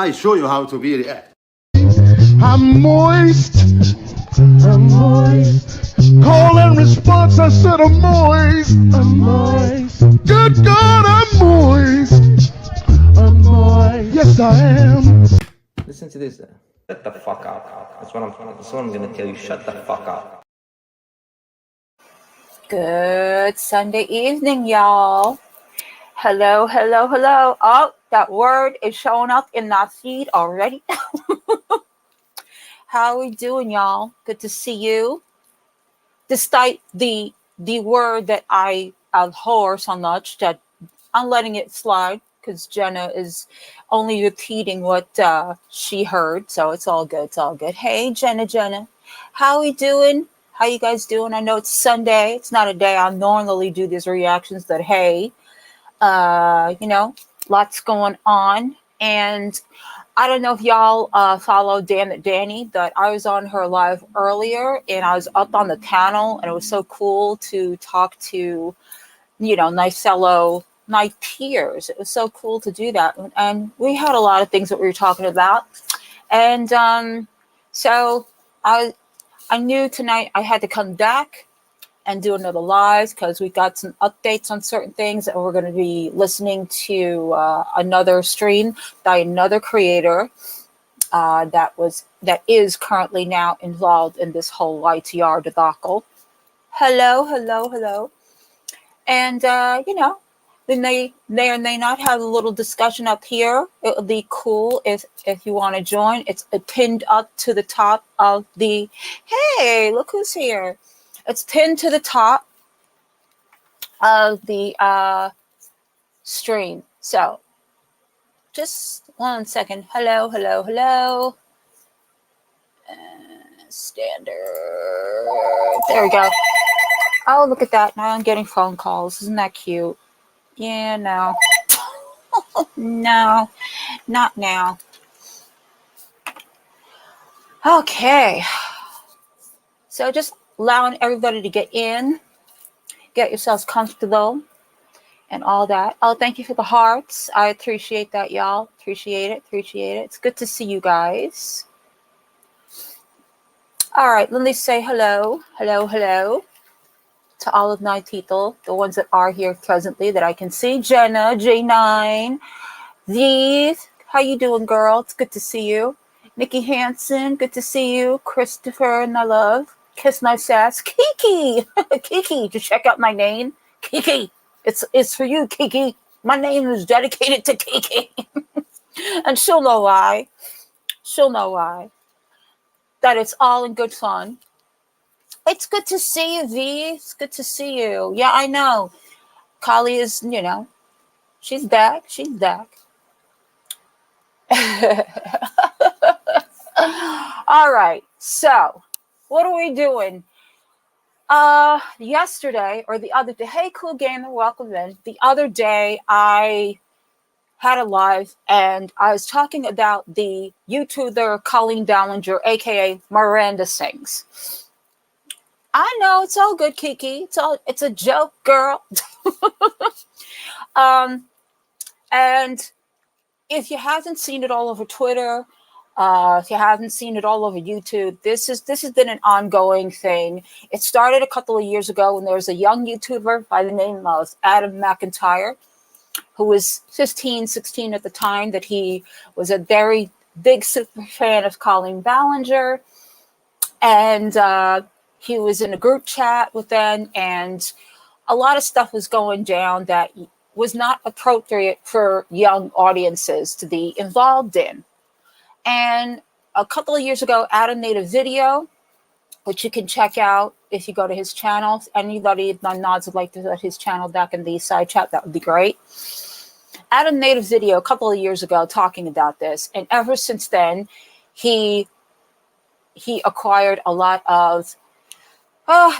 I show you how to be react. I'm moist. I'm moist. Call and response, I said I'm moist. I'm moist. Good God, I'm moist. I'm moist. Yes, I am. Listen to this. Shut the fuck up. That's what I'm gonna tell you. Shut the fuck up. Good Sunday evening, y'all. Hello, hello, hello. Oh, that word is showing up in that feed already. How are we doing, y'all? Good to see you. Despite the word that I abhor so much that I'm letting it slide because Jenna is only repeating what she heard. So it's all good. It's all good. Hey, Jenna. How we doing? How you guys doing? I know it's Sunday. It's not a day I normally do these reactions that, hey, lots going on. And I don't know if y'all follow Damn It Danny, but I was on her live earlier and I was up on the panel and it was so cool to talk to, nice fellow YTRs. It was so cool to do that. And we had a lot of things that we were talking about. And so I knew tonight I had to come back and do another live because we got some updates on certain things, and we're going to be listening to another stream by another creator that is currently now involved in this whole YTR debacle. Hello. And we may or may not have a little discussion up here. It would be cool if you want to join. It's pinned up to the top of the. Hey, look who's here! It's pinned to the top of the stream. So, just 1 second. Hello. Standard. There we go. Oh, look at that! Now I'm getting phone calls. Isn't that cute? Yeah, no. No, not now. Okay. So just allowing everybody to get in, get yourselves comfortable and all that. Oh, thank you for the hearts. I appreciate that, y'all. Appreciate it. It's good to see you guys. All right, let me say hello to all of my people, the ones that are here presently that I can see. Jenna, J9, Zee, how you doing, girl? It's good to see you. Nikki Hansen, good to see you. Christopher, my love. Kiss my sass. Kiki, Kiki, just check out my name. Kiki, it's for you, Kiki. My name is dedicated to Kiki. And she'll know why. That it's all in good fun. It's good to see you, V. It's good to see you. Yeah, I know. Colleen is, she's back. All right. So, what are we doing? Yesterday or the other day, hey, cool gamer, welcome in. The other day, I had a live and I was talking about the YouTuber Colleen Ballinger, aka Miranda Sings. I know, it's all good, Kiki. It's a joke, girl. And if you haven't seen it all over Twitter, if you haven't seen it all over YouTube, this has been an ongoing thing. It started a couple of years ago when there was a young YouTuber by the name of AdamMcintyre, who was 15, 16 at the time, that he was a very big super fan of Colleen Ballinger. And he was in a group chat with them, and a lot of stuff was going down that was not appropriate for young audiences to be involved in. And a couple of years ago, Adam made a video, which you can check out if you go to his channel. Anybody on Nods would like to let his channel back in the side chat, that would be great. Adam made a video a couple of years ago talking about this, and ever since then, he acquired a lot of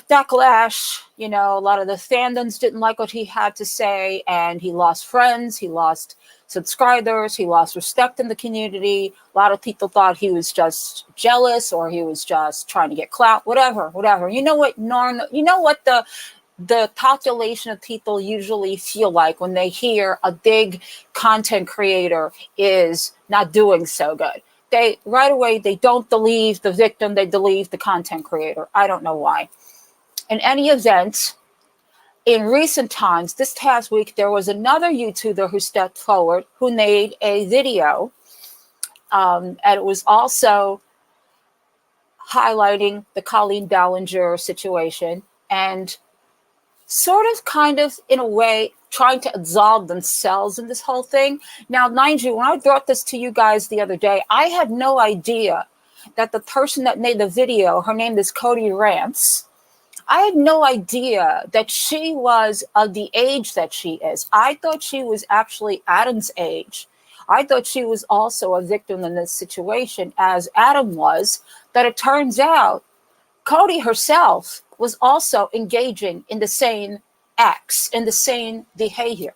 backlash. A lot of the fandoms didn't like what he had to say, and he lost friends, he lost subscribers, he lost respect in the community. A lot of people thought he was just jealous or he was just trying to get clout, whatever. You know what, Norm? You know what the the population of people usually feel like when they hear a big content creator is not doing so good. They right away, they don't believe the victim, they believe the content creator. I don't know why. In any event, in recent times, this past week, there was another YouTuber who stepped forward who made a video, and it was also highlighting the Colleen Ballinger situation and sort of kind of in a way trying to absolve themselves in this whole thing. Now, mind you, when I brought this to you guys the other day, I had no idea that the person that made the video, her name is KodeeRants. I had no idea that she was of the age that she is. I thought she was actually Adam's age. I thought she was also a victim in this situation, as Adam was. That it turns out Cody herself was also engaging in the same acts, in the same behavior.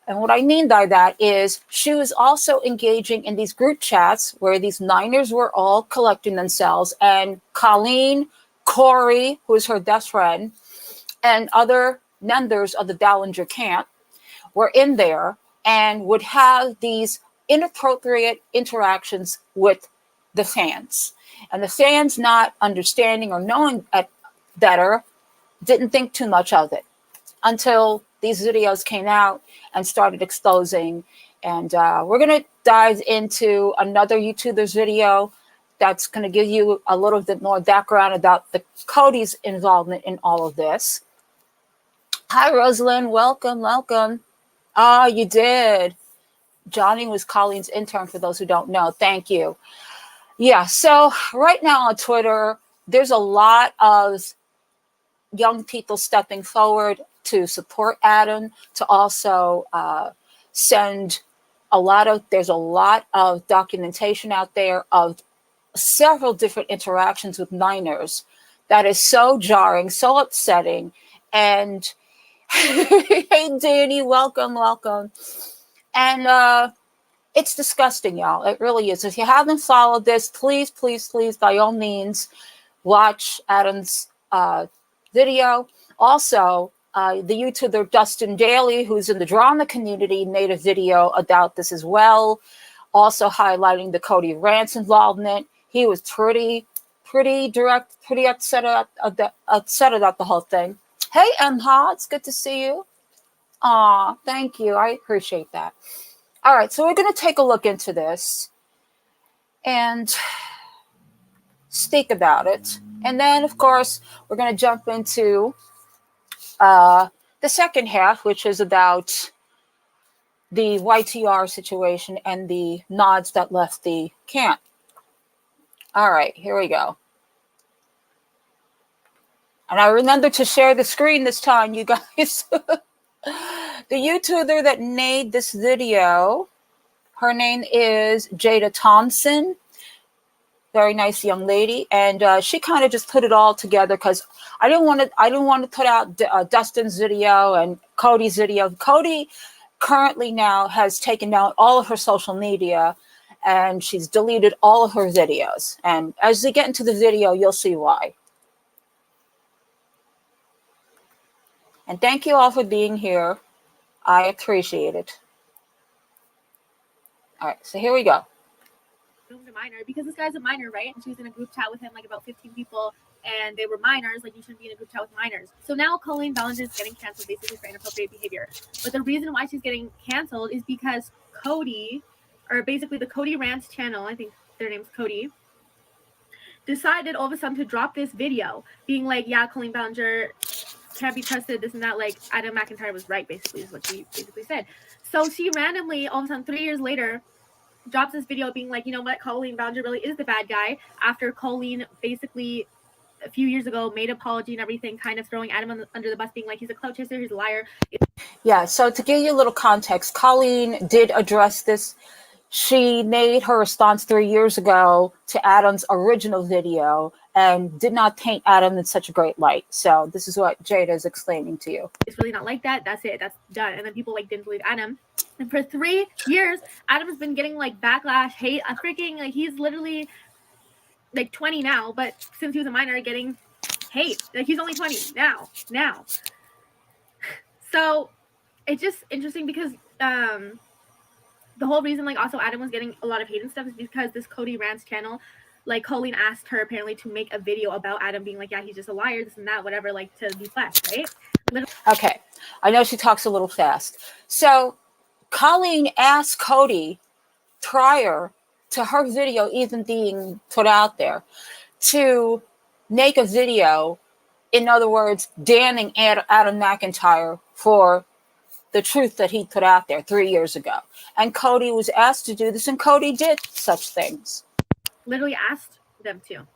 And what I mean by that is she was also engaging in these group chats where these minors were all collecting themselves, and Colleen, Corey, who is her best friend, and other members of the Ballinger camp were in there and would have these inappropriate interactions with the fans. And the fans, not understanding or knowing better, didn't think too much of it until these videos came out and started exposing. And we're going to dive into another YouTuber's video that's going to give you a little bit more background about the Cody's involvement in all of this. Hi, Rosalind. Welcome, welcome. Ah, you did. Johnny was Colleen's intern, for those who don't know. Thank you. Yeah, so right now on Twitter, there's a lot of young people stepping forward to support Adam, to also send there's a lot of documentation out there of several different interactions with minors that is so jarring, so upsetting. And hey, Danny, welcome, welcome. And it's disgusting, y'all. It really is. If you haven't followed this, please, please, please, by all means, watch Adam's video. Also, the YouTuber Dustin Daly, who's in the drama community, made a video about this as well, also highlighting the KodeeRants involvement. He was pretty direct, pretty upset about the whole thing. Hey, Emha, it's good to see you. Aw, thank you. I appreciate that. All right, so we're going to take a look into this and speak about it. And then, of course, we're going to jump into the second half, which is about the YTR situation and the nods that left the camp. All right, here we go. And I remember to share the screen this time, you guys. The YouTuber that made this video, her name is Jada Thompson. Very nice young lady, and she kind of just put it all together because I didn't want to put out Dustin's video and Cody's video. Cody currently now has taken down all of her social media, and she's deleted all of her videos. And as we get into the video, you'll see why. And thank you all for being here. I appreciate it. All right, so here we go. A minor, because this guy's a minor, right? And she was in a group chat with him, like about 15 people, and they were minors. Like, you shouldn't be in a group chat with minors. So now Colleen Ballinger is getting canceled basically for inappropriate behavior. But the reason why she's getting canceled is because Cody, or basically the KodeeRants channel, I think their name's Cody, decided all of a sudden to drop this video, being like, yeah, Colleen Ballinger can't be trusted, this and that. Like, AdamMcintyre was right, basically, is what she basically said. So she randomly, all of a sudden, 3 years later, drops this video being like, you know what, Colleen Ballinger really is the bad guy, after Colleen basically a few years ago made an apology and everything, kind of throwing Adam under the bus, being like, he's a clout chaser, he's a liar. Yeah, so to give you a little context, Colleen did address this. She made her response 3 years ago to Adam's original video and did not paint Adam in such a great light. So this is what Jada is explaining to you. It's really not like that. That's it. That's done. And then people like didn't believe Adam. And for 3 years, Adam has been getting like backlash, hate, like he's literally like 20 now, but since he was a minor, getting hate. Like, he's only 20 now. So it's just interesting because the whole reason like also Adam was getting a lot of hate and stuff is because this KodeeRants channel, like Colleen asked her apparently to make a video about Adam being like, yeah, he's just a liar, this and that, whatever, like to be flexed, right? Literally. Okay, I know she talks a little fast. So Colleen asked Cody prior to her video even being put out there to make a video, in other words, damning Adam McIntyre for the truth that he put out there 3 years ago. And Cody was asked to do this, and Cody did such things. Literally asked them to.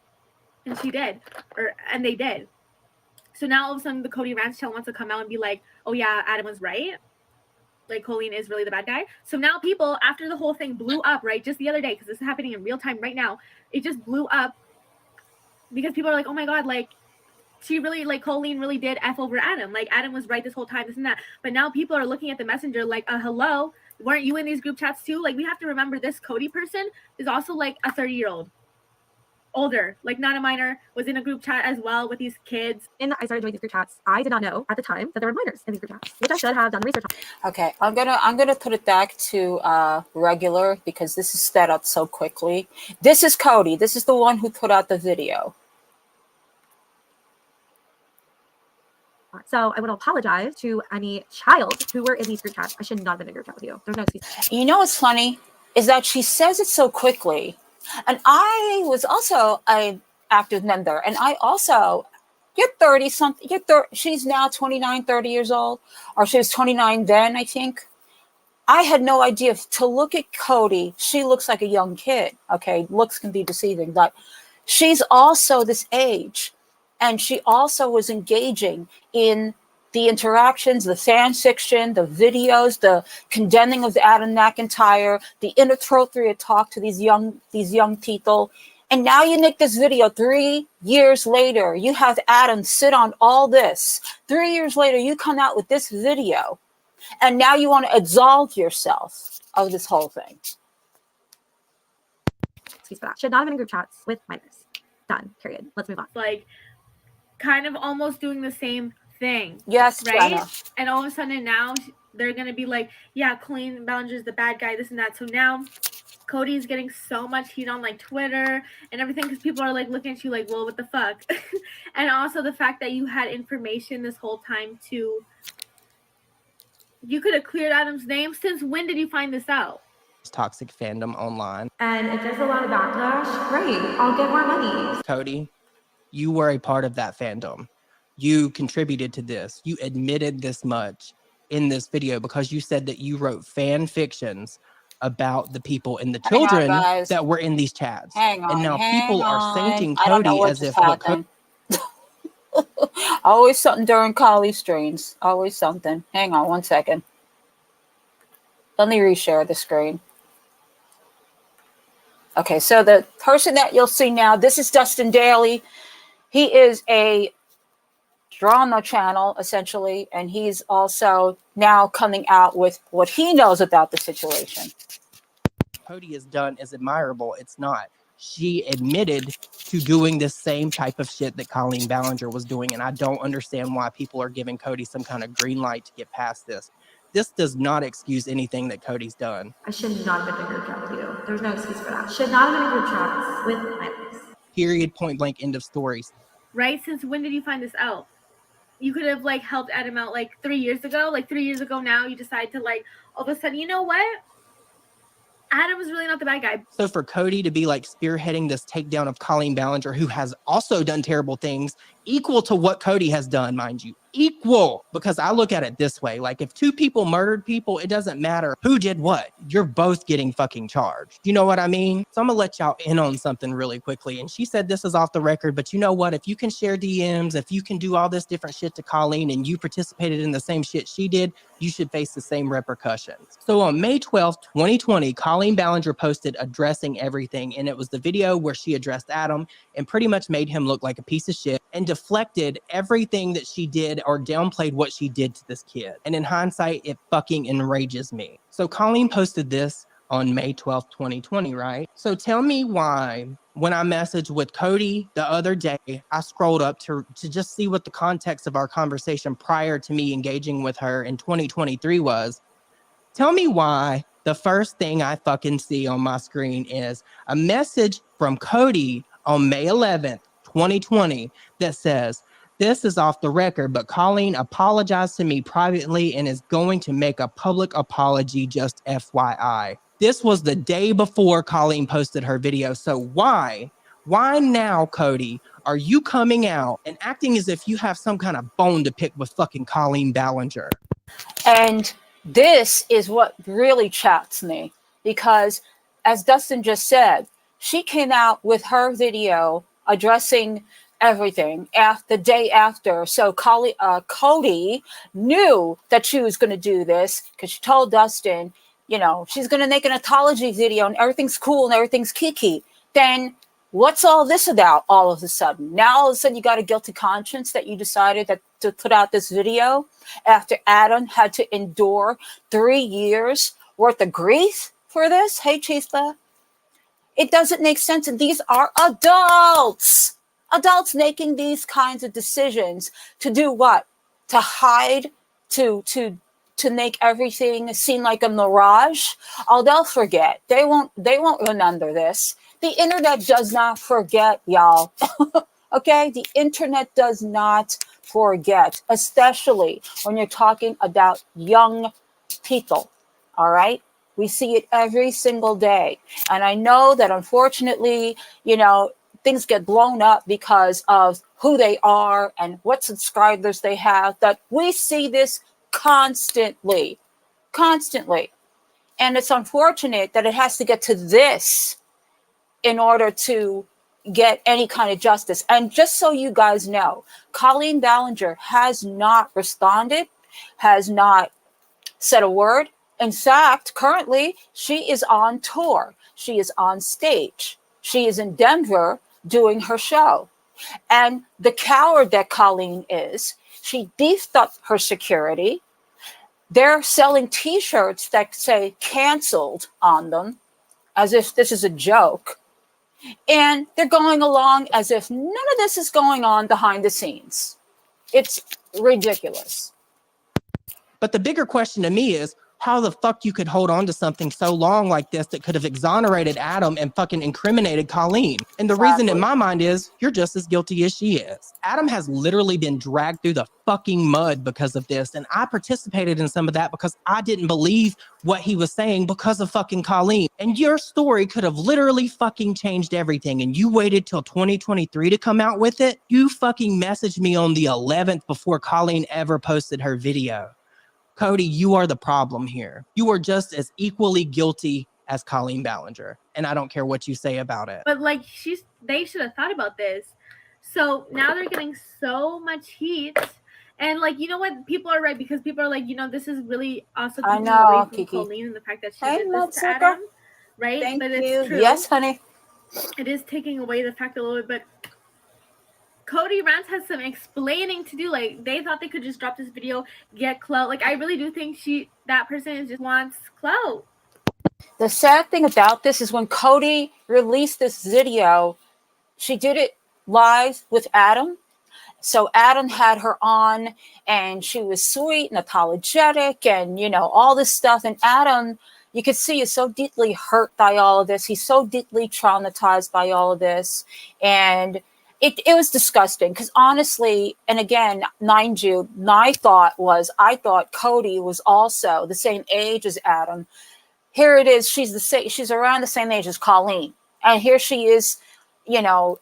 And she did. And they did. So now all of a sudden the KodeeRants channel wants to come out and be like, oh yeah, Adam was right. Like Colleen is really the bad guy. So now people, after the whole thing blew up, right, just the other day, because this is happening in real time right now, it just blew up because people are like, oh my God, like, she really, like, Colleen really did F over Adam. Like, Adam was right this whole time, this and that. But now people are looking at the messenger like, hello, weren't you in these group chats too? Like, we have to remember this Cody person is also, like, a 30-year-old. Older, like, not a minor, was in a group chat as well with these kids. And I started doing these group chats. I did not know at the time that there were minors in these group chats, which I should have done research on. Okay, I'm gonna put it back to regular because this is sped up so quickly. This is Cody. This is the one who put out the video. So I would apologize to any child who were in these group chats. I should not have been in a group chat with you. There's no excuse. You know what's funny is that she says it so quickly. And I was also an active member. And I also, you're 30 something, she's now 29, 30 years old. Or she was 29 then, I think. I had no idea. To look at Cody, she looks like a young kid. Okay, looks can be deceiving. But she's also this age. And she also was engaging in the interactions, the fan fiction, the videos, the condemning of Adam McIntyre, the inappropriate talk to these young people. And now you make this video 3 years later. You have Adam sit on all this. 3 years later, you come out with this video. And now you want to absolve yourself of this whole thing. Excuse for that. Should not have been in group chats with minors. Done. Period. Let's move on. Like, kind of almost doing the same thing. Yes, right? Jenna. And all of a sudden now they're gonna be like, yeah, Colleen Ballinger's the bad guy, this and that. So now Cody's getting so much heat on like Twitter and everything because people are like looking at you like, well, what the fuck? And also the fact that you had information this whole time to, you could have cleared Adam's name. Since when did you find this out? Toxic fandom online. And if there's a lot of backlash, great. I'll get more money. Cody, you were a part of that fandom. You contributed to this. You admitted this much in this video because you said that you wrote fan fictions about the people and the children that were in these chats. Hang on, and now people are sainting I don't know Cody what as just if happened. Always something during Collie streams. Always something. Hang on 1 second. Let me reshare the screen. Okay, so the person that you'll see now, this is Dustin Daly. He is a drama channel, essentially, and he's also now coming out with what he knows about the situation. Cody has done is admirable. It's not. She admitted to doing this same type of shit that Colleen Ballinger was doing, and I don't understand why people are giving Cody some kind of green light to get past this. This does not excuse anything that Cody's done. I should not have been in a group chat with you. There's no excuse for that. Should not have been in group chats with minors. Period, point blank, end of stories. Right? Since when did you find this out? You could have like helped Adam out like 3 years ago. Like 3 years ago now, you decide to like all of a sudden, you know what? Adam was really not the bad guy. So for Cody to be like spearheading this takedown of Colleen Ballinger, who has also done terrible things, equal to what Cody has done, mind you, equal. Because I look at it this way, like if two people murdered people, it doesn't matter who did what. You're both getting fucking charged. You know what I mean? So I'm gonna let y'all in on something really quickly. And she said this is off the record, but you know what? If you can share DMs, if you can do all this different shit to Colleen and you participated in the same shit she did, you should face the same repercussions. So on May 12th, 2020, Colleen Ballinger posted addressing everything. And it was the video where she addressed Adam and pretty much made him look like a piece of shit and deflected everything that she did or downplayed what she did to this kid. And in hindsight, it fucking enrages me. So Colleen posted this on May 12th, 2020, right? So tell me why, when I messaged with Cody the other day, I scrolled up to just see what the context of our conversation prior to me engaging with her in 2023 was. Tell me why the first thing I fucking see on my screen is a message from Cody on May 11th, 2020 that says, "This is off the record, but Colleen apologized to me privately and is going to make a public apology, just FYI." This was the day before Colleen posted her video. So why now, Cody, are you coming out and acting as if you have some kind of bone to pick with fucking Colleen Ballinger? And this is what really chaps me, because as Dustin just said, she came out with her video addressing everything the day after. So Cody knew that she was going to do this because she told Dustin, you know, she's going to make an apology video and everything's cool and everything's kiki. Then what's all this about all of a sudden? Now all of a sudden you got a guilty conscience that you decided to put out this video after Adam had to endure 3 years worth of grief for this? Hey, Chispa. It doesn't make sense. And these are adults making these kinds of decisions to do what? To hide, to make everything seem like a mirage. Oh, they'll forget. They won't remember this. The internet does not forget, y'all. Okay? The internet does not forget, especially when you're talking about young people. All right? We see it every single day. And I know that unfortunately, you know, things get blown up because of who they are and what subscribers they have, but we see this constantly. And it's unfortunate that it has to get to this in order to get any kind of justice. And just so you guys know, Colleen Ballinger has not responded, has not said a word. In fact, currently, she is on tour. She is on stage. She is in Denver doing her show. And the coward that Colleen is, she beefed up her security. They're selling T-shirts that say canceled on them, as if this is a joke. And they're going along as if none of this is going on behind the scenes. It's ridiculous. But the bigger question to me is, how the fuck you could hold on to something so long like this that could have exonerated Adam and fucking incriminated Colleen. And the reason in my mind is, you're just as guilty as she is. Adam has literally been dragged through the fucking mud because of this. And I participated in some of that because I didn't believe what he was saying because of fucking Colleen. And your story could have literally fucking changed everything. And you waited till 2023 to come out with it. You fucking messaged me on the 11th before Colleen ever posted her video. Cody, you are the problem here. You are just as equally guilty as Colleen Ballinger. And I don't care what you say about it. But like they should have thought about this. So now they're getting so much heat. And like, you know what? People are right, because people are like, you know, this is really also taking away from Colleen and the fact that she did this to Adam. Right? Thank but you. It's true. Yes, honey. It is taking away the fact a little bit, but KodeeRants has some explaining to do. Like, they thought they could just drop this video, get clout. Like, I really do think that person just wants clout. The sad thing about this is when Cody released this video, she did it live with Adam. So Adam had her on and she was sweet and apologetic and, you know, all this stuff. And Adam, you could see, is so deeply hurt by all of this. He's so deeply traumatized by all of this. And it was disgusting because honestly, and again, mind you, I thought Cody was also the same age as Adam. Here it is, she's around the same age as Colleen. And here she is, you know,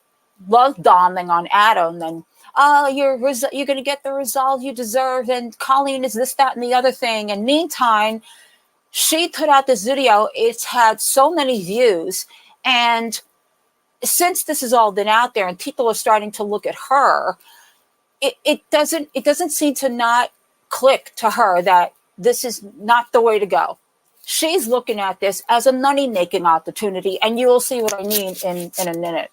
love bombing on Adam and, oh, you're going to get the result you deserve. And Colleen is this, that, and the other thing. And meantime, she put out this video. It's had so many views. And since this has all been out there and people are starting to look at her, it doesn't seem to not click to her that this is not the way to go. She's looking at this as a money-making opportunity, and you will see what I mean in a minute.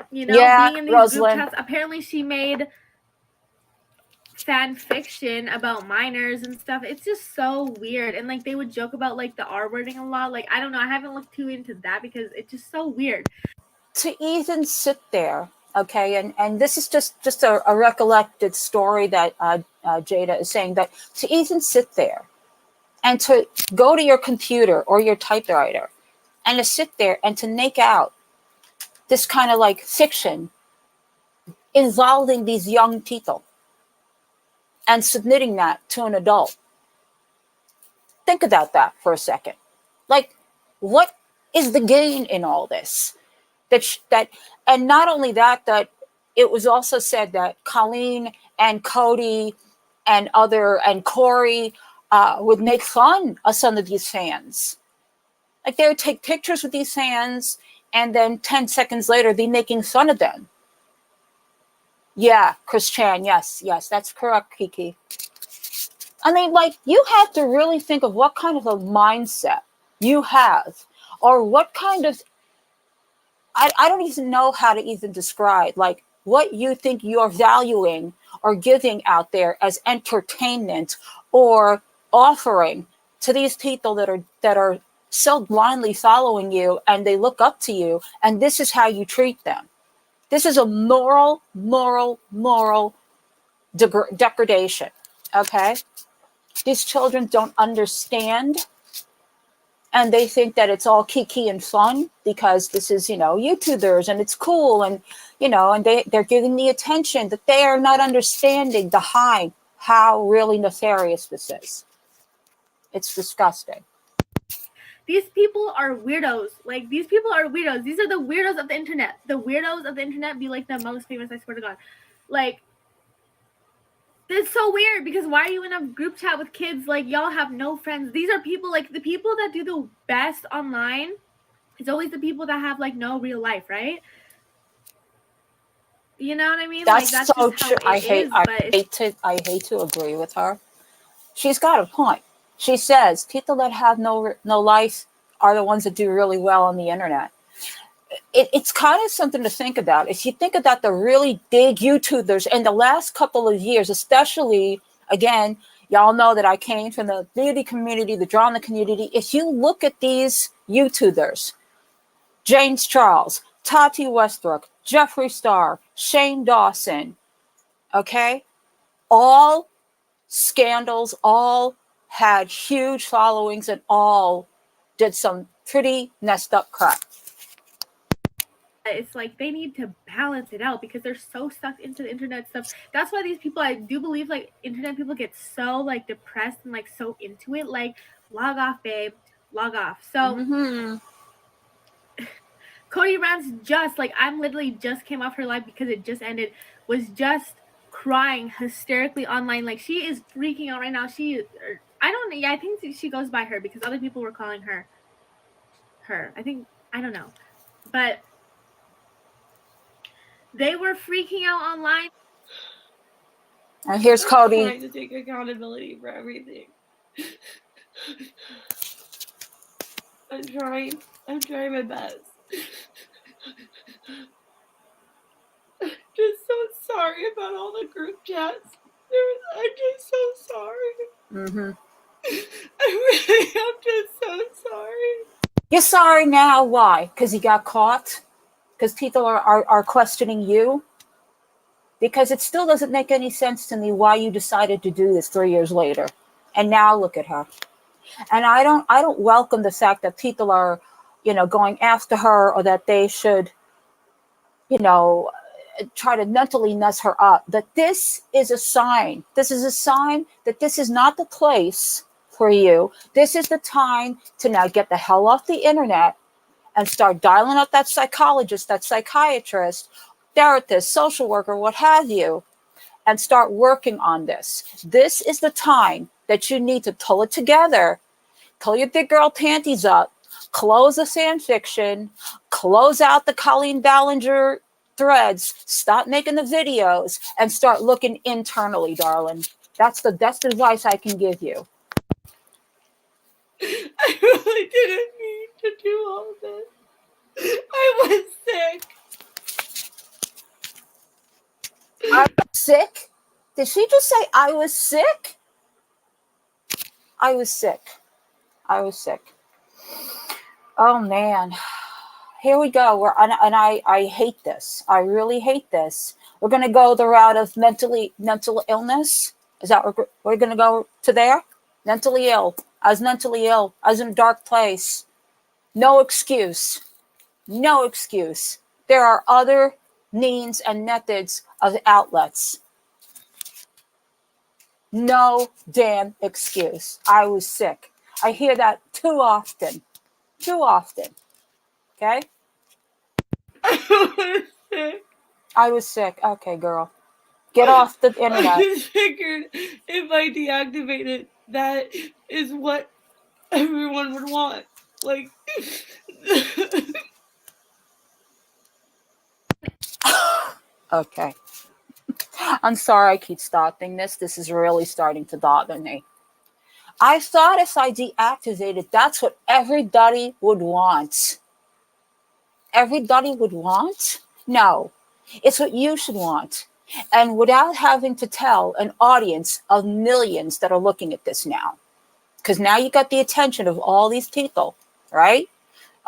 You know, being in these group chats, apparently she made fan fiction about minors and stuff. It's just so weird. And like they would joke about like the R wording a lot. Like I don't know, I haven't looked too into that because it's just so weird. To even sit there, okay, and this is just a recollected story that Jada is saying, that to even sit there and to go to your computer or your typewriter and to sit there and to make out this kind of like fiction involving these young people and submitting that to an adult. Think about that for a second. Like, what is the gain in all this? That and not only that, that it was also said that Colleen and Cody and Corey would make fun of some of these fans. Like they would take pictures with these fans and then 10 seconds later be making fun of them. Yeah, Chris Chan, yes, that's correct, Kiki. I mean, like, you have to really think of what kind of a mindset you have, or what kind of, I don't even know how to even describe, like, what you think you're valuing or giving out there as entertainment or offering to these people that are so blindly following you and they look up to you, and this is how you treat them. This is a moral degradation, okay? These children don't understand, and they think that it's all kiki and fun because this is, YouTubers and it's cool, and, and they're giving the attention, that they are not understanding behind how really nefarious this is. It's disgusting. These people are weirdos. Like, these people are weirdos. These are the weirdos of the internet. The weirdos of the internet be like the most famous, I swear to God. Like, it's so weird because why are you in a group chat with kids? Like, y'all have no friends. These are people, like, the people that do the best online. It's always the people that have, like, no real life, right? You know what I mean? That's like, so just how true. I hate to agree with her. She's got a point. She says people that have no life are the ones that do really well on the internet. It's kind of something to think about. If you think about the really big YouTubers in the last couple of years, especially, again, y'all know that I came from the beauty community, the drama community. If you look at these YouTubers, James Charles, Tati Westbrook, Jeffree Star, Shane Dawson, okay, all scandals, all had huge followings, and all did some pretty messed up crap. It's like they need to balance it out because they're so sucked into the internet stuff. That's why these people, I do believe, like, internet people get so, like, depressed and, like, so into it. Like, log off, babe, log off. So KodeeRants just, like, I'm literally just came off her live because it just ended, was just crying hysterically online. Like, she is freaking out right now. I think she goes by her because other people were calling her. I don't know. But they were freaking out online. And here's Cody. I'm trying to take accountability for everything. I'm trying my best. I'm just so sorry about all the group chats. I'm just so sorry. I really am just so sorry. You're sorry now. Why? Because he got caught? Because people are questioning you? Because it still doesn't make any sense to me why you decided to do this 3 years later. And now look at her. And I don't welcome the fact that people are, going after her, or that they should, try to mentally mess her up. That this is a sign. This is a sign that this is not the place for you. This is the time to now get the hell off the internet and start dialing up that psychologist, that psychiatrist, therapist, social worker, what have you, and start working on this. This is the time that you need to pull it together, pull your big girl panties up, close the fan fiction, close out the Colleen Ballinger threads, stop making the videos, and start looking internally, darling. That's the best advice I can give you. I really didn't mean to do all this. I was sick. I'm sick? Did she just say I was sick? I was sick. I was sick. Oh man. Here we go. I hate this. I really hate this. We're going to go the route of mental illness. Is that what we're going to go to there? Mentally ill. I was mentally ill. I was in a dark place. No excuse. No excuse. There are other means and methods of outlets. No damn excuse. I was sick. I hear that too often. Too often. Okay? I was sick. Okay, girl. Get off the internet. I just figured if I deactivate it, that is what everyone would want. Like, okay. I'm sorry I keep stopping this. This is really starting to bother me. I thought if I deactivated, that's what everybody would want. Everybody would want? No. It's what you should want. And without having to tell an audience of millions that are looking at this now. Because now you got the attention of all these people, right?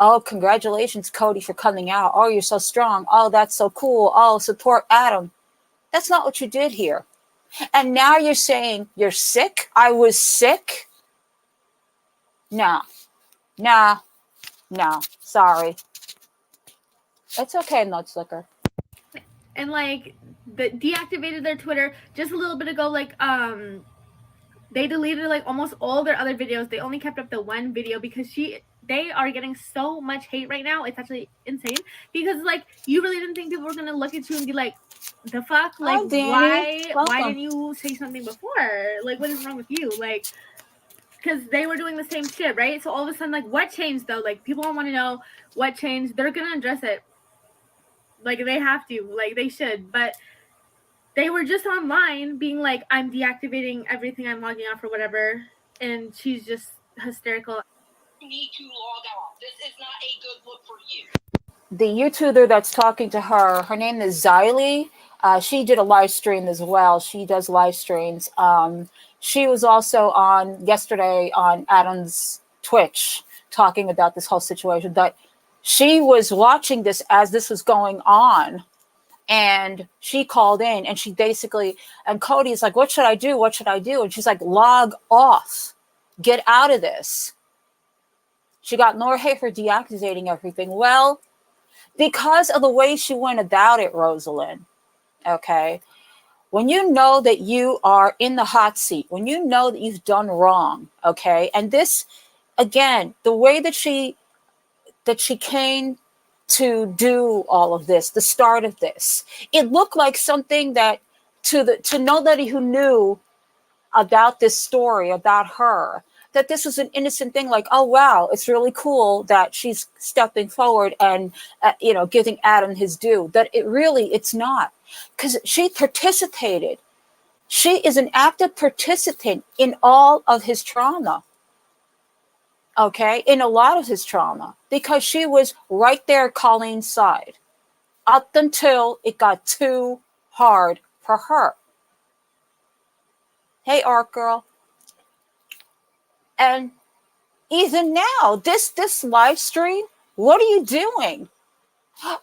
Oh, congratulations, Cody, for coming out. Oh, you're so strong. Oh, that's so cool. Oh, support Adam. That's not what you did here. And now you're saying you're sick? I was sick? Nah. Sorry. It's okay, Nutslicker. And like deactivated their Twitter just a little bit ago. Like they deleted like almost all their other videos. They only kept up the one video because they are getting so much hate right now. It's actually insane because like you really didn't think people were gonna look at you and be like, the fuck, like why didn't you say something before? Like what is wrong with you? Like because they were doing the same shit, right? So all of a sudden, like what changed though? Like people don't want to know what changed. They're gonna address it. Like they have to, like they should, but they were just online being like, I'm deactivating everything, I'm logging off or whatever, and she's just hysterical. You need to log off. This is not a good look for you. The YouTuber that's talking to her name is Xylee. She did a live stream as well. She does live streams. She was also on yesterday on Adam's Twitch talking about this whole situation, but she was watching this as this was going on, and she called in, and she basically, and Cody's like, what should I do? What should I do? And she's like, log off. Get out of this. She got more hate for deactivating everything. Well, because of the way she went about it, Rosalind, okay? When you know that you are in the hot seat, when you know that you've done wrong, okay? And this, again, the way that she came to do all of this, the start of this, it looked like something that to nobody who knew about this story, about her, that this was an innocent thing, like, oh, wow, it's really cool that she's stepping forward and, giving Adam his due. That it's not. Because she participated. She is an active participant in all of his trauma. Okay, in a lot of his trauma, because she was right there at Colleen's side up until it got too hard for her. Hey, Arc Girl. And even now, this live stream, what are you doing?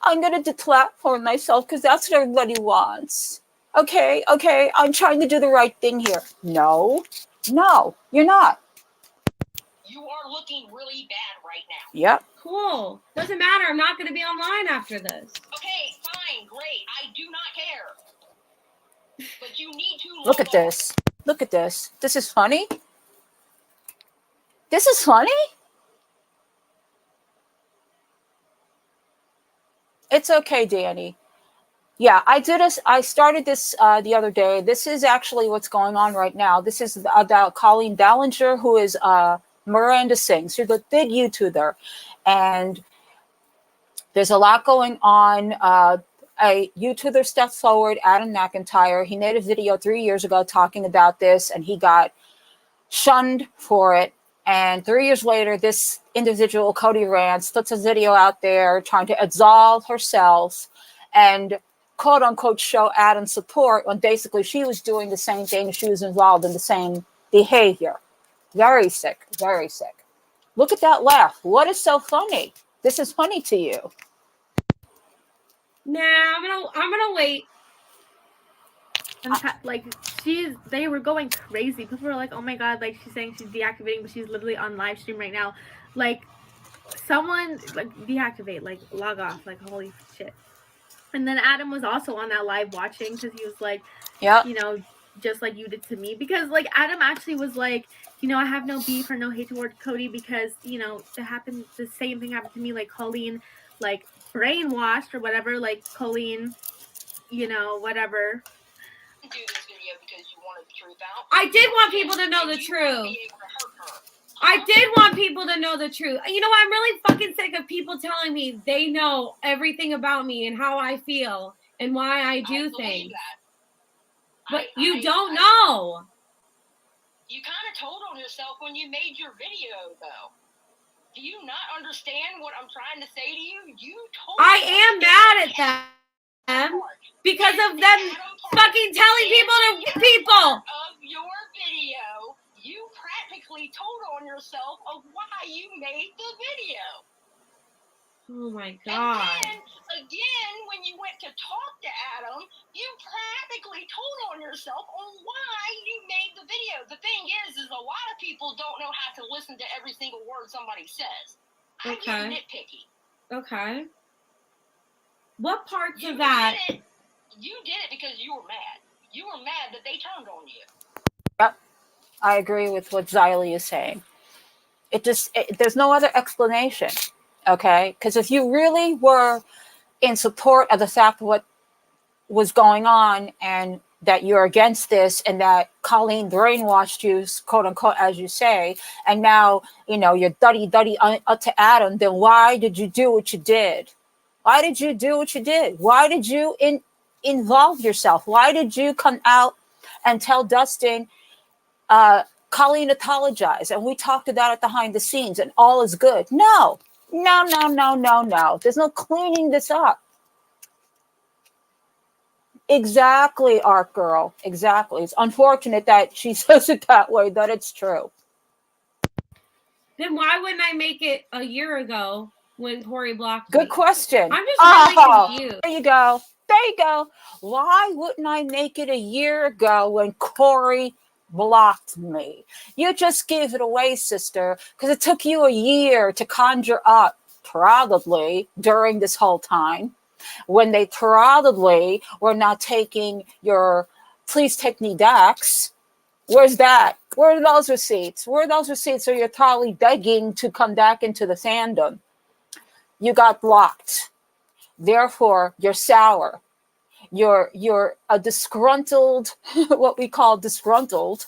I'm going to deplatform myself because that's what everybody wants. Okay, I'm trying to do the right thing here. No, you're not. You are looking really bad right now. Yep. Cool. Doesn't matter. I'm not going to be online after this. Okay, fine, great. I do not care. But you need to Look at this. Look at this. This is funny. This is funny. It's okay, Danny. Yeah, I started this the other day. This is actually what's going on right now. This is about Colleen Ballinger, who is Miranda Sings. She's a big YouTuber. And there's a lot going on. A YouTuber stepped forward, AdamMcintyre. He made a video 3 years ago talking about this, and he got shunned for it. And 3 years later, this individual, KodeeRants, puts a video out there trying to absolve herself. And quote unquote show Adam support when basically she was doing the same thing. She was involved in the same behavior. Very sick, very sick. Look at that laugh. What is so funny? This is funny to you. Nah, I'm gonna wait. And like they were going crazy. People were like, "Oh my god!" Like she's saying she's deactivating, but she's literally on live stream right now. Like someone like deactivate, like log off, like holy shit. And then Adam was also on that live watching because he was like, Yeah, you know, just like you did to me. Because like Adam actually was like, you know, I have no beef or no hate toward Cody because you know it happened. The same thing happened to me. Like Colleen, like brainwashed or whatever. Like Colleen, you know, whatever. Do this video because you wanted the truth out. I did want people to know the truth. I did want people to know the truth. You know, I'm really fucking sick of people telling me they know everything about me and how I feel and why I do things. But you don't know. You kind of told on yourself when you made your video, though. Do you not understand what I'm trying to say to you? You told. I am mad at them because of them fucking telling people to people. Of your video, you practically told on yourself of why you made the video. Oh my god. And then, again, when you went to talk to Adam, you practically told on yourself on why you made the video. The thing is a lot of people don't know how to listen to every single word somebody says. I get nitpicky. Okay. What parts of that? You did it because you were mad. You were mad that they turned on you. Yep. I agree with what Xylee is saying. There's no other explanation. Okay, because if you really were in support of the fact of what was going on and that you're against this and that Colleen brainwashed you, quote unquote, as you say, and now, you know, you're duddy up to Adam, then why did you do what you did? Why did you do what you did? Why did you involve yourself? Why did you come out and tell Dustin, Colleen apologized and we talked about it behind the scenes and all is good? No. There's no cleaning this up. Exactly, Art Girl. Exactly. It's unfortunate that she says it that way, that it's true. Then why wouldn't I make it a year ago when Corey blocked me? Good question. I'm just really confused. There you go. There you go. Why wouldn't I make it a year ago when Corey blocked me? You just gave it away, sister, because it took you a year to conjure up, probably during this whole time, when they probably were not taking your please take me backs. Where's that? Where are those receipts? Where are those receipts? So you're probably begging to come back into the fandom. You got blocked. Therefore, you're sour. You're a disgruntled, what we call disgruntled.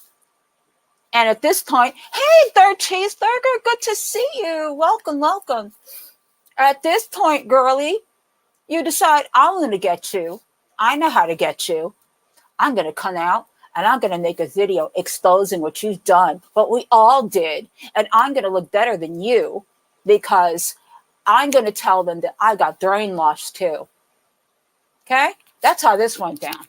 And at this point, hey, Third Cheeseburger, good to see you. Welcome, welcome. At this point, girlie, you decide, I'm going to get you. I know how to get you. I'm going to come out and I'm going to make a video exposing what you've done, what we all did. And I'm going to look better than you because I'm going to tell them that I got brainwashed too. Okay? That's how this went down.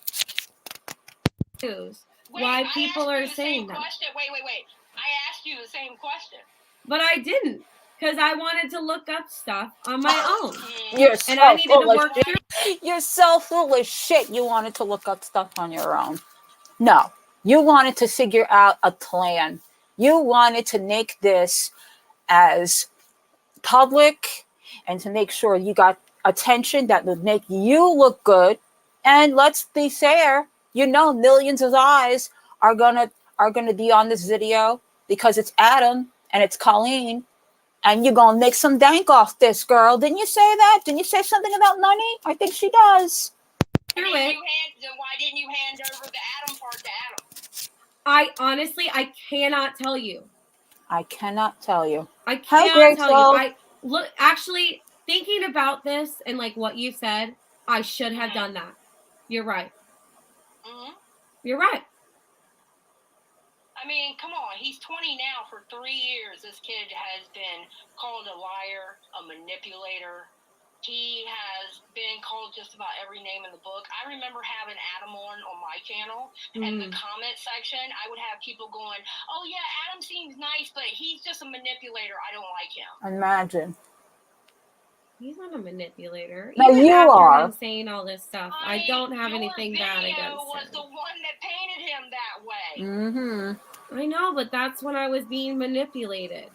Why people are saying that. Wait. I asked you the same question. But I didn't, because I wanted to look up stuff on my own. You're so and I needed to work through. You're so full of shit. You wanted to look up stuff on your own. No, you wanted to figure out a plan. You wanted to make this as public and to make sure you got attention that would make you look good. And let's be fair, you know, millions of eyes are gonna be on this video because it's Adam and it's Colleen, and you're gonna make some dank off this, girl. Didn't you say that? Didn't you say something about money? I think she does. Then why didn't you hand over the Adam part to Adam? I honestly, I cannot tell you. I cannot tell you. I cannot tell you. Actually, thinking about this and like what you said, I should have done that. You're right. Mm-hmm. You're right. I mean, come on. He's 20 now. For 3 years, this kid has been called a liar, a manipulator. He has been called just about every name in the book. I remember having Adam on my channel, and the comment section, I would have people going, "Oh yeah, Adam seems nice, but he's just a manipulator. I don't like him." Imagine. He's not a manipulator. No, Even you after are. him saying all this stuff, I don't have anything bad against was him. the one that painted him that way. Mm-hmm. I know, but that's when I was being manipulated.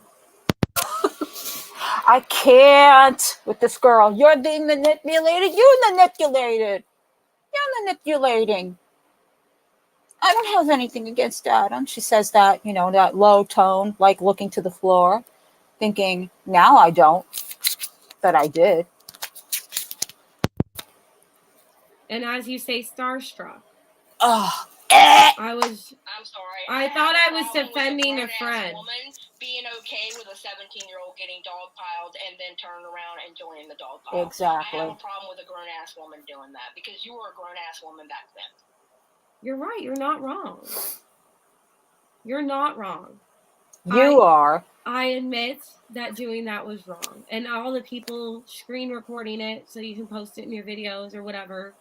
I can't with this girl. You're being manipulated. You're manipulated. You're manipulating. I don't have anything against Adam. She says that, you know, that low tone, like looking to the floor, thinking, now I don't, but I did. And as you say, starstruck. Oh, I'm sorry. I thought I was defending a friend. Woman being okay with a 17-year-old getting dogpiled and then turn around and joining the dogpile. Exactly. I have a problem with a grown-ass woman doing that because you were a grown-ass woman back then. You're right. You're not wrong. You're not wrong. You are. I admit that doing that was wrong. And all the people screen recording it so you can post it in your videos or whatever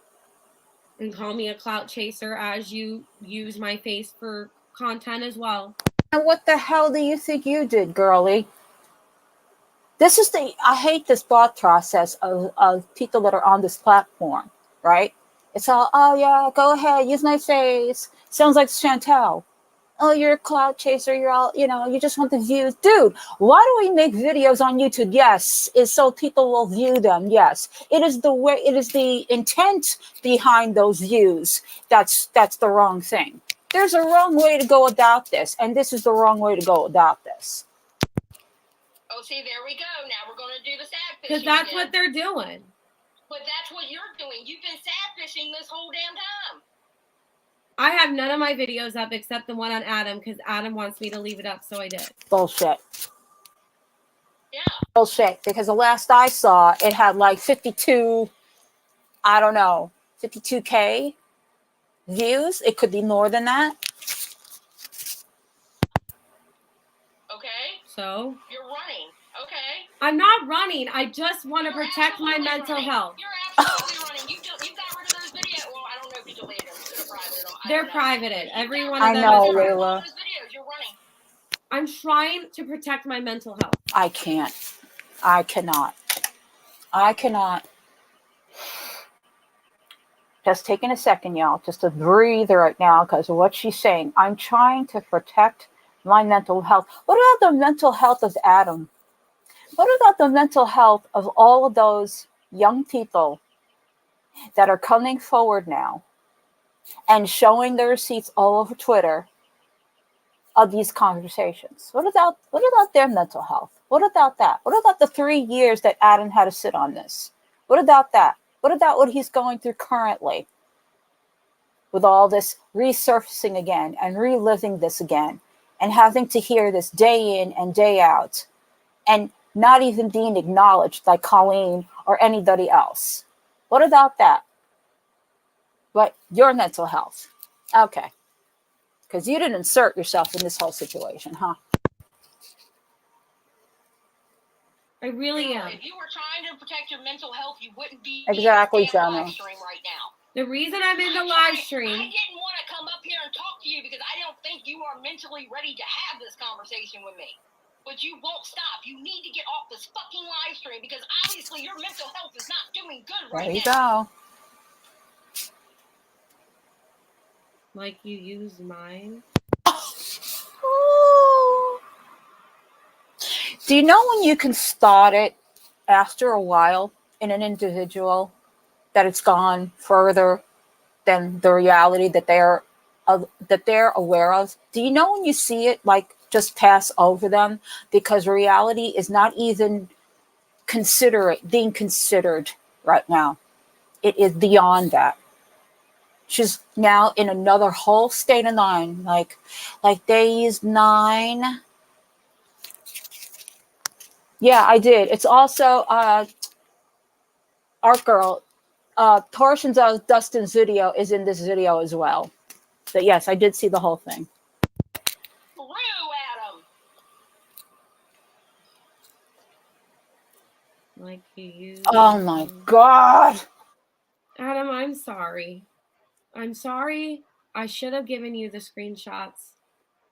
and call me a clout chaser as you use my face for content as well. And what the hell do you think you did, girlie? This is I hate this thought process of people that are on this platform, right? It's all, oh yeah, go ahead, use my face. Sounds like Chantel. Oh, you're a clout chaser. You're all, you know, you just want the views. Dude, why do we make videos on YouTube? Yes, is so people will view them. Yes, it is the way, it is the intent behind those views. That's the wrong thing. There's a wrong way to go about this, and this is the wrong way to go about this. Oh, see, there we go. Now we're going to do the sad fishing. Because that's what they're doing. But that's what you're doing. You've been sad fishing this whole damn time. I have none of my videos up except the one on Adam because Adam wants me to leave it up, so I did. Bullshit. Yeah. Bullshit. Because the last I saw, it had like 52, I don't know, 52K views. It could be more than that. Okay. So? You're running. Okay. I'm not running. I just want to protect my mental health. You're absolutely running. You got rid of those videos. Well, I don't know if you deleted them. You could have privated them. They're privated. Every one of I them know, is private. Layla. You're running. I'm trying to protect my mental health. I can't. I cannot. I cannot. Just taking a second, y'all, just to breathe right now because of what she's saying. I'm trying to protect my mental health. What about the mental health of Adam? What about the mental health of all of those young people that are coming forward now and showing their receipts all over Twitter of these conversations? What about their mental health? What about that? What about the 3 years that Adam had to sit on this? What about that? What about what he's going through currently with all this resurfacing again and reliving this again and having to hear this day in and day out and not even being acknowledged by Colleen or anybody else? What about that? But your mental health. Okay. Because you didn't insert yourself in this whole situation, huh? I really am. If you were trying to protect your mental health, you wouldn't be Exactly, in the Jenna. live stream right now. The reason I'm in the live stream. I didn't want to come up here and talk to you because I don't think you are mentally ready to have this conversation with me. But you won't stop. You need to get off this fucking live stream because obviously your mental health is not doing good right now. There you go. Like you used mine. Do you know when you can start it after a while in an individual that it's gone further than the reality that they're aware of? Do you know when you see it like just pass over them because reality is not even being considered right now? It is beyond that. She's now in another whole state of mind, like days 9. Yeah, I did. It's also Art Girl. Portions of Dustin's video is in this video as well. But yes, I did see the whole thing. Adam. like you used Oh my God. Adam, I'm sorry. I'm sorry. I should have given you the screenshots.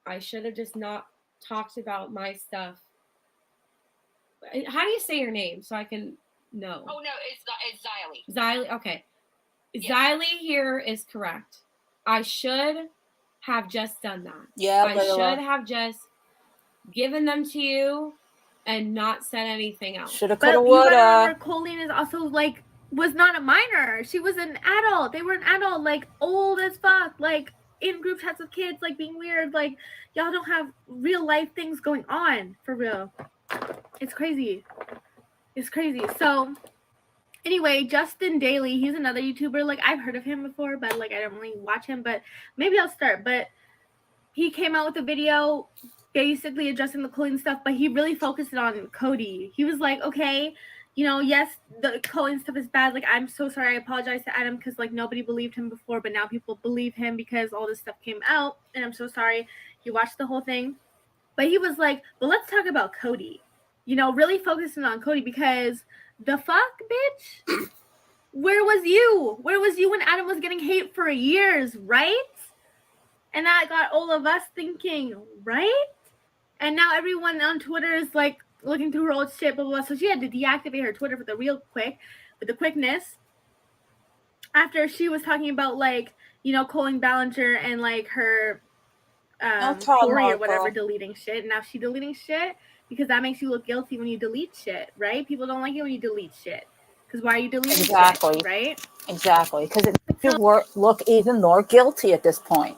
I should have just not talked about my stuff. How do you say your name so I can know? Oh no, it's Xylee. Xylee, okay. Yes. Xylee here is correct. I should have just done that. Yeah, I should have just given them to you and not said anything else. Shoulda, But coulda, you gotta woulda. remember, Colleen is also like was not a minor. She was an adult. They were an adult, like old as fuck, like in group chats with kids, like being weird. Like y'all don't have real life things going on for real. It's crazy. It's crazy. So anyway, Justin Daly, he's another YouTuber. Like I've heard of him before, but like I don't really watch him. But maybe I'll start. But he came out with a video basically addressing the Colleen stuff, but he really focused it on Cody. He was like, okay, you know, yes, the Colleen stuff is bad. Like, I'm so sorry. I apologize to Adam because, like, nobody believed him before, but now people believe him because all this stuff came out, and I'm so sorry. He watched the whole thing. But he was like, well, let's talk about Cody. You know, really focusing on Cody because the fuck, bitch? Where was you? Where was you when Adam was getting hate for years, right? And that got all of us thinking, right? And now everyone on Twitter is like looking through her old shit, blah, blah, blah. So she had to deactivate her Twitter with the quickness. After she was talking about like, you know, Colleen Ballinger and like her Corey or whatever deleting shit. And now she's deleting shit because that makes you look guilty when you delete shit, right? People don't like it when you delete shit. Because why are you deleting shit, right? Exactly. Because it makes you look even more guilty at this point.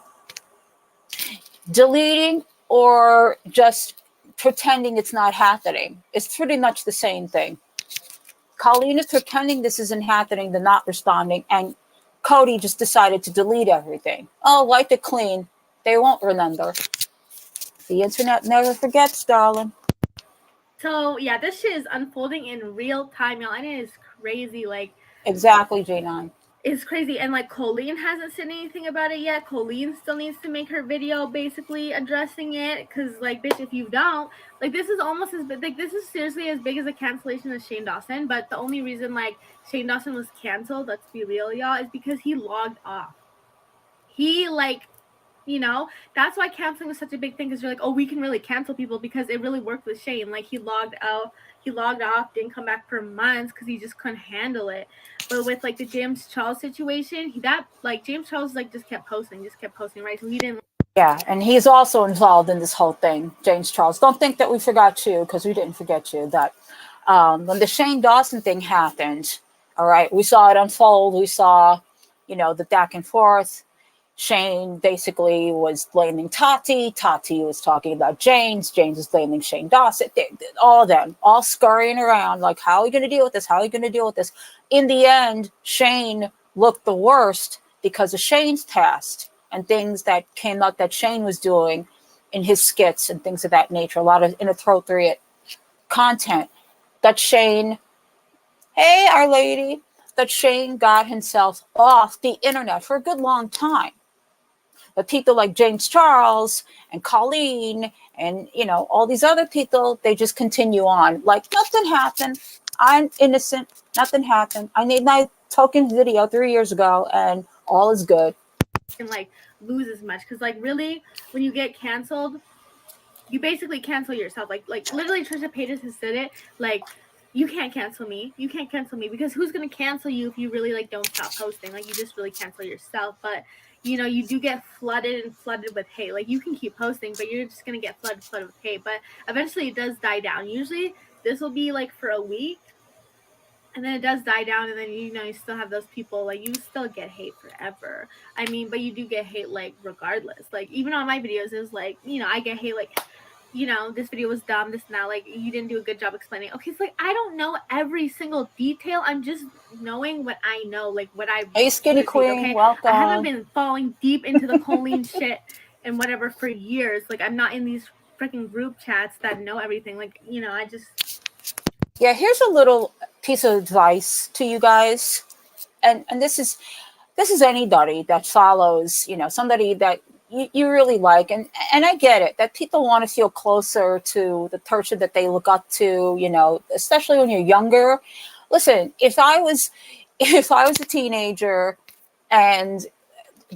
Deleting or just pretending it's not happening. It's pretty much the same thing. Colleen is pretending this isn't happening, they're not responding, and Cody just decided to delete everything. Oh, wipe it clean. They won't remember. The internet never forgets, darling. So, yeah, this shit is unfolding in real time, y'all, and it is crazy. Like, exactly, J9. It's crazy. And, like, Colleen hasn't said anything about it yet. Colleen still needs to make her video basically addressing it. Because, like, bitch, if you don't, like, this is almost as big. Like, this is seriously as big as a cancellation as Shane Dawson. But the only reason, like, Shane Dawson was canceled, let's be real, y'all, is because he logged off. He, like, you know, that's why canceling was such a big thing. Because you're like, oh, we can really cancel people because it really worked with Shane. Like, he logged off, didn't come back for months because he just couldn't handle it. But with like the James Charles situation, James Charles like just kept posting, right? So he didn't. Yeah, and he's also involved in this whole thing, James Charles. Don't think that we forgot you, because we didn't forget you. That when the Shane Dawson thing happened, all right, we saw it unfold. We saw, you know, the back and forth. Shane basically was blaming Tati. Tati was talking about James. James was blaming Shane Dawson. All of them, all scurrying around like, how are we going to deal with this? How are we going to deal with this? In the end, Shane looked the worst because of Shane's past and things that came up that Shane was doing in his skits and things of that nature. A lot of inappropriate content that Shane, hey, our lady, that Shane got himself off the internet for a good long time. But people like James Charles and Colleen and, you know, all these other people, they just continue on. Like, nothing happened. I'm innocent. Nothing happened. I made my token video 3 years ago and all is good. And, like, lose as much. Because, like, really, when you get canceled, you basically cancel yourself. Like literally, Trisha Paytas has said it. Like, you can't cancel me. You can't cancel me. Because who's going to cancel you if you really, like, don't stop posting? Like, you just really cancel yourself. But you know, you do get flooded with hate. Like, you can keep posting, but you're just going to get flooded with hate. But eventually it does die down. Usually this will be like for a week, and then it does die down, and then, you know, you still have those people, like, you still get hate forever. I mean, but you do get hate, like, regardless. Like, even on my videos, it was like, you know, I get hate, like, you know, this video was dumb, this and that, like, you didn't do a good job explaining. Okay, so, like, I don't know every single detail. I'm just knowing what I know, like, what I... Hey, Skinny Queen, okay? welcome. I haven't been falling deep into the Colleen shit and whatever for years. Like, I'm not in these freaking group chats that know everything. Like, you know, I just... Yeah, here's a little piece of advice to you guys. And this is anybody that follows, you know, somebody that you really like, and I get it that people want to feel closer to the person that they look up to, you know, especially when you're younger. Listen, if I was a teenager, and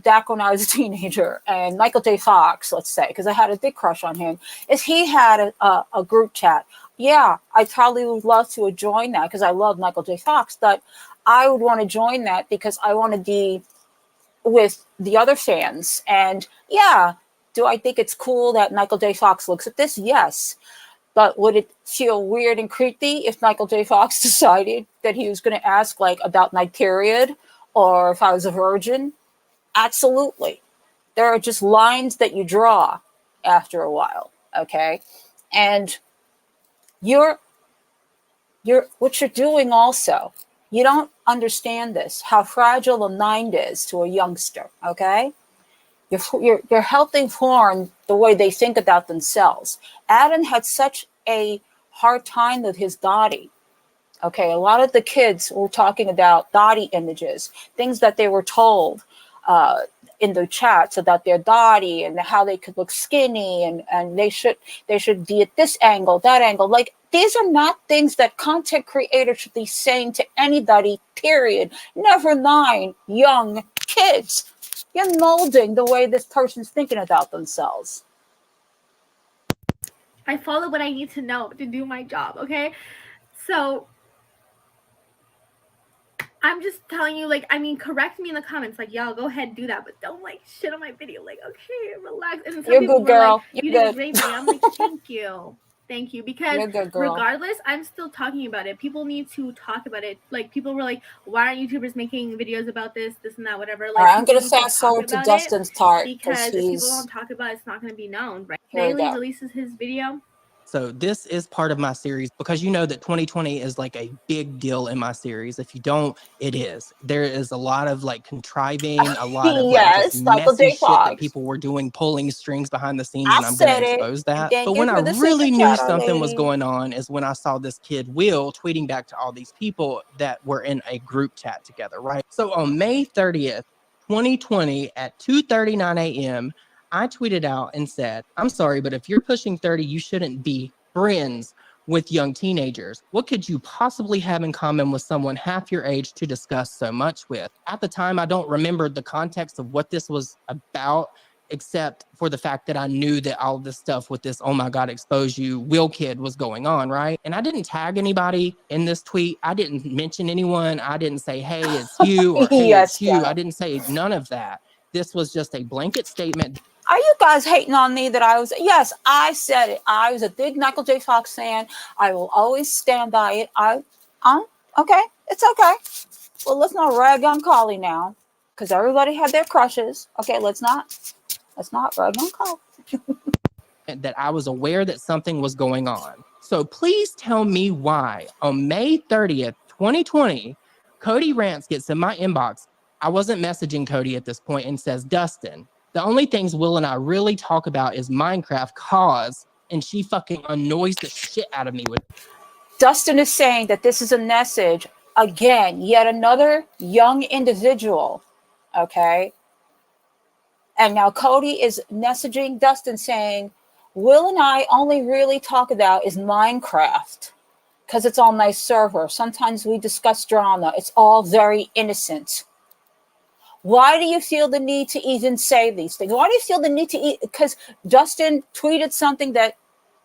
back when I was a teenager, and Michael J. Fox, let's say, because I had a big crush on him, if he had a group chat, yeah, I probably would love to join that because I love Michael J. Fox, but I would want to join that because I want to be with the other fans. And yeah, do I think it's cool that Michael J. Fox looks at this? Yes. But would it feel weird and creepy if Michael J. Fox decided that he was going to ask like about my period or if I was a virgin? Absolutely. There are just lines that you draw after a while. Okay. And what you're doing also, you don't understand this, how fragile the mind is to a youngster, okay? You're helping form the way they think about themselves. Adam had such a hard time with his body, okay? A lot of the kids were talking about body images, things that they were told in the chats about their body and how they could look skinny and they should be at this angle, that angle. Like, these are not things that content creators should be saying to anybody, period. Never mind young kids. You're molding the way this person's thinking about themselves. I follow what I need to know to do my job, okay? So I'm just telling you, like, I mean, correct me in the comments, like, y'all go ahead and do that, but don't like shit on my video. Like, okay, relax. And some You're people good, girl. Like, you You're did great, video. I'm like, thank you. Thank you. Because regardless, I'm still talking about it. People need to talk about it. Like, people were like, why aren't YouTubers making videos about this and that, whatever. Like, I'm going to fast forward to Dustin's part. Because if people don't talk about it, it's not going to be known, right? Bailey releases his video. So this is part of my series because you know that 2020 is like a big deal in my series. If you don't, it is. There is a lot of like contriving, a lot of like just messy shit that people were doing, pulling strings behind the scenes, and I'm going to expose that. But when I really knew something was going on is when I saw this kid, Will, tweeting back to all these people that were in a group chat together, right? So on May 30th, 2020 at 2:39 a.m., I tweeted out and said, I'm sorry, but if you're pushing 30, you shouldn't be friends with young teenagers. What could you possibly have in common with someone half your age to discuss so much with? At the time, I don't remember the context of what this was about, except for the fact that I knew that all of this stuff with this, oh my God, expose you, Will kid was going on, right? And I didn't tag anybody in this tweet. I didn't mention anyone. I didn't say, hey, it's you, or hey, it's you. I didn't say none of that. This was just a blanket statement. Are you guys hating on me that I was? Yes, I said it. I was a big Michael J. Fox fan. I will always stand by it. Okay. It's okay. Well, let's not rag on Colleen now, because everybody had their crushes. Okay, let's not rag on Colleen. That I was aware that something was going on. So please tell me why on May 30th, 2020, KodeeRants gets in my inbox. I wasn't messaging Cody at this point and says, Dustin, the only things Will and I really talk about is Minecraft and she fucking annoys the shit out of me with it. Dustin is saying that this is a message, again, yet another young individual, okay? And now Cody is messaging Dustin saying, Will and I only really talk about is Minecraft because it's on my server. Sometimes we discuss drama. It's all very innocent. Why do you feel the need to even say these things? Why do you feel the need to because Dustin tweeted something that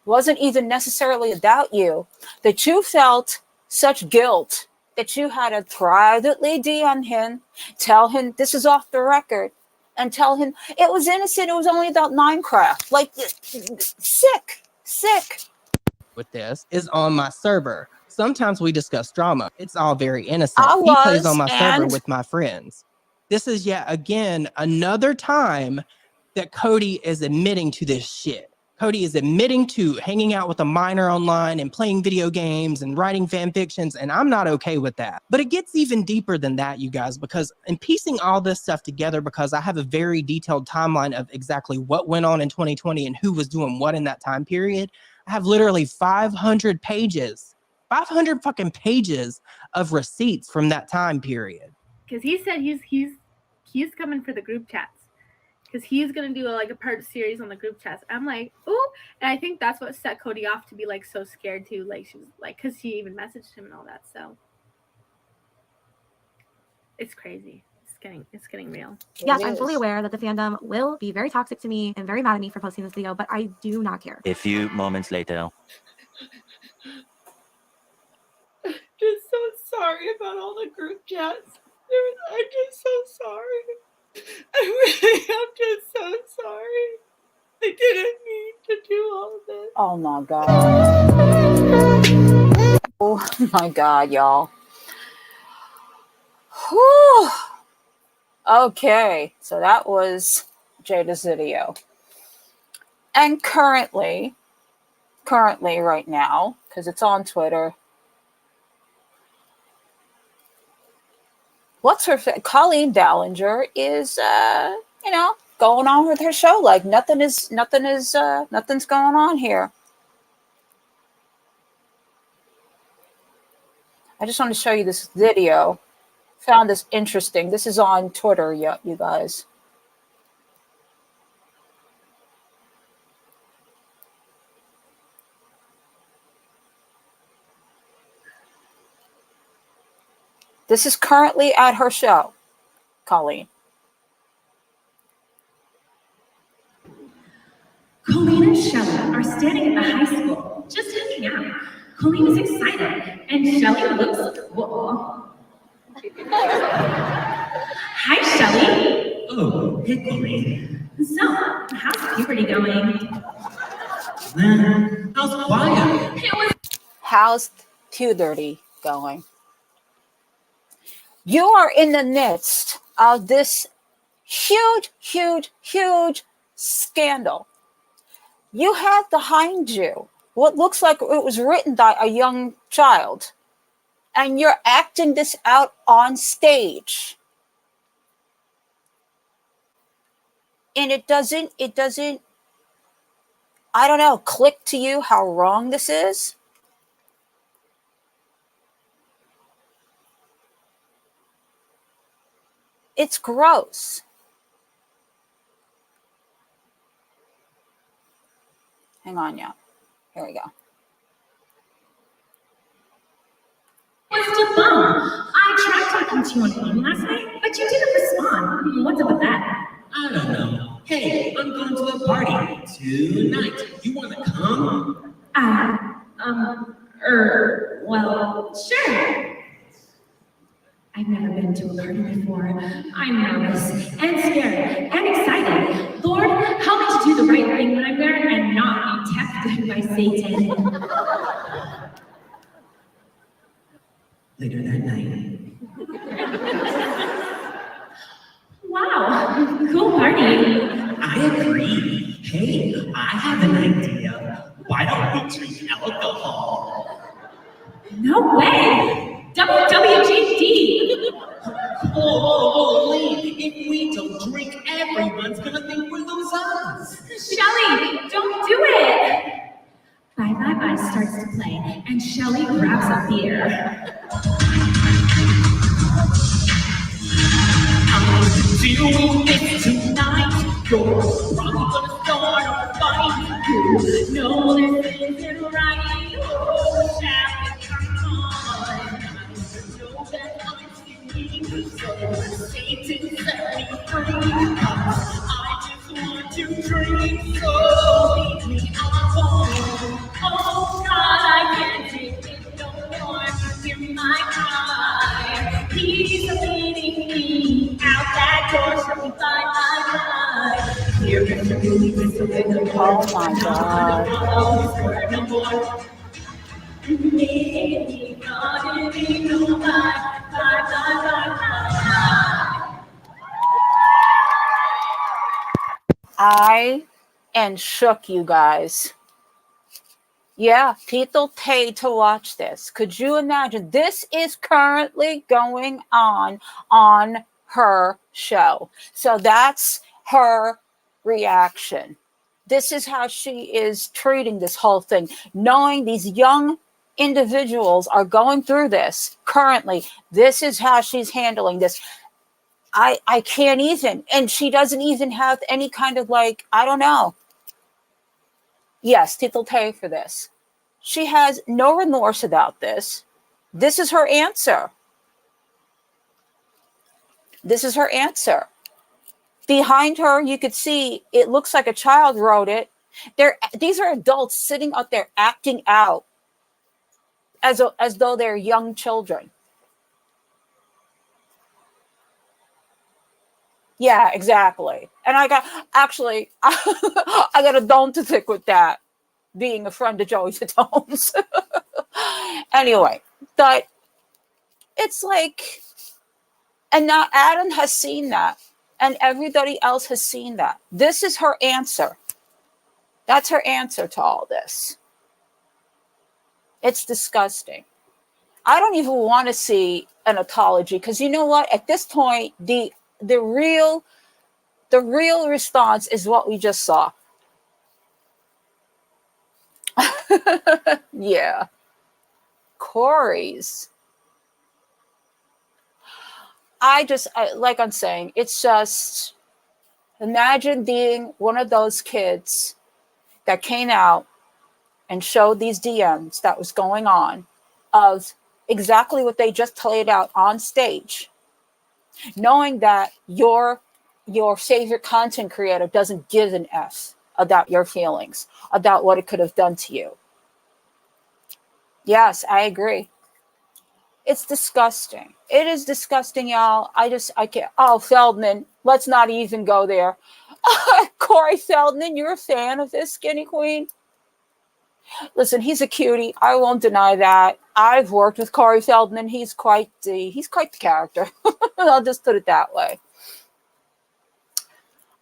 wasn't even necessarily about you, that you felt such guilt that you had to privately DM him, tell him this is off the record, and tell him it was innocent. It was only about Minecraft. Like, sick. With this is on my server. Sometimes we discuss drama. It's all very innocent. He plays on my server with my friends. This is yet again another time that Cody is admitting to this shit. Cody is admitting to hanging out with a minor online and playing video games and writing fan fictions, and I'm not okay with that. But it gets even deeper than that, you guys, because in piecing all this stuff together, because I have a very detailed timeline of exactly what went on in 2020 and who was doing what in that time period, I have literally 500 pages, 500 fucking pages of receipts from that time period. Because he said he's coming for the group chats. because he's gonna do a part series on the group chats. I'm like, ooh, and I think that's what set Cody off to be like so scared too. Like she was like, because she even messaged him and all that. So it's crazy. It's getting real. Yes, I'm fully aware that the fandom will be very toxic to me and very mad at me for posting this video, but I do not care. A few moments later. Just so sorry about all the group chats. I'm just so sorry. I really am just so sorry. I didn't mean to do all this. Oh my God. Oh my God, y'all. Whew. Okay, so that was Jada's video. And currently right now, because it's on Twitter, Colleen Ballinger is, going on with her show like nothing's going on here. I just want to show you this video. Found this interesting. This is on Twitter, you guys. This is currently at her show, Colleen. Colleen and Shelly are standing at the high school, just hanging out. Colleen is excited, and Shelly looks cool. Hi, Shelly. Oh, hey, Colleen. So, how's puberty going? How's quiet? How's puberty going? You are in the midst of this huge scandal. You have behind you what looks like it was written by a young child, and you're acting this out on stage. And it doesn't, I don't know, click to you how wrong this is. It's gross. Hang on, yeah. Here we go. What's the bum? I tried talking to you on phone last night, but you didn't respond. What's up with that? I don't know. Hey, I'm going to a party tonight. You want to come? Well, sure. I've never been to a party before. I'm nervous and scared and excited. Lord, help me to do the right thing when I'm there and not be tempted by Satan. Later that night. Wow, cool party. I agree. Hey, I have an idea. Why don't we drink alcohol? No way! WWJD! Holy, if we don't drink, everyone's gonna think we're losers. Shelly, don't do it! Bye Bye Bye starts to play, and Shelly grabs a beer. I'll do this tonight. You're probably gonna start a fight. You know this isn't right. Oh, Shelly, come on. Know that I'm singing, so Satan set me free. I just want to drink, so leave me alone. Oh God, I can't take it no more. Hear my cry. He's leading me out that door, so we bye bye bye. Here is the really Oh my God. I am shook, you guys. Yeah, people pay to watch this. Could you imagine? This is currently going on her show. So that's her reaction. This is how she is treating this whole thing, knowing these young individuals are going through this currently. This is how she's handling this. I can't even. And she doesn't even have any kind of like, I don't know. Yes, people pay for this. She has no remorse about this. This is her answer. This is her answer. Behind her, you could see it looks like a child wrote it. These are adults sitting out there acting out as though they're young children. Yeah, exactly. And I got a bone to pick with that, being a friend of Joey Fatone's. Anyway, but it's like, and now Adam has seen that, and everybody else has seen that. This is her answer. That's her answer to all this. It's disgusting. I don't even want to see an apology, because you know what? At this point, the real response is what we just saw. Yeah. Corey's. Like I'm saying, it's just, imagine being one of those kids that came out and showed these DMs that was going on of exactly what they just played out on stage, knowing that your favorite content creator doesn't give an F about your feelings, about what it could have done to you. Yes, I agree. It's disgusting. It is disgusting, y'all. I can't. Oh, Feldman, let's not even go there. Corey Feldman, you're a fan of this Skinny Queen? Listen, he's a cutie. I won't deny that. I've worked with Corey Feldman. He's quite the character. I'll just put it that way.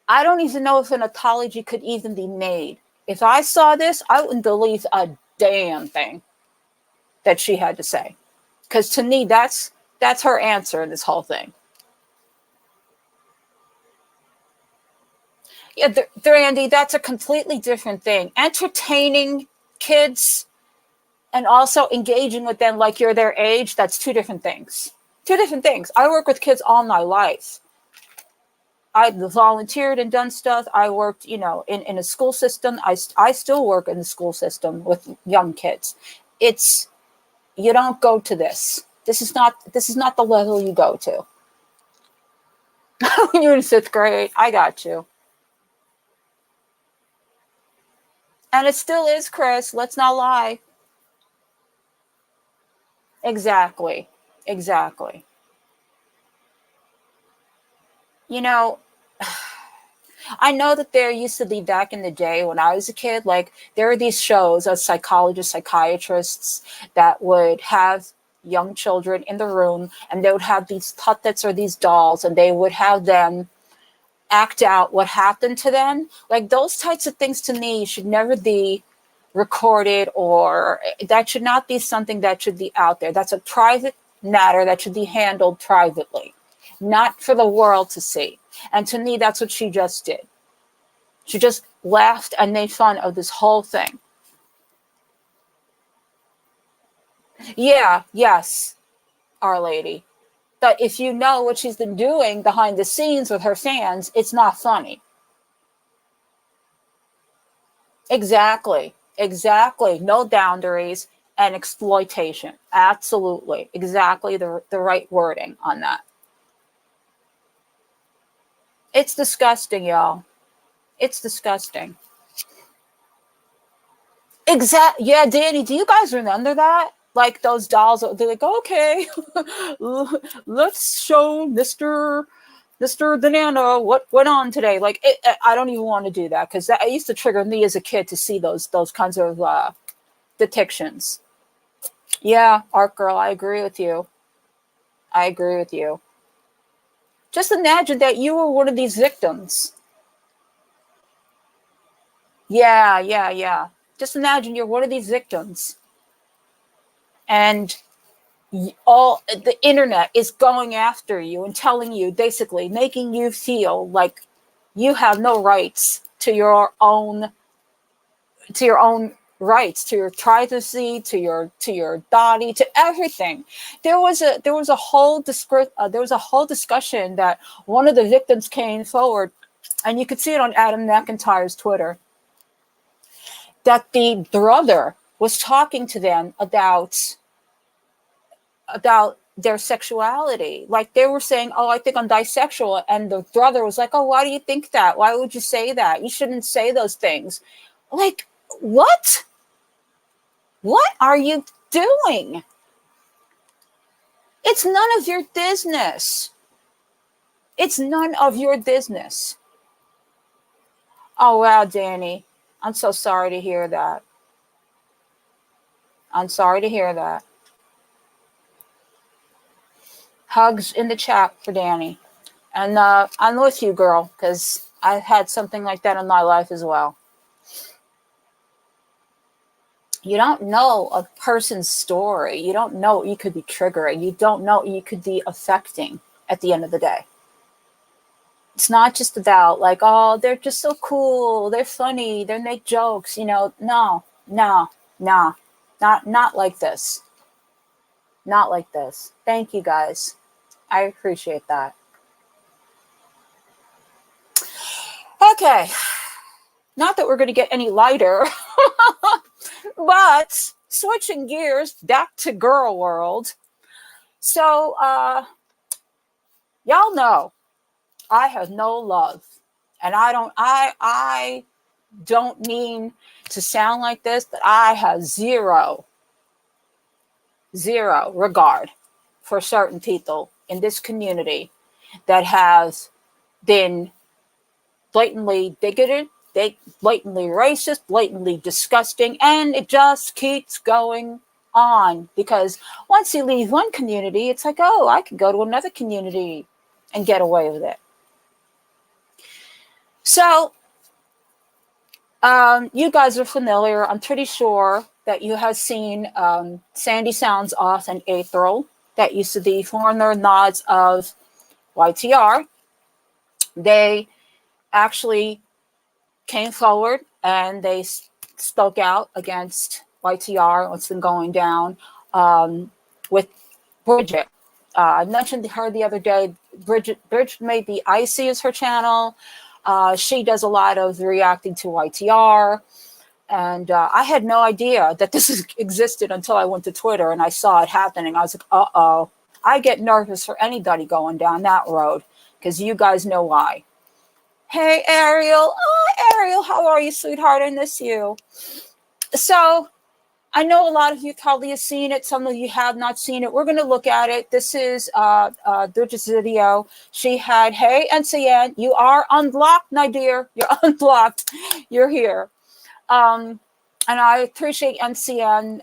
I don't even know if an apology could even be made. If I saw this, I wouldn't believe a damn thing that she had to say. Because to me, that's her answer in this whole thing. Yeah, Randy, that's a completely different thing. Entertaining kids and also engaging with them like you're their age, that's two different things. Two different things. I work with kids all my life. I volunteered and done stuff. I worked, in a school system. I still work in the school system with young kids. You don't go to this. This is not the level you go to. When you're in 5th grade, I got you. And it still is, Chris. Let's not lie. Exactly. I know that there used to be, back in the day when I was a kid, like there were these shows of psychologists, psychiatrists that would have young children in the room, and they would have these puppets or these dolls, and they would have them act out what happened to them. Like those types of things to me should never be recorded, or that should not be something that should be out there. That's a private matter that should be handled privately, not for the world to see. And to me, that's what she just did. She just laughed and made fun of this whole thing. Yeah, yes, Our Lady. But if you know what she's been doing behind the scenes with her fans, it's not funny. Exactly. No boundaries and exploitation. Absolutely. Exactly the right wording on that. It's disgusting, y'all. It's disgusting. Yeah, Danny, do you guys remember that? Like those dolls, they're like, okay, let's show Mr. Banana what went on today. Like, I don't even want to do that, because that used to trigger me as a kid to see those kinds of depictions. Yeah, Art Girl, I agree with you. Just imagine that you were one of these victims. Yeah. Just imagine you're one of these victims. And all the internet is going after you and telling you, basically making you feel like you have no rights to your own rights, to your privacy, to your body, to everything. There was a whole discussion that one of the victims came forward, and you could see it on AdamMcintyre's Twitter, that the brother was talking to them about their sexuality. Like they were saying, oh, I think I'm bisexual. And the brother was like, oh, why do you think that? Why would you say that? You shouldn't say those things. Like, what? What are you doing? It's none of your business. It's none of your business. Oh, wow, Danny. I'm so sorry to hear that. I'm sorry to hear that. Hugs in the chat for Danny. And I'm with you, girl, because I've had something like that in my life as well. You don't know a person's story. You don't know what you could be triggering. You don't know what you could be affecting at the end of the day. It's not just about like, oh, they're just so cool. They're funny. They make jokes. You know, no, not like this. Not like this. Thank you, guys. I appreciate that. Okay. Not that we're going to get any lighter, but switching gears back to girl world. So, y'all know I have no love, and I don't mean to sound like this, but I have zero regard for certain people in this community that have been blatantly bigoted, blatantly racist, blatantly disgusting, and it just keeps going on, because once you leave one community, it's like, oh, I could go to another community and get away with it. So you guys are familiar. I'm pretty sure that you have seen Sandy Sounds Off and April, that used to be foreigner nods of YTR. They actually came forward and they spoke out against YTR, what's been going down with Bridget. I mentioned her the other day. Bridget made the Icy as her channel. She does a lot of reacting to YTR. And I had no idea that this existed until I went to Twitter and I saw it happening. I was like, uh-oh. I get nervous for anybody going down that road, because you guys know why. Hey, Ariel. Oh, Ariel, how are you, sweetheart? I miss you. So I know a lot of you probably have seen it. Some of you have not seen it. We're going to look at it. This is Bridget's video. She had, hey, NCN, you are unblocked, my dear. You're unblocked. You're here. And I appreciate NCN.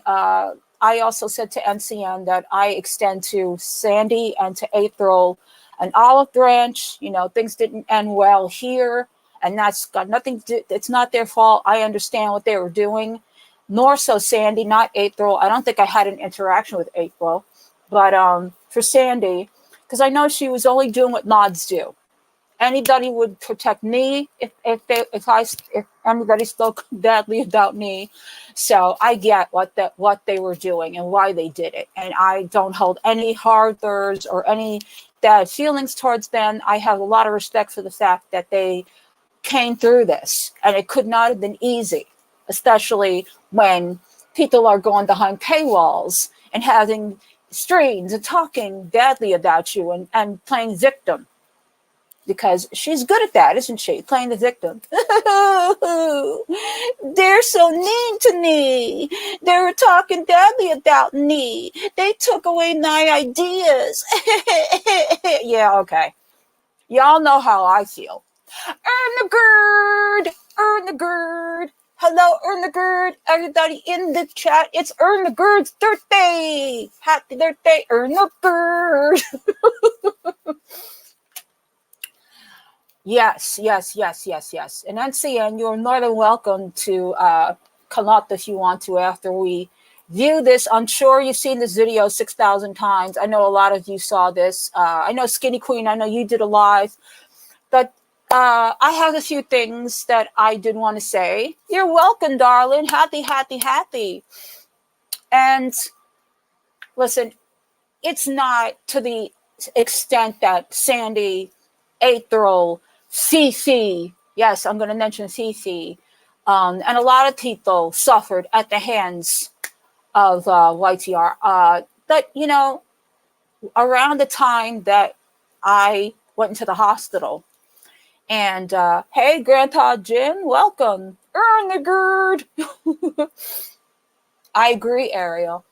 I also said to NCN that I extend to Sandy and to April an olive branch. You know, things didn't end well here, and that's got nothing to do, it's not their fault. I understand what they were doing. More so Sandy, not April. I don't think I had an interaction with April, but for Sandy, because I know she was only doing what mods do. Anybody would protect me if anybody spoke badly about me. So I get what they were doing and why they did it, and I don't hold any harbors or any bad feelings towards them. I have a lot of respect for the fact that they came through this, and it could not have been easy, especially when people are going behind paywalls and having streams and talking badly about you and playing victim. Because she's good at that, isn't she? Playing the victim. They're so mean to me. They were talking badly about me. They took away my ideas. Yeah, okay. Y'all know how I feel. Earn the gird. Earn the gird. Hello, Earn the Gird. Everybody in the chat. It's Earn the Gird's birthday. Happy birthday, Earn the Gird. Yes. And NCN, you're more than welcome to come up if you want to after we view this. I'm sure you've seen this video 6,000 times. I know a lot of you saw this. I know Skinny Queen, I know you did a live. But I have a few things that I did want to say. You're welcome, darling. Happy, happy, happy. And listen, it's not to the extent that Sandy, April, Cece, yes, I'm going to mention Cece, and a lot of people suffered at the hands of YTR. But, you know, around the time that I went into the hospital, and hey, Grandpa Jim, welcome. Earn the gird. I agree, Ariel.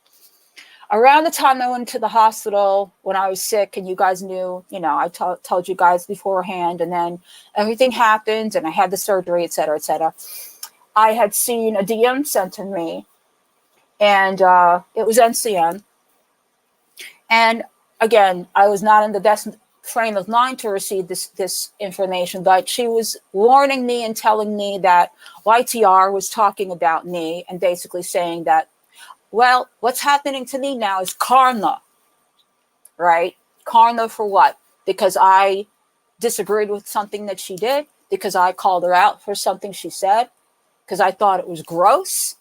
Around the time I went to the hospital when I was sick, and you guys knew, you know, I told you guys beforehand, and then everything happened, and I had the surgery, et cetera, et cetera. I had seen a DM sent to me, and it was NCM. And again, I was not in the best frame of mind to receive this information, but she was warning me and telling me that YTR was talking about me and basically saying that, well, what's happening to me now is karma, right? Karma for what? Because I disagreed with something that she did, because I called her out for something she said, because I thought it was gross.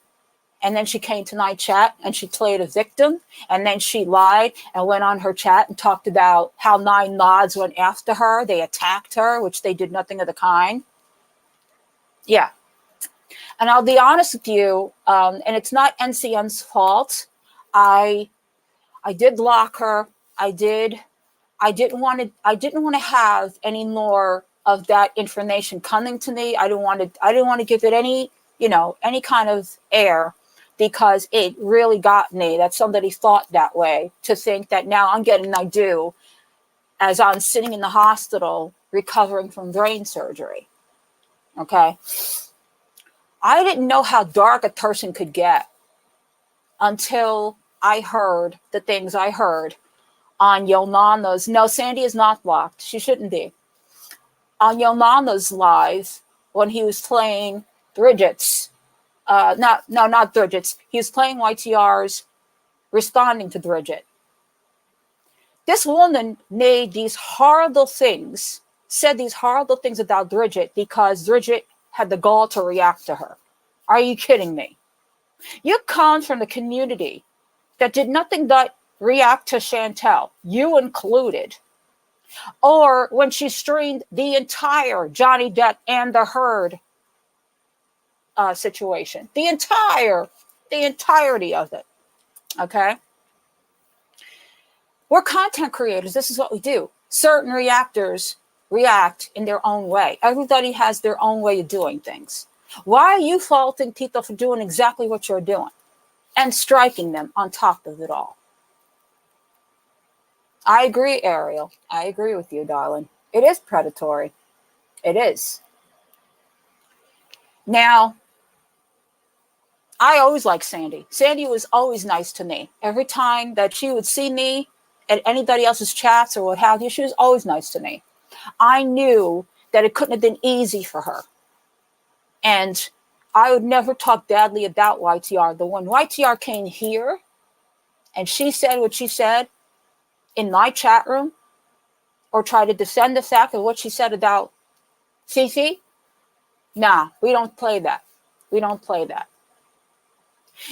And then she came to my chat and she played a victim. And then she lied and went on her chat and talked about how 9 mods went after her. They attacked her, which they did nothing of the kind. Yeah. And I'll be honest with you, and it's not NCM's fault. I did block her. I didn't want to have any more of that information coming to me. I didn't want to give it any, you know, any kind of air, because it really got me that somebody thought that way, to think that now I'm getting my due as I'm sitting in the hospital recovering from brain surgery. Okay. I didn't know how dark a person could get until I heard the things I heard on Yolana's. No, Sandy is not blocked. She shouldn't be. On Yolana's live, when he was playing Bridget's, not Bridget's. He was playing YTR's Responding to Bridget. This woman made these horrible things, said these horrible things about Bridget because Bridget had the gall to react to her. Are you kidding me? You come from the community that did nothing but react to Chantel, you included. Or when she streamed the entire Johnny Depp and the Herd situation, the entirety of it. Okay. We're content creators. This is what we do. Certain reactors react in their own way. Everybody has their own way of doing things. Why are you faulting people for doing exactly what you're doing and striking them on top of it all? I agree, Ariel. I agree with you, darling. It is predatory. It is. Now, I always liked Sandy. Sandy was always nice to me. Every time that she would see me at anybody else's chats or what have you, she was always nice to me. I knew that it couldn't have been easy for her. And I would never talk badly about YTR. But when YTR came here and she said what she said in my chat room, or tried to defend the fact of what she said about Fifi, nah, we don't play that. We don't play that.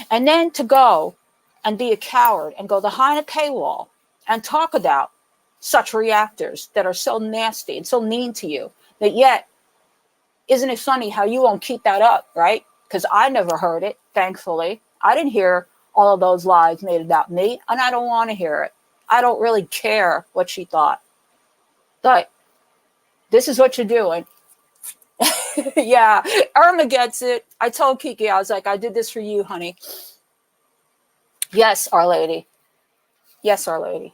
And then to go and be a coward and go behind a paywall and talk about such reactors that are so nasty and so mean to you, that yet, isn't it funny how you won't keep that up, right? Because I never heard it, thankfully. I didn't hear all of those lies made about me, and I don't want to hear it. I don't really care what she thought. But this is what you're doing. Yeah, Irma gets it. I told Kiki, I was like, I did this for you, honey. Yes, Our Lady. Yes, Our Lady.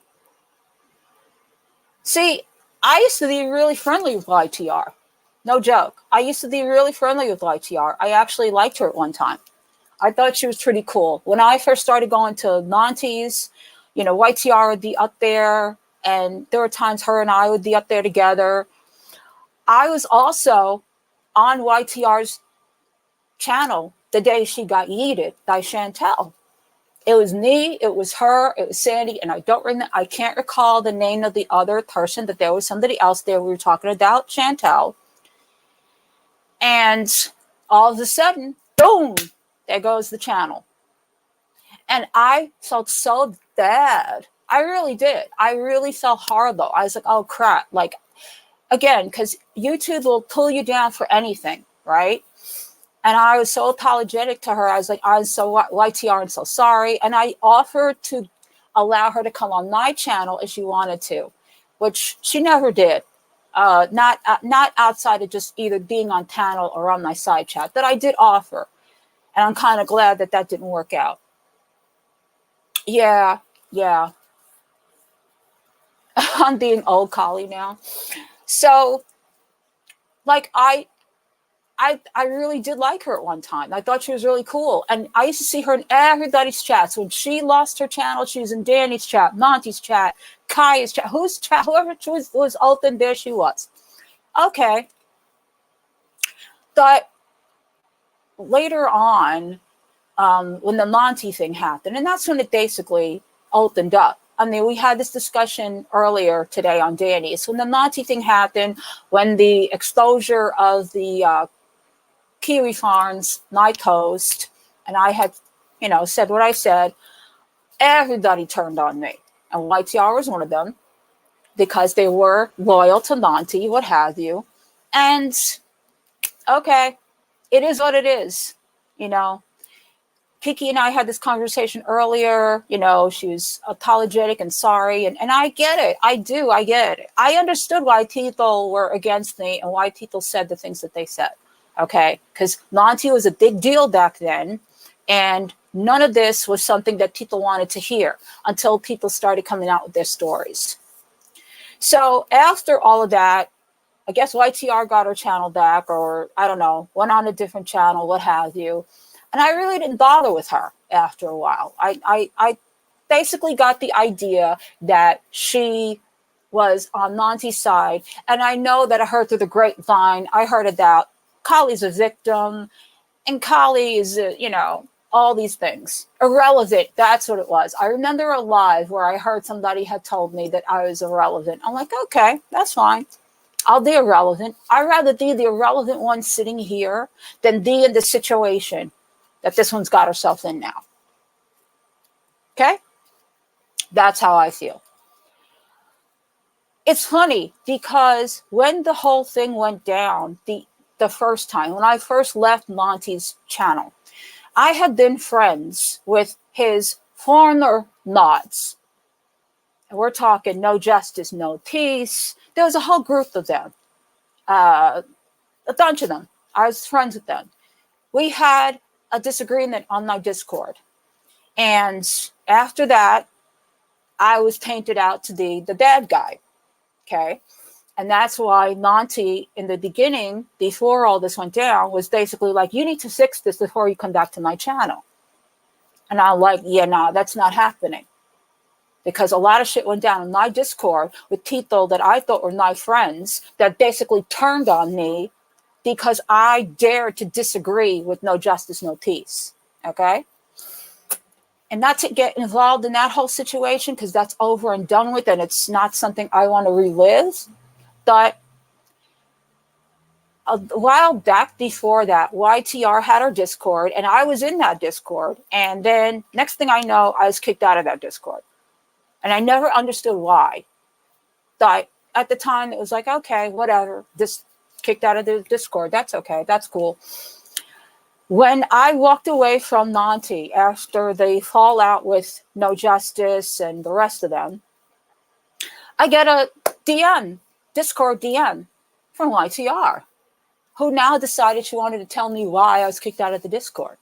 See, I used to be really friendly with YTR. No joke. I used to be really friendly with YTR. I actually liked her at one time. I thought she was pretty cool. When I first started going to Nantes, you know, YTR would be up there, and there were times her and I would be up there together. I was also on YTR's channel the day she got yeeted by Chantel. It was me, it was her, it was Sandy, and I can't recall the name of the other person, but there was somebody else there. We were talking about Chantel, And all of a sudden, boom, there goes the channel. And I felt so bad. I really did. I really felt horrible. I was like, oh crap. Like, again, because YouTube will pull you down for anything, right? And I was so apologetic to her. I was like, I'm so YTR, I'm so sorry. And I offered to allow her to come on my channel if she wanted to, which she never did. Not outside of just either being on panel or on my side chat, but I did offer. And I'm kind of glad that that didn't work out. Yeah. I'm being old Collie now. So, like, I really did like her at one time. I thought she was really cool. And I used to see her in everybody's chats. When she lost her channel, she was in Danny's chat, Monty's chat, Kaya's chat, whose chat, whoever was open, there she was. Okay. But later on, when the Monty thing happened, and that's when it basically opened up. I mean, we had this discussion earlier today on Danny's. When the Monty thing happened, when the exposure of the Kiwi Farms night coast, and I had, said what I said, everybody turned on me. And YTR was one of them, because they were loyal to Monty, what have you. And okay, it is what it is, Kiki and I had this conversation earlier. She was apologetic and sorry. And I get it. I get it. I understood why people were against me and why people said the things that they said. Okay. Because Monty was a big deal back then. And none of this was something that people wanted to hear until people started coming out with their stories. So after all of that, I guess YTR got her channel back, or I don't know, went on a different channel, what have you. And I really didn't bother with her after a while. I basically got the idea that she was on Monty's side. And I know that I heard through the grapevine, I heard about Collie's a victim, and Collie is, all these things. Irrelevant, that's what it was. I remember a live where I heard somebody had told me that I was irrelevant. I'm like, okay, that's fine. I'll be irrelevant. I'd rather be the irrelevant one sitting here than be in the situation that this one's got herself in now. Okay? That's how I feel. It's funny because when the whole thing went down, the first time, when I first left Monty's channel, I had been friends with his former mods. And we're talking No Justice, No Peace. There was a whole group of them. A bunch of them. I was friends with them. We had a disagreement on my Discord. And after that, I was painted out to be the bad guy. Okay. And that's why Monty, in the beginning, before all this went down, was basically like, you need to fix this before you come back to my channel. And I'm like, yeah, no, that's not happening. Because a lot of shit went down in my Discord with people that I thought were my friends that basically turned on me because I dared to disagree with No Justice, No Peace. Okay? And not to get involved in that whole situation, because that's over and done with, and it's not something I want to relive. But a while back before that, YTR had our Discord, and I was in that Discord. And then next thing I know, I was kicked out of that Discord. And I never understood why. But at the time, it was like, okay, whatever. Just kicked out of the Discord. That's okay. That's cool. When I walked away from Monty after the fallout with No Justice and the rest of them, I get a DM, Discord DM from YTR, who now decided she wanted to tell me why I was kicked out of the Discord.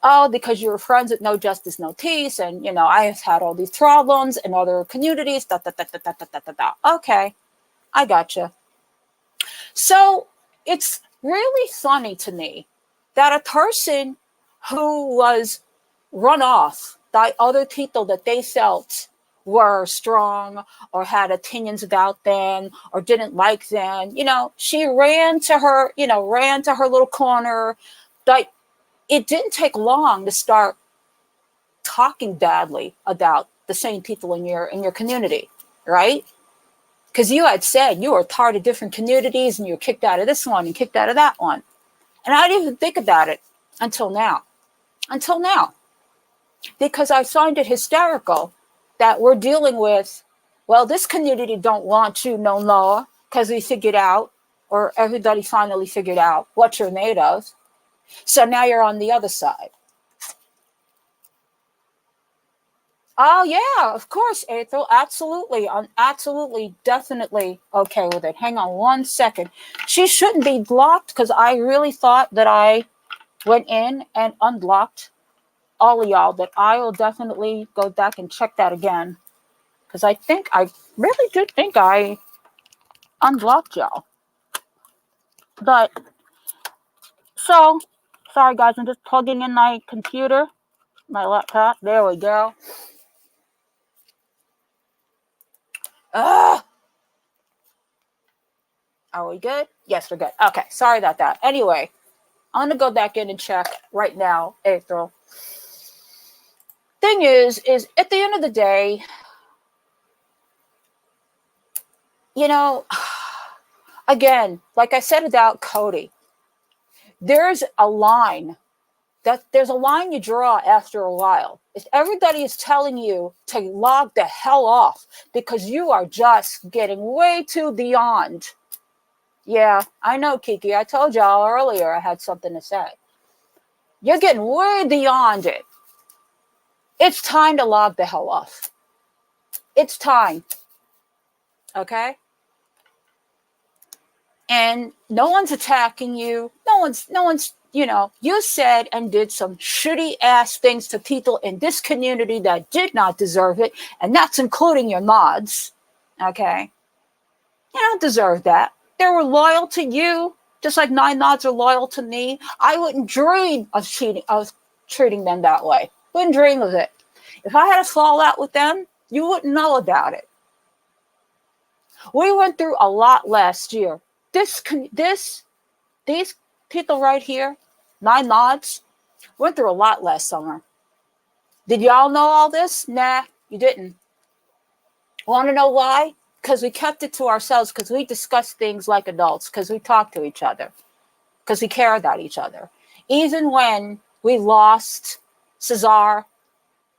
Oh, because you were friends with No Justice, No Peace, and, I have had all these problems in other communities, Okay, I gotcha. So it's really funny to me that a person who was run off by other people that they felt were strong or had opinions about them or didn't like them, she ran to her little corner. But it didn't take long to start talking badly about the same people in your community, right? Because you had said you were tired of different communities and you were kicked out of this one and kicked out of that one. And I didn't even think about it until now. Until now. Because I find it hysterical that we're dealing with, well, this community don't want you no more because we figured out, or everybody finally figured out what you're made of. So now you're on the other side. Oh, yeah, of course, Ethel. Absolutely. I'm absolutely, definitely okay with it. Hang on one second. She shouldn't be blocked because I really thought that I went in and unblocked all of y'all, but I will definitely go back and check that again because I really did think I unblocked y'all. But, so, sorry guys, I'm just plugging in my computer, my laptop. There we go. Are we good? Yes, we're good. Okay, sorry about that. Anyway, I'm going to go back in and check right now, April. Thing is at the end of the day, you know, again, like I said about Cody, there's a line you draw after a while. If everybody is telling you to log the hell off because you are just getting way too beyond. Yeah, I know, Kiki. I told y'all earlier I had something to say. You're getting way beyond it. It's time to log the hell off. It's time. Okay? And no one's attacking you. No one's, you said and did some shitty ass things to people in this community that did not deserve it. And that's including your mods. Okay? You don't deserve that. They were loyal to you, just like 9 mods are loyal to me. I wouldn't dream of treating them that way. Wouldn't dream of it. If I had a fallout with them, you wouldn't know about it. We went through a lot last year. These people right here, 9 mods, went through a lot last summer. Did y'all know all this? Nah, you didn't. Want to know why? Because we kept it to ourselves, because we discussed things like adults, because we talk to each other, because we care about each other. Even when we lost Cesar,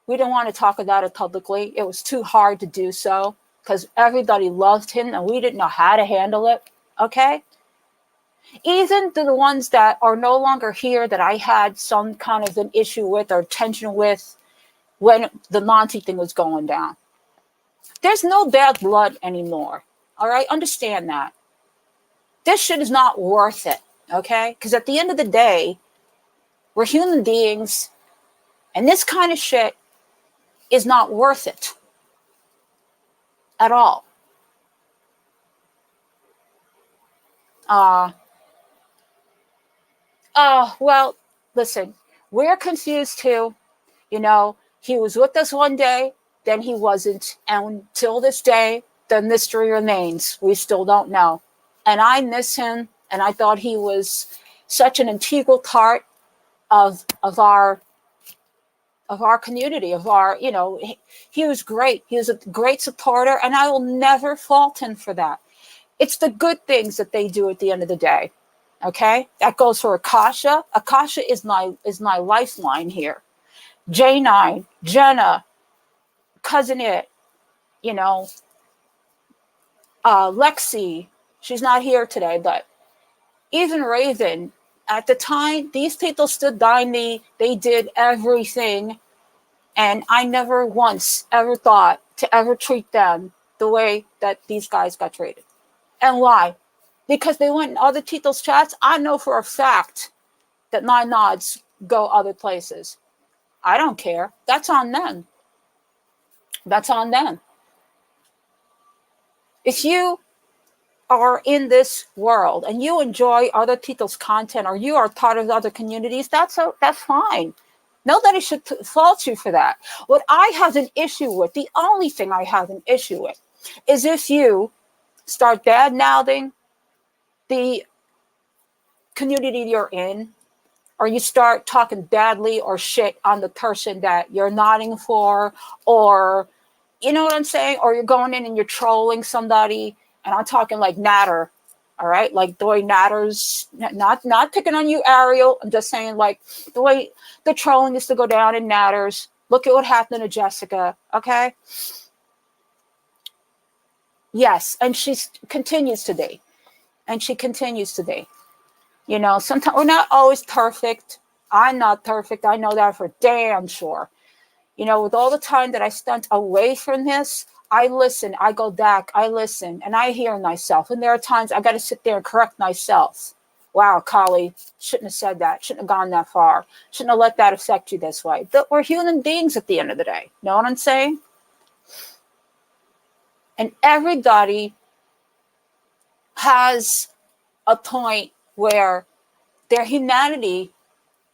we didn't want to talk about it publicly. It was too hard to do so, because everybody loved him and we didn't know how to handle it. Okay? Even to the ones that are no longer here that I had some kind of an issue with or tension with when the Monty thing was going down. There's no bad blood anymore. All right? Understand that. This shit is not worth it. Okay? Because at the end of the day, we're human beings and this kind of shit is not worth it at all. Well, listen, we're confused too. He was with us one day, then he wasn't. And until this day, the mystery remains. We still don't know. And I miss him. And I thought he was such an integral part of our community, he was great. He was a great supporter, and I will never fault him for that. It's the good things that they do at the end of the day. Okay? That goes for Akasha. Akasha is my lifeline here. J9, Jenna, Cousin It, Lexi. She's not here today, but even Raven. At the time, these people stood by me. They did everything. And I never once ever thought to ever treat them the way that these guys got treated. And why? Because they went in other people's chats. I know for a fact that 9 mods go other places. I don't care. That's on them. That's on them. If you are in this world and you enjoy other people's content or you are part of other communities, that's fine. Nobody should fault you for that. What I have an issue with, the only thing I have an issue with, is if you start bad-mouthing the community you're in, or you start talking badly or shit on the person that you're nodding for, or, you know what I'm saying? Or you're going in and you're trolling somebody. And I'm talking like Natter. All right, like the way Natter's not picking on you, Ariel. I'm just saying, like the way the trolling used to go down in Natter's. Look at what happened to Jessica. Okay. Yes, and she continues to be, and she continues to be. You know, sometimes we're not always perfect. I'm not perfect. I know that for damn sure. You know, with all the time that I spent away from this, I listen, I go back, I listen, and I hear myself. And there are times I got to sit there and correct myself. Wow, Colleen, shouldn't have said that. Shouldn't have gone that far. Shouldn't have let that affect you this way. But we're human beings at the end of the day. Know what I'm saying? And everybody has a point where their humanity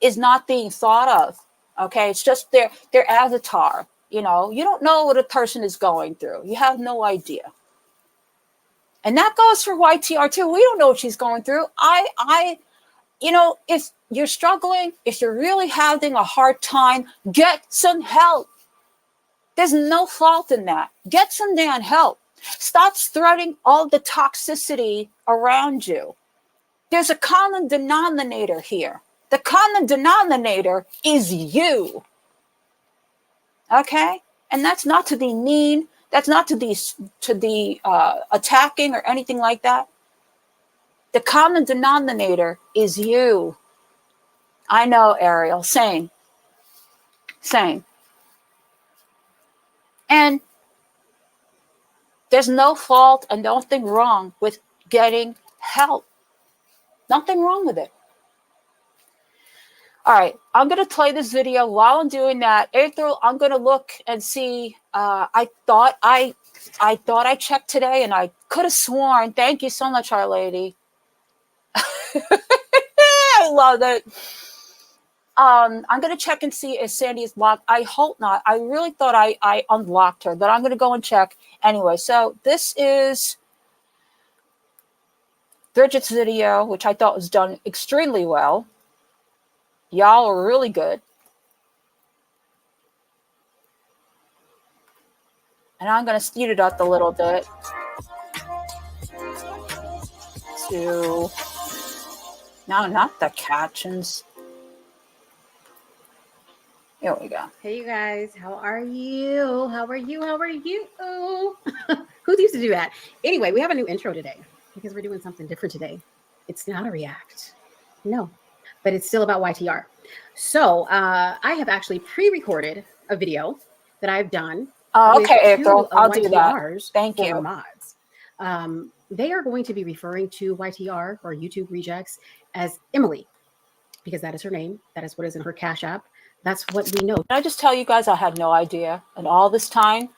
is not being thought of. Okay, it's just their avatar. You know, you don't know what a person is going through. You have no idea. And that goes for YTR too. We don't know what she's going through. You know, if you're struggling, if you're really having a hard time, get some help. There's no fault in that. Get some damn help. Stop spreading all the toxicity around you. There's a common denominator here. The common denominator is you. Okay? And that's not to be mean. That's not to be attacking or anything like that. The common denominator is you. I know, Ariel. Same. And there's no fault and nothing wrong with getting help. Nothing wrong with it. All right, I'm going to play this video. While I'm doing that, April, I'm going to look and see. I thought I checked today, and I could have sworn. Thank you so much, Our Lady. I love it. I'm going to check and see if Sandy is blocked. I hope not. I really thought I unblocked her, but I'm going to go and check anyway. So this is Bridget's video, which I thought was done extremely well. Y'all are really good. And I'm going to speed it up a little bit to, no, not the captions. Here we go. Hey, you guys. How are you? How are you? Who used to do that? Anyway, we have a new intro today because we're doing something different today. It's not a react. No. But it's still about YTR. So I have actually pre-recorded a video that I've done. Okay, April, I'll do that. Thank you. Mods. They are going to be referring to YTR or YouTube Rejects as Emily because that is her name. That is what is in her Cash App. That's what we know. Can I just tell you guys, I had no idea. And all this time,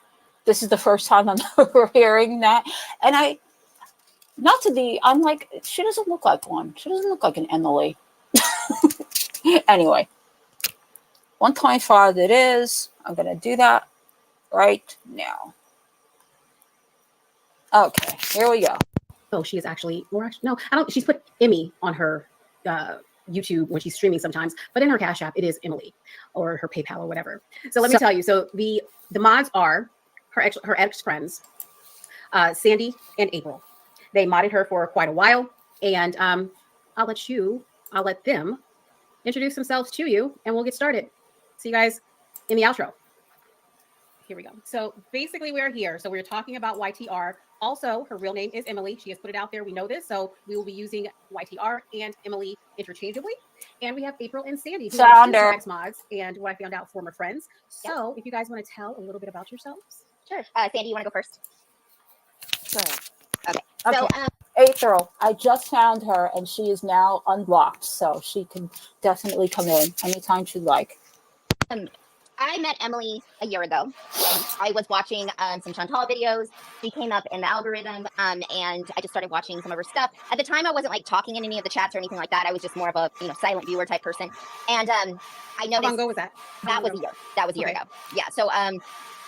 this is the first time I'm ever hearing that. And I'm like, she doesn't look like one. She doesn't look like an Emily. Anyway, 125 it is. I'm going to do that right now. Okay, here we go. Oh, she is actually, no, she's put Emmy on her YouTube when she's streaming sometimes, but in her Cash App, it is Emily or her PayPal or whatever. So let me tell you. So the mods are her ex friends, Sandy and April. They modded her for quite a while, and I'll let them introduce themselves to you, and we'll get started. See you guys in the outro. Here we go. So basically we're here. So we're talking about YTR. Also, her real name is Emily. She has put it out there. We know this. So we will be using YTR and Emily interchangeably. And we have April and Sandy, who are ex-mods and what I found out, former friends. So if you guys want to tell a little bit about yourselves. Sure. Sandy, you want to go first? Sure. Okay. So, April, I just found her, and she is now unblocked, so she can definitely come in anytime she'd like. I met Emily a year ago. I was watching some Chantal videos. She came up in the algorithm, and I just started watching some of her stuff. At the time, I wasn't like talking in any of the chats or anything like that. I was just more of a silent viewer type person. And I noticed. How long ago was that? That was a year. That was a year ago. Yeah. So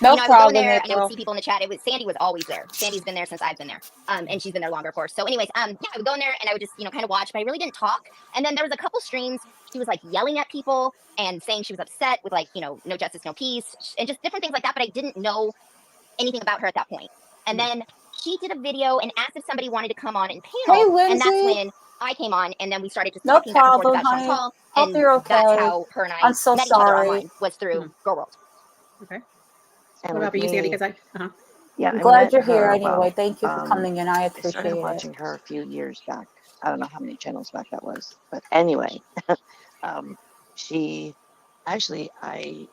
no I would problem, go in there April. and I would see people in the chat. Sandy was always there. Sandy's been there since I've been there. And she's been there longer, of course. So anyways, yeah, I would go in there and I would just, kind of watch, but I really didn't talk. And then there was a couple streams. She was like yelling at people and saying she was upset with no justice, no peace, and just different things like that. But I didn't know anything about her at that point. And then she did a video and asked if somebody wanted to come on and Hey, panel, and that's Lindsay. when I came on, and then we started just No talking back and forth problem, about honey. Chantal, Hope and you're okay. that's how her and I I'm so met each other sorry. online, was through Girl World. Okay. And What about for with you, Sandy? me, Because yeah, I'm I glad met you're here her. anyway. Well, Thank you for coming in. I I appreciate started it. watching her a few years back. I don't know how many channels back that was, but anyway, she actually, I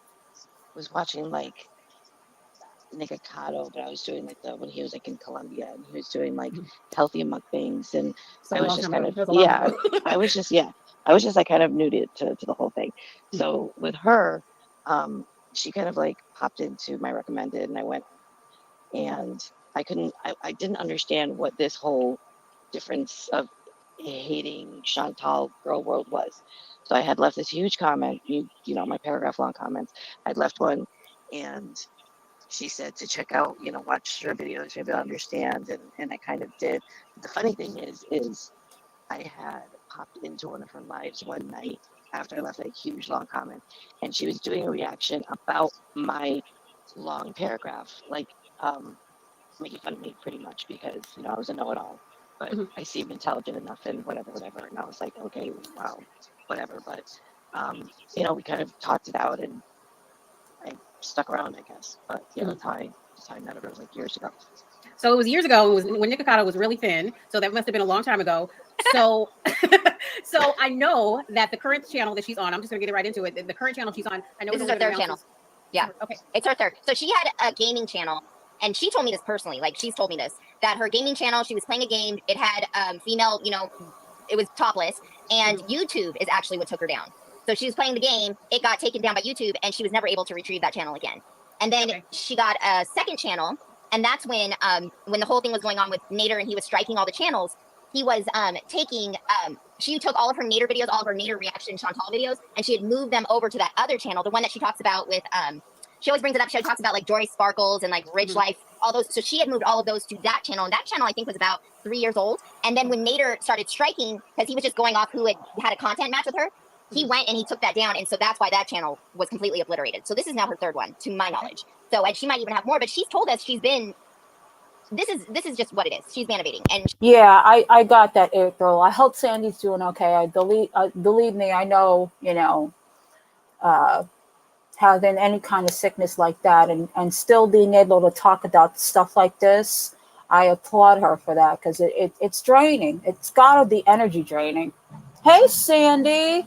was watching like Nikocado, but I was doing like when he was like in Colombia, and he was doing like healthy mukbangs, and So I was long just time kind ago. of That was a long time ago. I was just like kind of new to the whole thing. So with her, she kind of like popped into my recommended, and I went, and I didn't understand what this whole difference of hating Chantal Girl World was. So I had left this huge comment, you know, my paragraph long comments. I'd left one, and she said to check out, you know, watch her videos, maybe I'll understand, and I kind of did. The funny thing is I had popped into one of her lives one night after I left a huge long comment, and she was doing a reaction about my long paragraph, like making fun of me pretty much because, you know, I was a know-it-all, but I seemed intelligent enough and whatever. And I was like, okay, wow, whatever. But you know, we kind of talked it out, and I stuck around, I guess. But yeah, that's how I met her. It was like years ago. So it was years ago. It was when Nikocado was really thin. So that must have been a long time ago. So, so I know that the current channel that she's on, I'm just gonna get right into it. The current channel she's on, I know This is her third channel. Yeah. Okay. It's her third. So she had a gaming channel, and she told me this personally. Like, she's told me this, that her gaming channel, she was playing a game. It had female, you know, it was topless, and YouTube is actually what took her down. So she was playing the game. It got taken down by YouTube, and she was never able to retrieve that channel again. And then she got a second channel, and that's when the whole thing was going on with Nader, and he was striking all the channels. He was taking she took all of her Nader videos, all of her Nader reaction Chantal videos, and she had moved them over to that other channel, the one that she talks about with she always brings it up. She talks about like Joy Sparkles and like Rich Life, all those. So she had moved all of those to that channel, and that channel I think was about 3 years old. And then when Nader started striking, because he was just going off who had a content match with her, he went and he took that down, and so that's why that channel was completely obliterated. So this is now her third one, to my knowledge. So, and she might even have more, but she's told us she's been. This is just what it is. She's innovating, and Yeah, I got that, April. I hope Sandy's doing okay. Believe me, I know, you know, having any kind of sickness like that and still being able to talk about stuff like this, I applaud her for that, because it's draining. It's got to be energy draining. Hey, Sandy.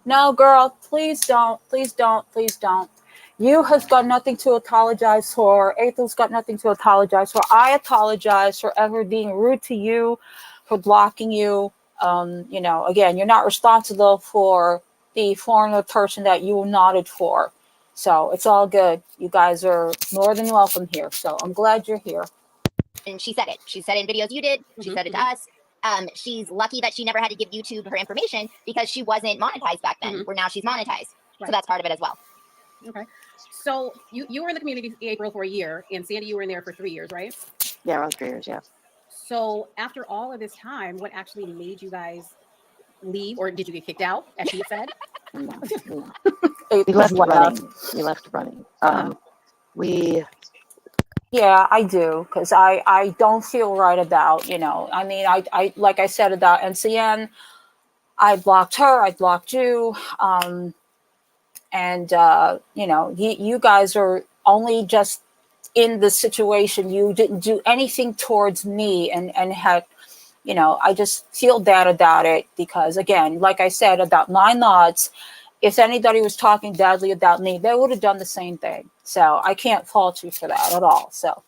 No, girl, please don't. Please don't. Please don't. You have got nothing to apologize for. April's got nothing to apologize for. I apologize for ever being rude to you, for blocking you. You know, again, you're not responsible for the foreigner person that you nodded for. So it's all good. You guys are more than welcome here. So I'm glad you're here. And she said it. She said it in videos you did. She said it to us. She's lucky that she never had to give YouTube her information because she wasn't monetized back then. Where now she's monetized. So that's part of it as well. Okay. So you were in the community, April, for a year, and Sandy, you were in there for 3 years, right? Yeah, around 3 years. Yeah. So after all of this time, what actually made you guys leave, or did you get kicked out, as she said? No. We left running. We left running. Yeah, I do, because I don't feel right about, you know, I mean, I like I said about NCN, I blocked her, I blocked you, and you know, you guys are only just in the situation. You didn't do anything towards me, and had, you know, I just feel bad about it, because again, like I said about my mods, if anybody was talking badly about me, they would have done the same thing. So I can't fault you for that at all. So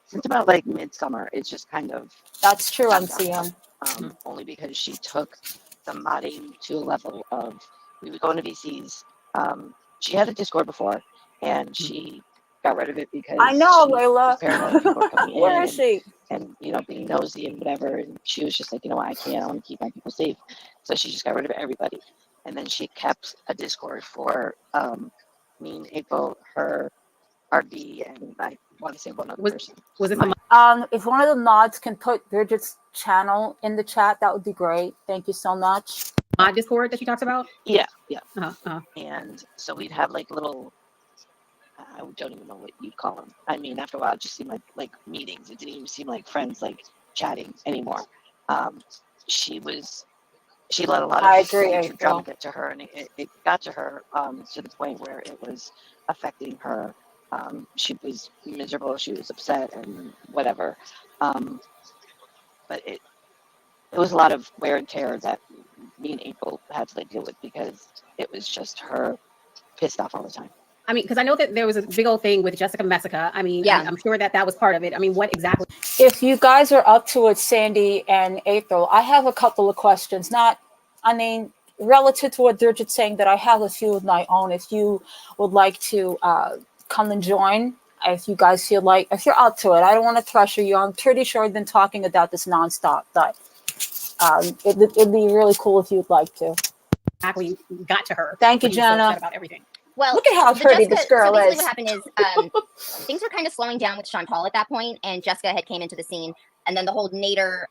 since about like midsummer, it's just kind of that's true. I'm seeing only because she took the modding to a level of, we would go into VCs. She had a Discord before, and she got rid of it because I know, she Layla. was paranoid people were coming Where in is she? and you know, being nosy and whatever. And she was just like, you know what, I want to keep my people safe. So she just got rid of everybody. And then she kept a Discord for me and April, her, RD, and I want to say one other person. Was it if one of the mods can put Bridget's channel in the chat, that would be great. Thank you so much. Discord that she talks about? Yeah. Uh-huh. And so we'd have like little I don't even know what you'd call them. I mean, after a while, it just seemed like meetings. It didn't even seem like friends, like chatting anymore. She let a lot I of agree, drama April. get to her, and it got to her to the point where it was affecting her. She was miserable. She was upset and whatever. But it was a lot of wear and tear that me and April had to deal with because it was just her pissed off all the time. I mean, because I know that there was a big old thing with Jessica Messica. I mean, Yeah. I'm sure that was part of it. I mean, what exactly? If you guys are up to it, Sandy and April, I have a couple of questions. Relative to what Dirge's saying, that I have a few of my own. If you would like to come and join, if you guys feel like, if you're up to it, I don't want to pressure you. I'm pretty sure I've been talking about this nonstop, but it'd be really cool if you'd like to. Exactly got to her. Thank you, when he was so Jenna. upset about everything. Well, Look at how the pretty Jessica, this girl so basically is. what happened is things were kind of slowing down with Chantal at that point, and Jessica had came into the scene, and then the whole Nader,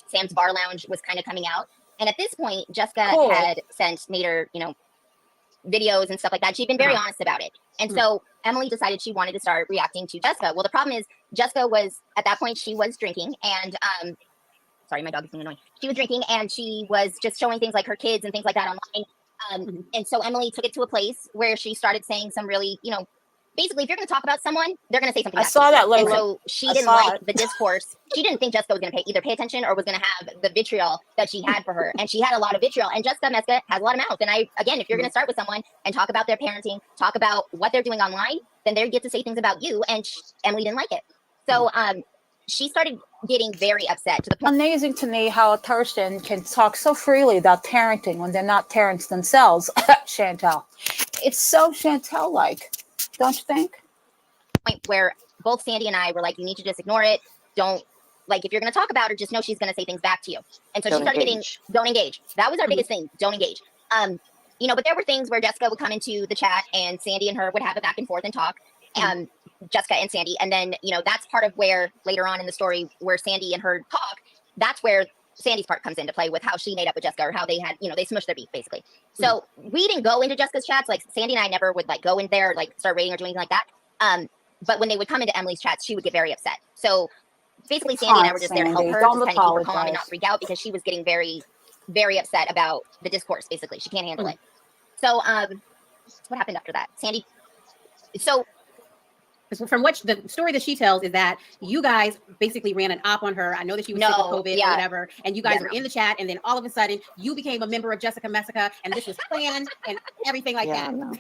Sam's Bar Lounge was kind of coming out. And at this point, Jessica had sent Nader, videos and stuff like that. She'd been very honest about it. And so Emily decided she wanted to start reacting to Jessica. Well, the problem is Jessica was, at that point, she was drinking, and sorry, my dog is being annoying. She was drinking, and she was just showing things like her kids and things like that online. And so Emily took it to a place where she started saying some really, basically, if you're going to talk about someone, they're going to say something. I saw that And little. so she didn't like the discourse. She didn't think Jessica was going to either pay attention or was going to have the vitriol that she had for her. And she had a lot of vitriol. And Jessica Messica has a lot of mouth. And again, if you're going to start with someone and talk about their parenting, talk about what they're doing online, then they get to say things about you. And Emily didn't like it. So she started getting very upset to the point. Amazing to me how a person can talk so freely about parenting when they're not parents themselves. Chantal, it's so Chantal-like, don't you think? Point where both Sandy and I were like, you need to just ignore it. Don't, if you're going to talk about her, just know she's going to say things back to you. And so she started getting, don't engage. That was our biggest thing, don't engage. But there were things where Jessica would come into the chat and Sandy and her would have a back and forth and talk. Jessica and Sandy. And then, that's part of where later on in the story where Sandy and her talk, that's where Sandy's part comes into play with how she made up with Jessica, or how they had, they smushed their beef basically. So we didn't go into Jessica's chats. Like Sandy and I never would go in there, start rating or doing anything like that. But when they would come into Emily's chats, she would get very upset. So basically Sandy and I were just there to help her, just kind of keep her calm and not freak out, because she was getting very, very upset about the discourse. Basically, she can't handle it. So what happened after that? Sandy. So from what the story that she tells is that you guys basically ran an op on her. I know that she was sick with COVID or whatever, and you guys were in the chat, and then all of a sudden you became a member of Jessica Messica, and this was planned and everything like that. No.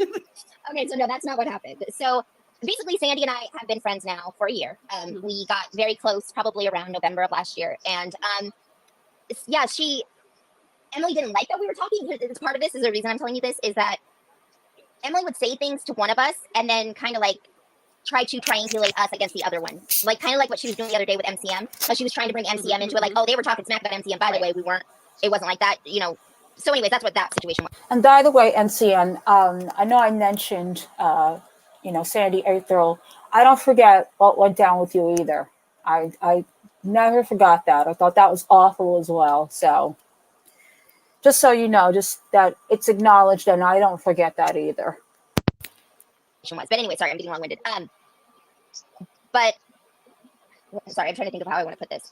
Okay, so no, that's not what happened. So basically, Sandy and I have been friends now for a year. We got very close probably around November of last year, and Emily didn't like that we were talking. It's part of this is the reason I'm telling you this is that Emily would say things to one of us and then kind of try to triangulate us against the other one. Kind of like what she was doing the other day with MCM. She was trying to bring MCM into it, oh, they were talking smack about MCM. By the way, we weren't. It wasn't like that, So anyways, that's what that situation was. And by the way, MCM, I know I mentioned, Sandy April. I don't forget what went down with you either. I never forgot that. I thought that was awful as well. So just so you know, just that it's acknowledged, and I don't forget that either. But anyway, sorry, I'm getting long-winded. But sorry, I'm trying to think of how I want to put this.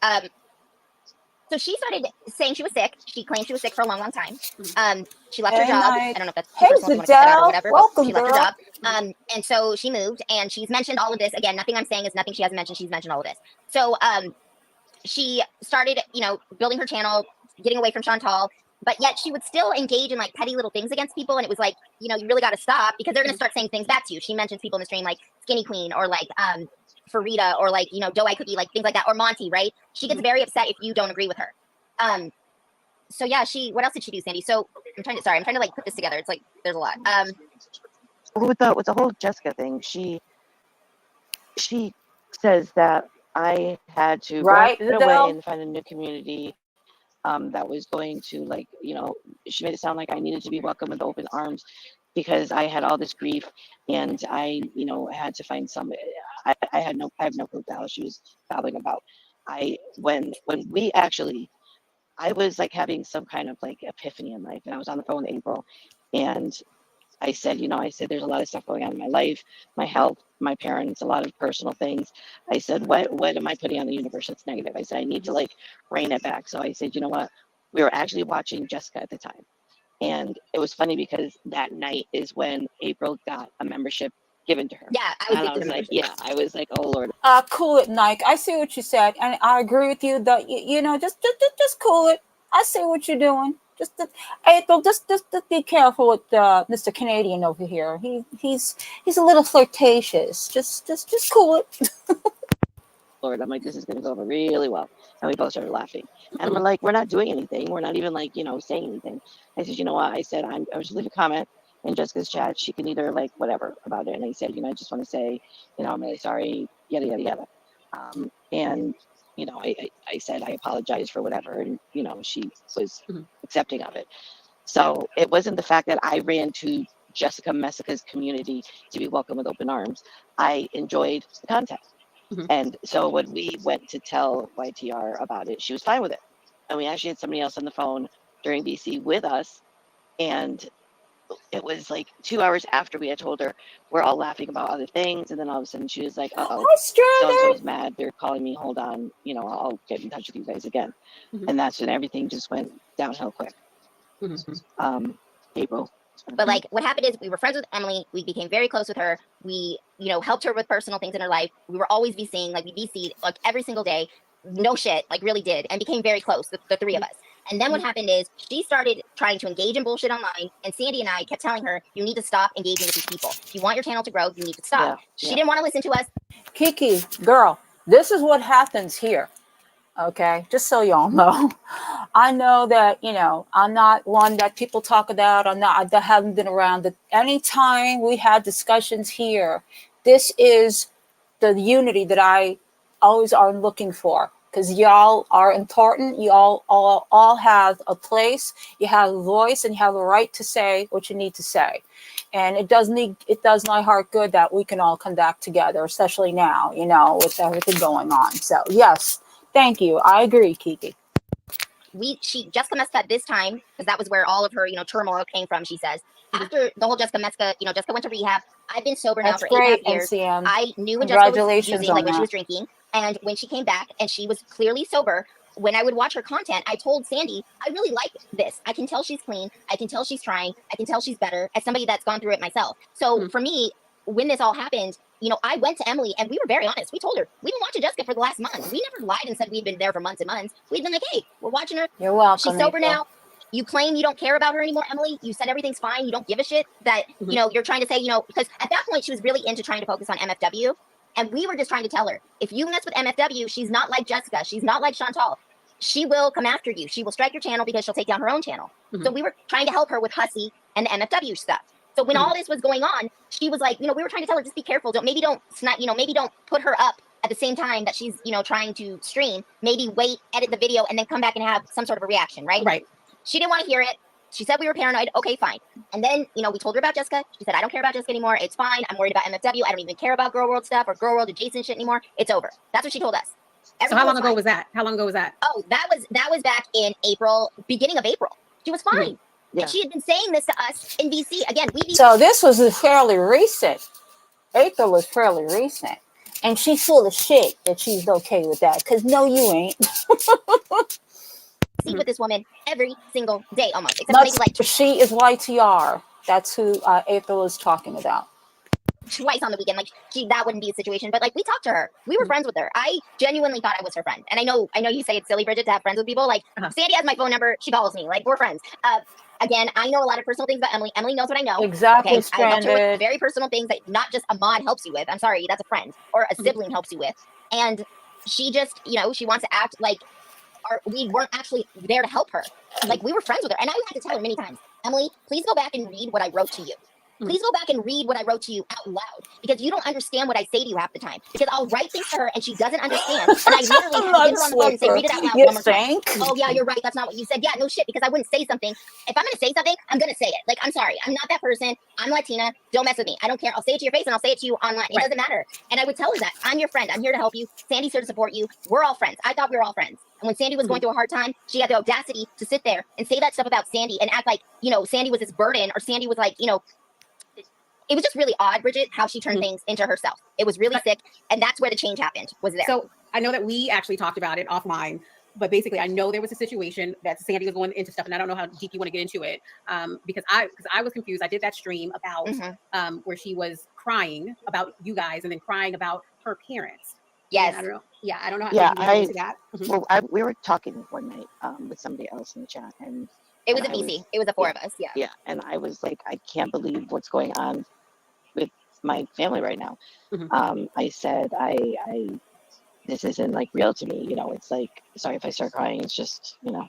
So she started saying she was sick. She claimed she was sick for a long, long time. She left her job. I don't know if that's personal, if you want to cut that out or whatever. Welcome, she left her job. And so she moved, and she's mentioned all of this. Again, nothing I'm saying is nothing she hasn't mentioned. She's mentioned all of this. So she started, building her channel, getting away from Chantal. But yet she would still engage in petty little things against people. And it was you really got to stop, because they're going to start saying things back to you. She mentions people in the stream like Skinny Queen or Farida or Doe Eye Cookie, things like that, or Monty, right? She gets very upset if you don't agree with her. So yeah, what else did she do, Sandy? So I'm trying to put this together. It's there's a lot. With the whole Jessica thing, she says that I had to run away and find a new community. That was going to she made it sound like I needed to be welcomed with open arms because I had all this grief, and I had to find somebody. I have no clue what she was babbling about. When we actually, I was having some kind of epiphany in life, and I was on the phone with April, and I said, there's a lot of stuff going on in my life, my health, my parents, a lot of personal things. I said, what am I putting on the universe that's negative? I said, I need to like rein it back. So I said, you know what? We were actually watching Jessica at the time. And it was funny because that night is when April got a membership given to her. Yeah, I was like, oh Lord. Cool it, Nike. I see what you said, and I agree with you that just cool it. I see what you're doing. April, just be careful with Mr. Canadian over here. He's a little flirtatious. Just cool it. Lord, I'm like, this is going to go over really well. And we both started laughing. And we're like, we're not doing anything. We're not even like, saying anything. I said, you know what? I said, I was just leave a comment in Jessica's chat. She can either like whatever about it. And I said, I just want to say, I'm really sorry, yada, yada, yada. And, I said, I apologize for whatever. And, she was accepting of it. So it wasn't the fact that I ran to Jessica Messica's community to be welcomed with open arms. I enjoyed the content. And so when we went to tell YTR about it, she was fine with it. And we actually had somebody else on the phone during BC with us. And it was like 2 hours after we had told her, we're all laughing about other things. And then all of a sudden she was like, uh-oh, so-and-so's mad. They're calling me. Hold on. I'll get in touch with you guys again. And that's when everything just went downhill quick. April. But like what happened is we were friends with Emily. We became very close with her. We, helped her with personal things in her life. We were always VCing, like we VC'd like every single day. No shit, like really did, and became very close, the three of us. And then what happened is she started trying to engage in bullshit online, and Sandy and I kept telling her, you need to stop engaging with these people. If you want your channel to grow, you need to stop. She didn't want to listen to us. Kiki, girl, this is what happens here. Okay, just so y'all know. I know that, I'm not one that people talk about. I haven't been around. Anytime we had discussions here, this is the unity that I always are looking for, because y'all are important. You all have a place. You have a voice, and you have a right to say what you need to say. And it does my heart good that we can all come back together, especially now, with everything going on. So yes. Thank you. I agree, Kiki. Jessica Messica this time, because that was where all of her, turmoil came from, she says. After the whole Jessica Messica, Jessica went to rehab. I've been sober now for 8.5 years. NCM. I knew when Jessica was using, like when she was drinking. And when she came back and she was clearly sober, when I would watch her content, I told Sandy, I really like this. I can tell she's clean. I can tell she's trying. I can tell she's better, as somebody that's gone through it myself. So for me, when this all happened, I went to Emily and we were very honest. We told her, we've been watching Jessica for the last month. We never lied and said we'd been there for months and months. We've been like, hey, we're watching her. You're welcome. She's sober now. You claim you don't care about her anymore, Emily. You said everything's fine. You don't give a shit that, you're trying to say, because at that point she was really into trying to focus on MFW. And we were just trying to tell her, if you mess with MFW, she's not like Jessica. She's not like Chantal. She will come after you. She will strike your channel because she'll take down her own channel. So we were trying to help her with Hussy and the MFW stuff. So when all this was going on, she was like, we were trying to tell her, just be careful. Maybe don't put her up at the same time that she's, trying to stream. Maybe wait, edit the video, and then come back and have some sort of a reaction, right? Right. She didn't want to hear it. She said we were paranoid. Okay, fine. And then, we told her about Jessica. She said, I don't care about Jessica anymore. It's fine. I'm worried about MFW. I don't even care about Girl World stuff or Girl World adjacent shit anymore. It's over. That's what she told us. So how long ago was that? Oh, that was back in April, beginning of April. She was fine. Yeah. And she had been saying this to us in BC. Again, So this was fairly recent. April was fairly recent. And she's full of shit that she's okay with that. Because no, you ain't. Speak with this woman every single day almost. Except maybe like she is YTR. That's who April is talking about. Twice on the weekend, that wouldn't be a situation, but we talked to her. We were friends with her. I genuinely thought I was her friend. And I know you say it's silly, Bridget, to have friends with people. Sandy has my phone number. She calls me. We're friends. Again, I know a lot of personal things about Emily. Emily knows what I know. Exactly. Okay? I helped her with very personal things that not just a mod helps you with. I'm sorry, that's a friend or a sibling helps you with. And she just, she wants to act like we weren't actually there to help her. We were friends with her. And I had to tell her many times, Emily, please go back and read what I wrote to you. Please go back and read what I wrote to you out loud, because you don't understand what I say to you half the time. Because I'll write things to her and she doesn't understand. And I literally have to get her on the phone and say, read it out loud one more time. Oh yeah, you're right. That's not what you said. Yeah, no shit, because I wouldn't say something. If I'm going to say something, I'm going to say it. I'm sorry. I'm not that person. I'm Latina. Don't mess with me. I don't care. I'll say it to your face and I'll say it to you online. It doesn't matter. And I would tell her that. I'm your friend. I'm here to help you. Sandy's here to support you. We're all friends. I thought we were all friends. And when Sandy was going through a hard time, she had the audacity to sit there and say that stuff about Sandy and act like, Sandy was this burden, or Sandy was it was just really odd, Bridget, how she turned things into herself. It was really sick, and that's where the change happened. Was there? So I know that we actually talked about it offline, but basically I know there was a situation that Sandy was going into stuff, and I don't know how deep you want to get into it, because I was confused. I did that stream about where she was crying about you guys and then crying about her parents. Yes. And I don't know. Yeah, I don't know how Yeah, deep you want to go into that. well, we were talking one night with somebody else in the chat, and it was a BC. It was the four of us. Yeah. Yeah, and I was like, I can't believe what's going on with my family right now. I said, I this isn't like real to me. You know, it's like, sorry if I start crying. It's just, you know,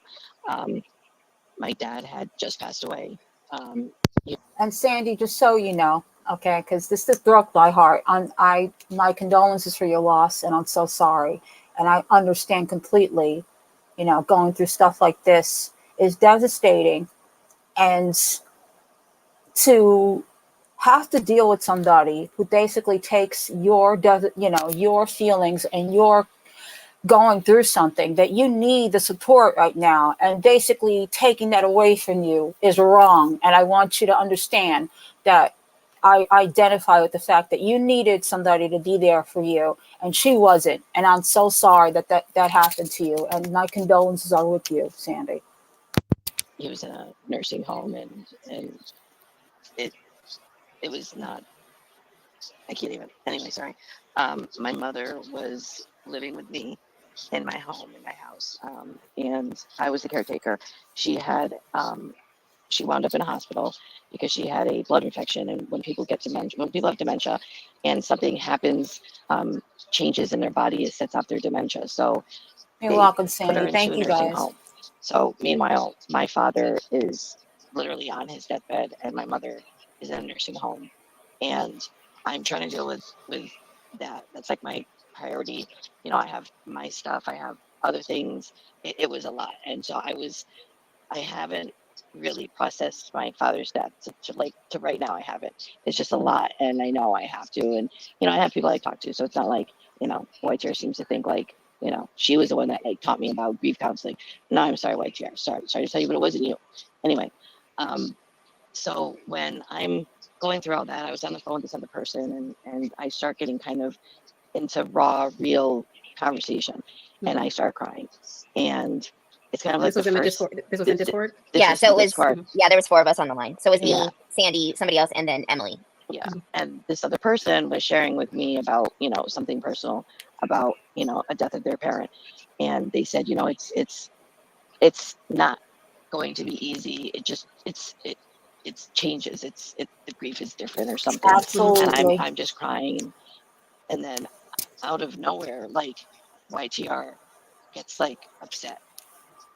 my dad had just passed away. And Sandy, just so you know, okay, because this broke my heart. My condolences for your loss, and I'm so sorry. And I understand completely, you know, going through stuff like this is devastating, and to have to deal with somebody who basically takes your feelings and your going through something that you need the support right now, and basically taking that away from you is wrong. And I want you to understand that I identify with the fact that you needed somebody to be there for you, and she wasn't. And I'm so sorry that happened to you. And my condolences are with you, Sandy. He was in a nursing home, and it was not. I can't even. Anyway, sorry. My mother was living with me in my home, in my house, and I was the caretaker. She had she wound up in a hospital because she had a blood infection, and when people have dementia and something happens, changes in their body, it sets off their dementia. So you're welcome, Sandy. Her Thank into you, a nursing guys. home. So meanwhile, my father is literally on his deathbed, and my mother is in a nursing home, and I'm trying to deal with that. That's like my priority. You know, I have my stuff, I have other things. It was a lot, and so I haven't really processed my father's death to right now. I haven't. It's just a lot, and I know I have to. And you know, I have people I talk to, so it's not like, you know, YTR seems to think like, you know, she was the one that like taught me about grief counseling. No, I'm sorry, YTR. Sorry to tell you, but it wasn't you. Anyway, so when I'm going through all that, I was on the phone with this other person, and I start getting kind of into raw, real conversation, and I start crying, and it's kind of like This was in Discord. This was in Discord. Yeah, so it was. Discord. Yeah, there was four of us on the line. So it was me, Yeah. Sandy, somebody else, and then Emily. Yeah, and this other person was sharing with me about, you know, something personal about, you know, a death of their parent, and they said, you know, it's not going to be easy. It changes. The grief is different or something. Absolutely. And I'm just crying, and then out of nowhere, like, YTR gets like upset,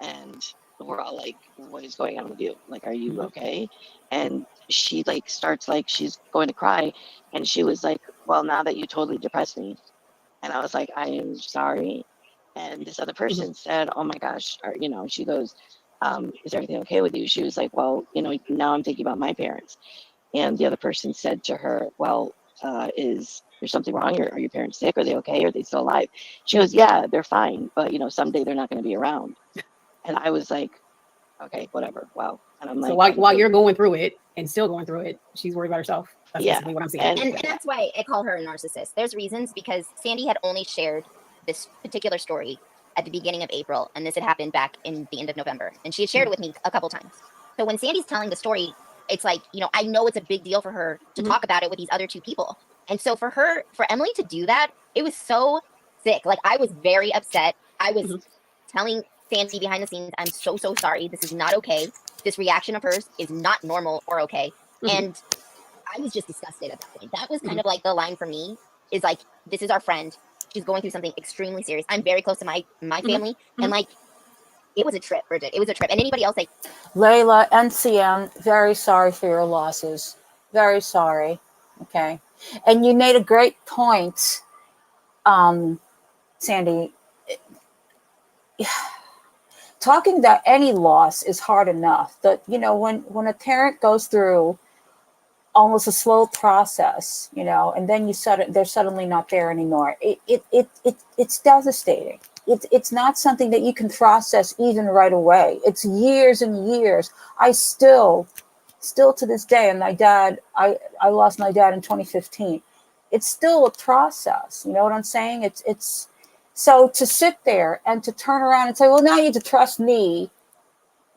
and we're all like, what is going on with you? Like, are you okay? And she like starts like she's going to cry, and she was like, well, now that you totally depressed me. And I was like, I am sorry. And this other person said, oh my gosh, you know, she goes, is everything okay with you? She was like, well, you know, now I'm thinking about my parents. And the other person said to her, well, is there something wrong? Are your parents sick? Are they okay? Are they still alive? She goes, yeah, they're fine, but you know, someday they're not going to be around. And I was like, okay, whatever. Wow. And I'm like, so while you're going through it and still going through it, she's worried about herself. That's basically what I'm saying. And that's why I call her a narcissist. There's reasons, because Sandy had only shared this particular story at the beginning of April, and this had happened back in the end of November. And she had shared it with me a couple times. So when Sandy's telling the story, it's like, you know, I know it's a big deal for her to talk about it with these other two people. And so for Emily to do that, it was so sick. Like, I was very upset. I was telling Sandy behind the scenes, I'm so sorry. This is not okay. This reaction of hers is not normal or okay. And I was just disgusted at that point. That was kind of like the line for me, is like, this is our friend. She's going through something extremely serious. I'm very close to my family. And like, it was a trip, Bridget. It was a trip. And anybody else, like, Layla, NCM, very sorry for your losses. Very sorry. Okay. And you made a great point, Sandy. Talking about any loss is hard enough. That, you know, when a parent goes through almost a slow process, you know, and then they're suddenly not there anymore. It's devastating. It's not something that you can process even right away. It's years and years. I still still to this day, and my dad, I lost my dad in 2015. It's still a process. You know what I'm saying? It's so to sit there and to turn around and say, well, now you have to trust me,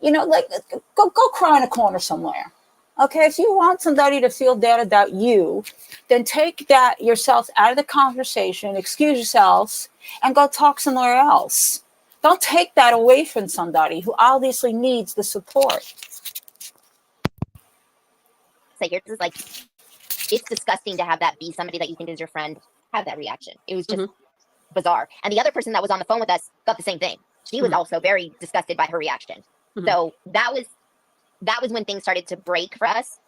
you know, like go cry in a corner somewhere. Okay, if you want somebody to feel bad about you, then take that yourself out of the conversation, excuse yourselves, and go talk somewhere else. Don't take that away from somebody who obviously needs the support. So here's this, like, it's disgusting to have that be somebody that you think is your friend have that reaction. It was just bizarre. And the other person that was on the phone with us got the same thing. She was also very disgusted by her reaction. So that was when things started to break for us.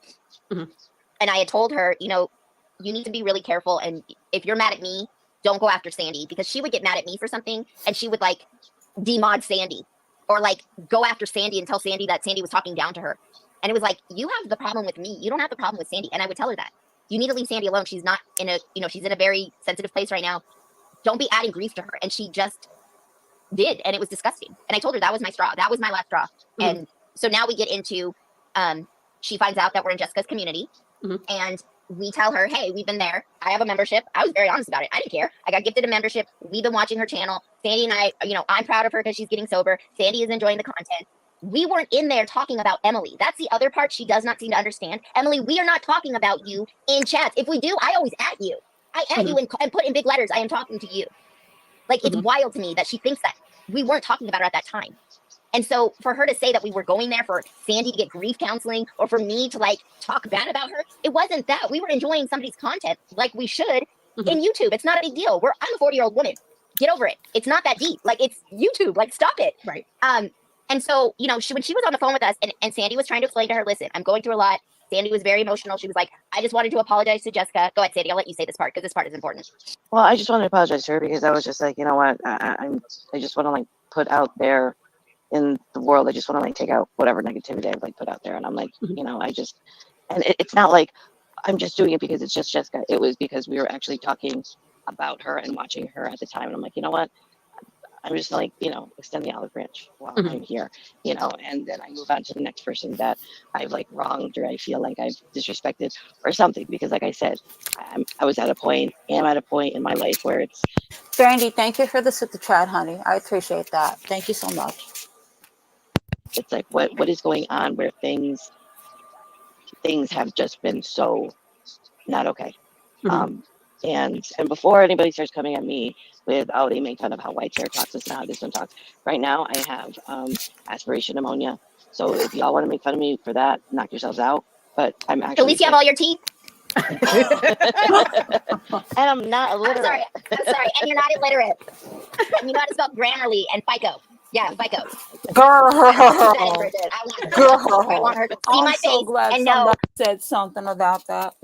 And I had told her, you know, you need to be really careful. And if you're mad at me, don't go after Sandy, because she would get mad at me for something and she would like demod Sandy or like go after Sandy and tell Sandy that Sandy was talking down to her. And it was like, you have the problem with me. You don't have the problem with Sandy. And I would tell her that you need to leave Sandy alone. She's not in a, you know, she's in a very sensitive place right now. Don't be adding grief to her. And she just did. And it was disgusting. And I told her that was my straw. That was my last straw. And so now we get into, she finds out that we're in Jessica's community and we tell her, hey, we've been there. I have a membership. I was very honest about it. I didn't care. I got gifted a membership. We've been watching her channel. Sandy and I, you know, I'm proud of her because she's getting sober. Sandy is enjoying the content. We weren't in there talking about Emily. That's the other part she does not seem to understand. Emily, we are not talking about you in chats. If we do, I always at you. I at you and put in big letters, I am talking to you. Like, it's wild to me that she thinks that we weren't talking about her at that time. And so for her to say that we were going there for Sandy to get grief counseling or for me to like talk bad about her, it wasn't that. We were enjoying somebody's content like we should in YouTube. It's not a big deal. I'm a 40-year-old woman. Get over it. It's not that deep. Like, it's YouTube. Like, stop it. Right. And so, you know, when she was on the phone with us and Sandy was trying to explain to her, listen, I'm going through a lot. Sandy was very emotional. She was like, I just wanted to apologize to Jessica. Go ahead, Sandy. I'll let you say this part because this part is important. Well, I just wanted to apologize to her because I was just like, you know what? I just want to like put out there in the world. I just want to like take out whatever negativity I've like put out there. And I'm like, you know, it's not like I'm just doing it because it's just Jessica. It was because we were actually talking about her and watching her at the time. And I'm like, you know what? I'm just like, you know, extend the olive branch while I'm here, you know, and then I move on to the next person that I've like wronged or I feel like I've disrespected or something. Because like I said, am at a point in my life where it's. Sandy, thank you for the super chat, honey. I appreciate that. Thank you so much. It's like, what is going on where things have just been so not okay. And before anybody starts coming at me with, oh, they make fun of how YTR talks, this and how this one talks. Right now, I have aspiration pneumonia. So if y'all want to make fun of me for that, knock yourselves out. But I'm actually. At least you have all your teeth. And I'm not illiterate. I'm sorry. And you're not illiterate. And you know how to spell Grammarly and FICO. Yeah, FICO. Girl. I want her to see my so face glad and know. somebody said something about that.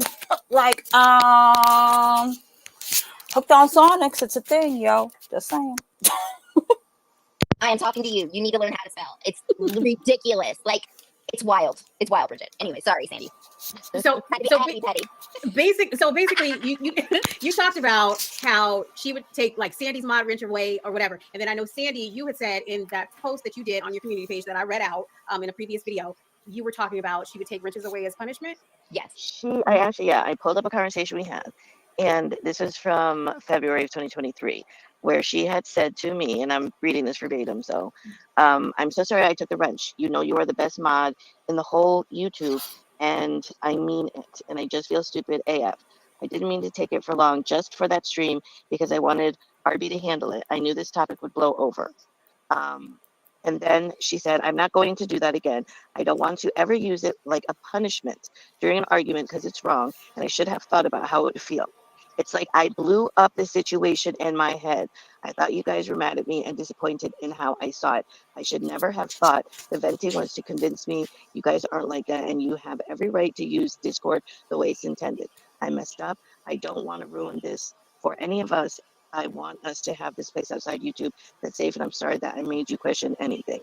Like, hooked on Sonics, it's a thing, yo. Just saying. I am talking to you. You need to learn how to spell. It's ridiculous. Like, it's wild. It's wild, Bridget. Anyway, sorry, Sandy. So basically, you talked about how she would take like Sandy's mod wrench away or whatever, and then I know Sandy, you had said in that post that you did on your community page that I read out in a previous video, you were talking about she would take wrenches away as punishment. Yes. I pulled up a conversation we had, and this is from February of 2023, where she had said to me, and I'm reading this verbatim, so I'm so sorry I took the wrench. You know you are the best mod in the whole YouTube, and I mean it, and I just feel stupid AF. I didn't mean to take it for long, just for that stream, because I wanted RB to handle it. I knew this topic would blow over. And then she said, I'm not going to do that again. I don't want to ever use it like a punishment during an argument because it's wrong, and I should have thought about how it would feel. It's like I blew up the situation in my head. I thought you guys were mad at me and disappointed in how I saw it. I should never have thought the venting was to convince me you guys aren't like that, and you have every right to use Discord the way it's intended. I messed up. I don't want to ruin this for any of us. I want us to have this place outside YouTube that's safe, and I'm sorry that I made you question anything.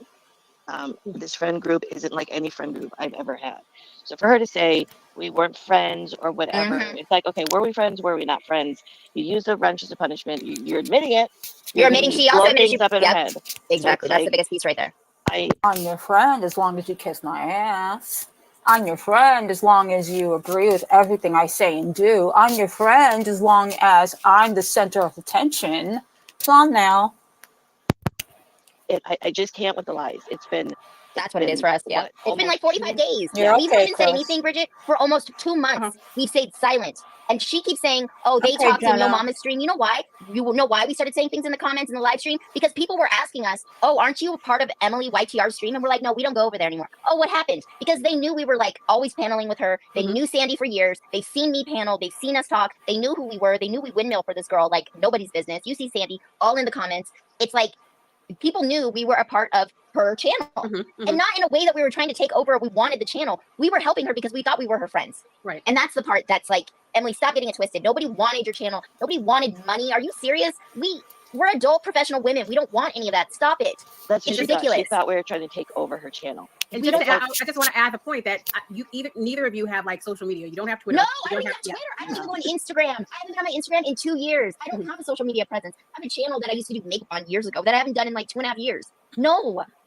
This friend group isn't like any friend group I've ever had. So for her to say we weren't friends or whatever, it's like, okay, were we friends? Were we not friends? You use the wrench as a punishment. You're admitting it. You're admitting she also admitted things up in her head. Exactly. That's the biggest piece right there. I'm your friend as long as you kiss my ass. I'm your friend as long as you agree with everything I say and do. I'm your friend as long as I'm the center of attention. Come on now. I just can't with the lies. That's what it is for us. Yeah. It's been like 45 days. You're We okay, haven't said Chris. anything, Bridget, for almost 2 months. We've stayed silent. And she keeps saying, oh, they Okay, talked in Yo Jenna. Mama's stream. You know why? You know why we started saying things in the comments in the live stream? Because people were asking us, oh, aren't you a part of Emily YTR's stream? And we're like, no, we don't go over there anymore. Oh, what happened? Because they knew we were like always paneling with her. They knew Sandy for years. They've seen me panel. They've seen us talk. They knew who we were. They knew we windmill for this girl like nobody's business. You see Sandy all in the comments. It's like people knew we were a part of her channel. And not in a way that we were trying to take over or we wanted the channel. We were helping her because we thought we were her friends. Right. And that's the part that's like, Emily, stop getting it twisted. Nobody wanted your channel. Nobody wanted money. Are you serious? We're adult professional women. We don't want any of that. Stop it. That's It's what ridiculous. She thought we were trying to take over her channel. And We just don't- I just want to add the point that neither of you have like social media. You don't have Twitter. No, You I don't even have yeah. Twitter. I don't even go on Instagram. I haven't been on my Instagram in 2 years. I don't have a social media presence. I have a channel that I used to do makeup on years ago that I haven't done in like 2.5 years.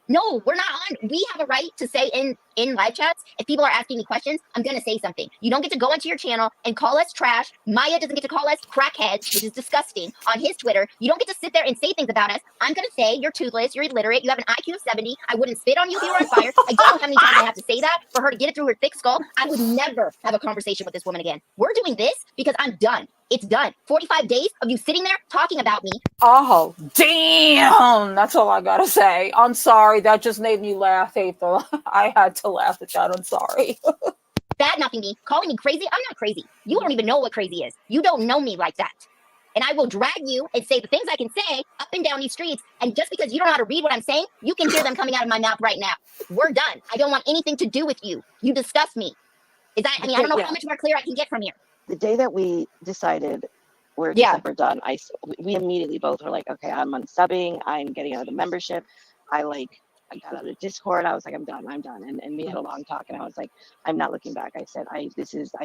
No, we're not on. We have a right to say in live chats, if people are asking me questions, I'm going to say something. You don't get to go onto your channel and call us trash. Maya doesn't get to call us crackheads, which is disgusting, on his Twitter. You don't get to sit there and say things about us. I'm going to say you're toothless, you're illiterate, you have an IQ of 70. I wouldn't spit on you if you were on fire. I don't know how many times I have to say that for her to get it through her thick skull. I would never have a conversation with this woman again. We're doing this because I'm done. It's done. 45 days of you sitting there talking about me. Oh, damn. That's all I got to say. I'm sorry. That just made me laugh, April. I had to laugh at that. I'm sorry. Bad-mouthing me, calling me crazy. I'm not crazy. You don't even know what crazy is. You don't know me like that. And I will drag you and say the things I can say up and down these streets. And just because you don't know how to read what I'm saying, you can hear them coming out of my mouth right now. We're done. I don't want anything to do with you. You disgust me. I don't know how much more clear I can get from here. The day that we decided we're done, we immediately both were like, okay, I'm unsubbing. I'm getting out of the membership. I got out of Discord. I was like, I'm done. And we had a long talk, and I was like, I'm not looking back. I said, I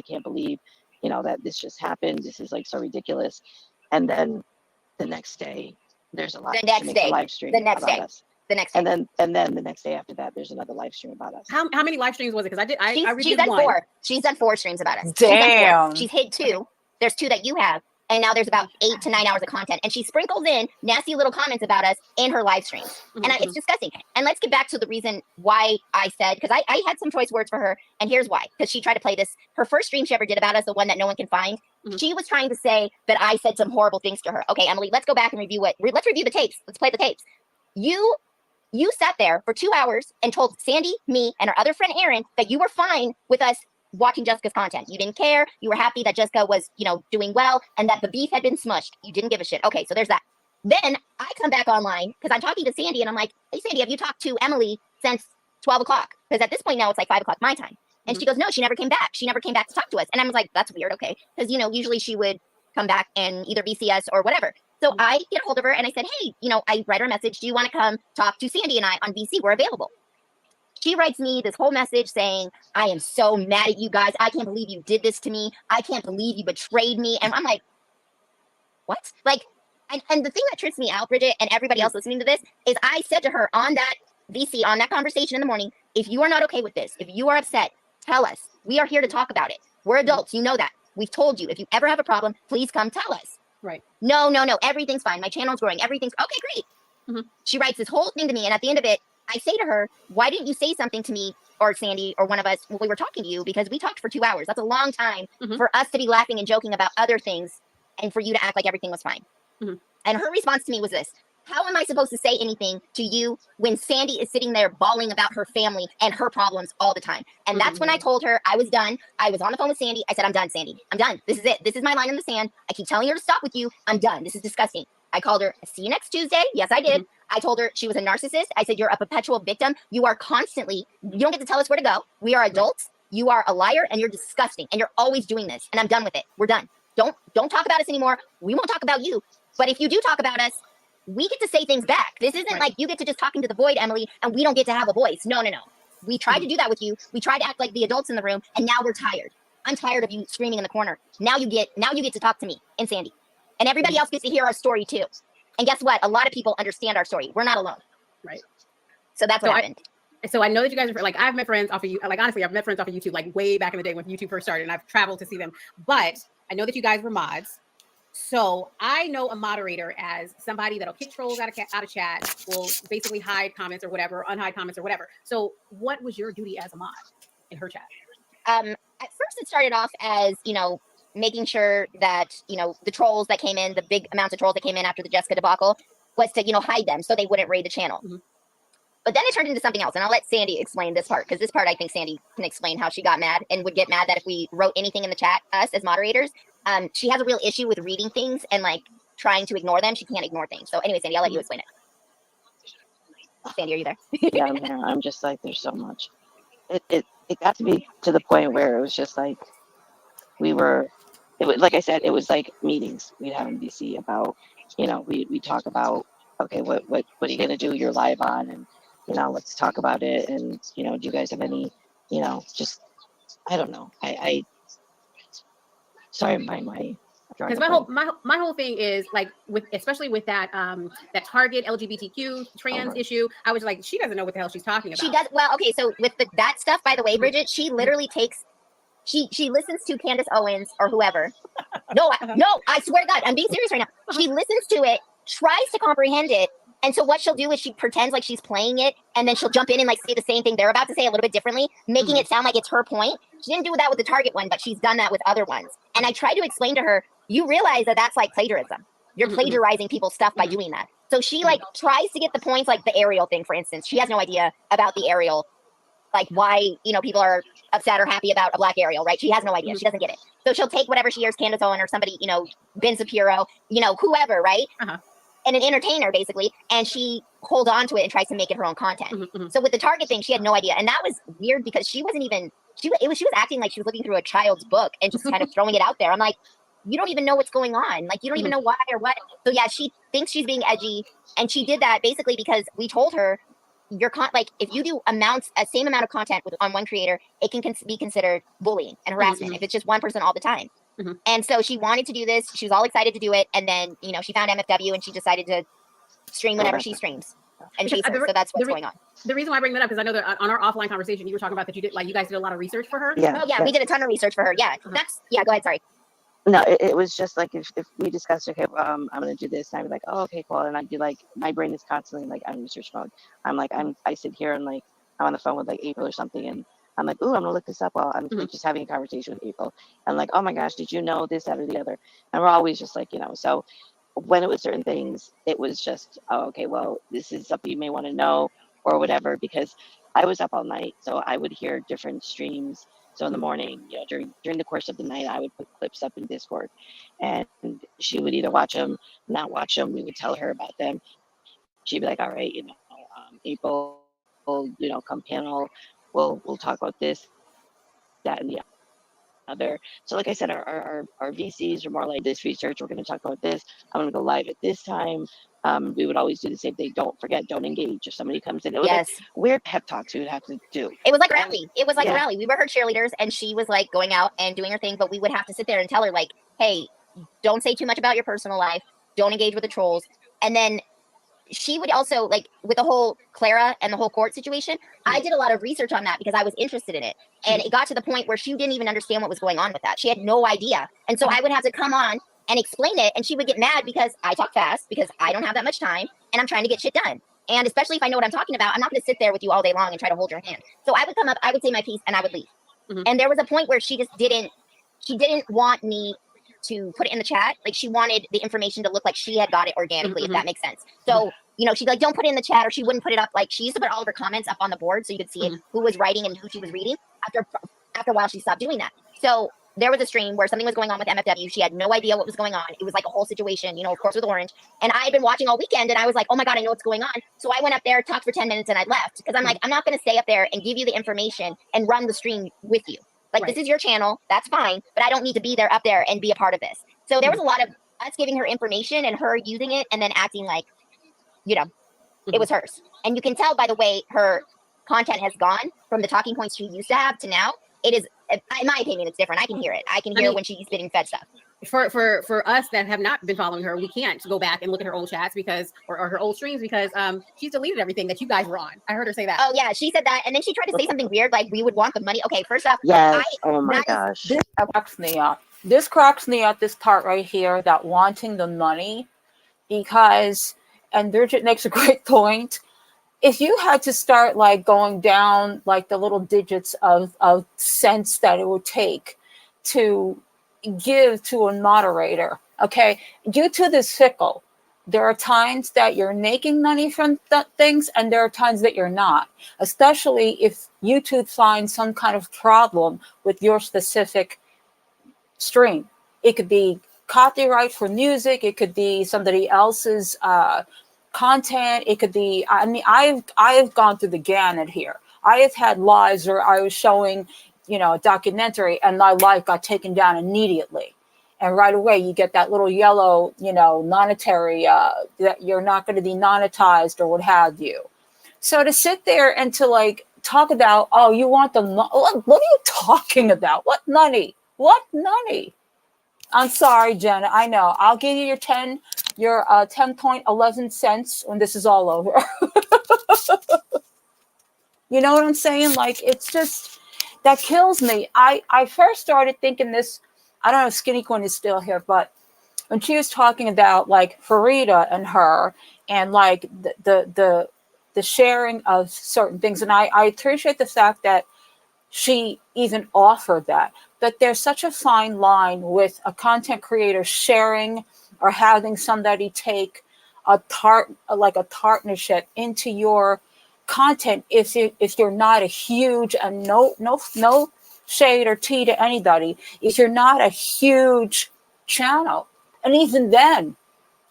can't believe, that this just happened. This is like so ridiculous. And then the next day, there's a live stream about us. The next day. And then the next day after that, there's another live stream about us. How many live streams was it? Because She's done 4. She's done 4 streams about us. Damn. She's hid 2. There's 2 that you have. And now there's about 8 to 9 hours of content. And she sprinkles in nasty little comments about us in her live streams. And it's disgusting. And let's get back to the reason why I said, because I had some choice words for her. And here's why. Because she tried to play this. Her first stream she ever did about us, the one that no one can find. She was trying to say that I said some horrible things to her. Okay, Emily, let's go back and let's review the tapes. Let's play the tapes. You sat there for 2 hours and told Sandy, me, and her other friend Erin that you were fine with us watching Jessica's content. You didn't care. You were happy that Jessica was, doing well and that the beef had been smushed. You didn't give a shit. Okay, so there's that. Then I come back online because I'm talking to Sandy and I'm like, hey, Sandy, have you talked to Emily since 12 o'clock? Because at this point now it's like 5 o'clock my time. And she goes, no, she never came back. She never came back to talk to us. And I was like, that's weird. Okay. Because, usually she would come back and either VC us or whatever. So I get a hold of her and I said, hey, I write her a message. Do you want to come talk to Sandy and I on VC? We're available. She writes me this whole message saying, I am so mad at you guys. I can't believe you did this to me. I can't believe you betrayed me. And I'm like, what? And the thing that trips me out, Bridget, and everybody else listening to this, is I said to her on that VC, on that conversation in the morning, if you are not okay with this, if you are upset, tell us. We are here to talk about it. We're adults. You know that. We've told you. If you ever have a problem, please come tell us. Right. No. Everything's fine. My channel's growing. Everything's okay, great. She writes this whole thing to me. And at the end of it, I say to her, why didn't you say something to me or Sandy or one of us when we were talking to you? Because we talked for 2 hours. That's a long time for us to be laughing and joking about other things and for you to act like everything was fine. And her response to me was this. How am I supposed to say anything to you when Sandy is sitting there bawling about her family and her problems all the time? And that's when I told her I was done. I was on the phone with Sandy. I said, I'm done, Sandy. I'm done. This is it. This is my line in the sand. I keep telling her to stop with you. I'm done. This is disgusting. I called her, see you next Tuesday. Yes, I did. I told her she was a narcissist. I said, you're a perpetual victim. You are constantly, you don't get to tell us where to go. We are adults. You are a liar and you're disgusting. And you're always doing this. And I'm done with it. We're done. Don't talk about us anymore. We won't talk about you. But if you do talk about us, we get to say things back. This isn't like you get to just talk into the void, Emily, and we don't get to have a voice. No. We tried to do that with you. We tried to act like the adults in the room, and now we're tired. I'm tired of you screaming in the corner. Now you get to talk to me and Sandy. And everybody else gets to hear our story too. And guess what? A lot of people understand our story. We're not alone. Right. So that's what happened. So I know that you guys are like, I've met friends off of you. Like, honestly, I've met friends off of YouTube, like way back in the day when YouTube first started, and I've traveled to see them. But I know that you guys were mods. So I know a moderator as somebody that'll kick trolls out of chat, will basically hide comments or whatever, unhide comments or whatever. So what was your duty as a mod in her chat? At first it started off as, making sure that, the trolls that came in, the big amounts of trolls that came in after the Jessica debacle, was to, hide them so they wouldn't raid the channel. Mm-hmm. But then it turned into something else. And I'll let Sandy explain this part, because this part I think Sandy can explain how she got mad and would get mad that if we wrote anything in the chat, us as moderators, she has a real issue with reading things and like trying to ignore them. She can't ignore things. So anyway, Sandy, I'll let you explain it. Sandy, are you there? Yeah, I'm here. I'm just like, there's so much. It got to be to the point where it was just like it was, like I said, it was like meetings we'd have in DC about, we talk about, okay, what are you gonna do? You're live on, and let's talk about it. And do you guys have any, just I don't know. I sorry, my because my whole thing is like especially with that that Target LGBTQ trans issue, I was like, she doesn't know what the hell she's talking about. She does. Well, okay, so with that stuff, by the way, Bridget, she literally takes. She listens to Candace Owens or whoever. No, I swear to God, I'm being serious right now. She listens to it, tries to comprehend it, and so what she'll do is she pretends like she's playing it, and then she'll jump in and like say the same thing they're about to say a little bit differently, making it sound like it's her point. She didn't do that with the Target one, but she's done that with other ones. And I tried to explain to her, you realize that that's like plagiarism. You're plagiarizing people's stuff by doing that. So she like tries to get the points, like the Ariel thing, for instance. She has no idea about the Ariel, like why people are upset or happy about a black Ariel, right? She has no idea. She doesn't get it. So she'll take whatever she hears Candace Owen or somebody, Ben Shapiro, whoever, right? And an entertainer basically, and she holds on to it and tries to make it her own content. So with the Target thing, she had no idea, and that was weird because she wasn't even. She was acting like she was looking through a child's book and just kind of throwing it out there. I'm like, you don't even know what's going on. Like, you don't even know why or what. So yeah, she thinks she's being edgy, and she did that basically because we told her, like if you do a same amount of content on one creator, it can be considered bullying and harassment if it's just one person all the time. And so she wanted to do this. She was all excited to do it, and then she found MFW and she decided to stream whenever she streams and chase her. So that's what's going on. The reason why I bring that up is I know that on our offline conversation you were talking about that you guys did a lot of research for her. Yeah. Oh yeah, we did a ton of research for her. Yeah, go ahead. Sorry. No, it was just like if we discussed, okay, I'm gonna do this, and I'd be like, oh, okay, cool, and I'd be like, my brain is constantly like on research mode. I'm like, I sit here and like I'm on the phone with like April or something, and I'm like, ooh, I'm gonna look this up while I'm just having a conversation with April. And like, oh my gosh, did you know this, that, or the other? And we're always just like, so when it was certain things, it was just, oh, okay, well, this is something you may want to know or whatever, because I was up all night, so I would hear different streams. So in the morning, during the course of the night, I would put clips up in Discord, and she would either watch them, not watch them. We would tell her about them. She'd be like, all right, April, come panel. We'll talk about this, that, and the other. So like I said, our VCs are more like this research. We're going to talk about this. I'm going to go live at this time. We would always do the same thing. Don't forget, don't engage. If somebody comes in, it was like weird pep talks we would have to do. It was like rally. It was like a rally. We were her cheerleaders, and she was like going out and doing her thing, but we would have to sit there and tell her like, hey, don't say too much about your personal life. Don't engage with the trolls. And then she would also, like, with the whole Clara and the whole court situation, I did a lot of research on that because I was interested in it. And it got to the point where she didn't even understand what was going on with that. She had no idea. And so I would have to come on and explain it, and she would get mad because I talk fast, because I don't have that much time, and I'm trying to get shit done. And especially if I know what I'm talking about, I'm not going to sit there with you all day long and try to hold your hand. So I would come up, I would say my piece, and I would leave. And there was a point where she didn't want me to put it in the chat. Like, she wanted the information to look like she had got it organically, if that makes sense. So, she'd like, don't put it in the chat, or she wouldn't put it up. Like, she used to put all of her comments up on the board so you could see it, who was writing and who she was reading. After a while, she stopped doing that. So there was a stream where something was going on with MFW. She had no idea what was going on. It was like a whole situation, of course, with Orange. And I had been watching all weekend, and I was like, oh my God, I know what's going on. So I went up there, talked for 10 minutes, and I left. Because I'm like, I'm not going to stay up there and give you the information and run the stream with you. Like, this is your channel. That's fine. But I don't need to be there up there and be a part of this. So there was a lot of us giving her information and her using it and then acting like, it was hers. And you can tell by the way her content has gone from the talking points she used to have to now. it is, in my opinion, it's different. I can hear it. I can hear when she's getting fed stuff. For us that have not been following her, we can't go back and look at her old chats because or her old streams because she's deleted everything that you guys were on. I heard her say that. Oh yeah, she said that, and then she tried to say something weird like we would want the money. Okay, first off, Yes. Oh my gosh. This cracks me up. This cracks me up. This part right here, that wanting the money, because, and Bridget makes a great point. If you had to start like going down like the little digits of cents that it would take to give to a moderator, okay, YouTube is fickle. There are times that you're making money from things and there are times that you're not, especially if YouTube finds some kind of problem with your specific stream. It could be copyright for music, it could be somebody else's content, it could be, I mean, I've gone through the gamut here. I have had lives where I was showing, you know, a documentary and my life got taken down immediately. And right away you get that little yellow, you know, monetary, that you're not going to be monetized or what have you. So to sit there and to like talk about, oh, you want the money? What are you talking about? What money? What money? I'm sorry, Jenna. I know. I'll give you your 10.11 cents when this is all over. You know what I'm saying? Like, it's just, that kills me. I first started thinking this, I don't know if Skinny Queen is still here, but when she was talking about like Farida and her and like the sharing of certain things, and I appreciate the fact that she even offered that. But there's such a fine line with a content creator sharing or having somebody take a partnership into your content if you're not a huge, and no shade or tea to anybody, if you're not a huge channel. And even then,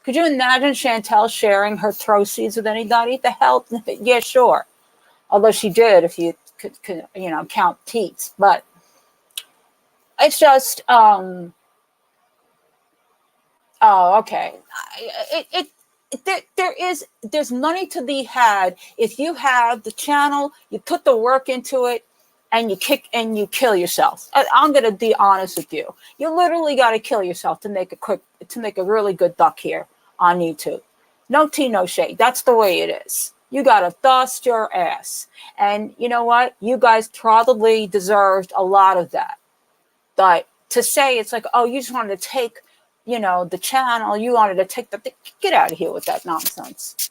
could you imagine Chantel sharing her proceeds with anybody? The hell? Yeah, sure. Although she did, if you could you know, count teats. But it's just oh, okay. There's money to be had if you have the channel, you put the work into it, and you kill yourself. I'm gonna be honest with you. You literally got to kill yourself to make a really good buck here on YouTube. No tea, no shade. That's the way it is. You got to dust your ass. And you know what? You guys probably deserved a lot of that. But to say it's like, oh, you just wanted to take, you know, the channel, you wanted to take get out of here with that nonsense.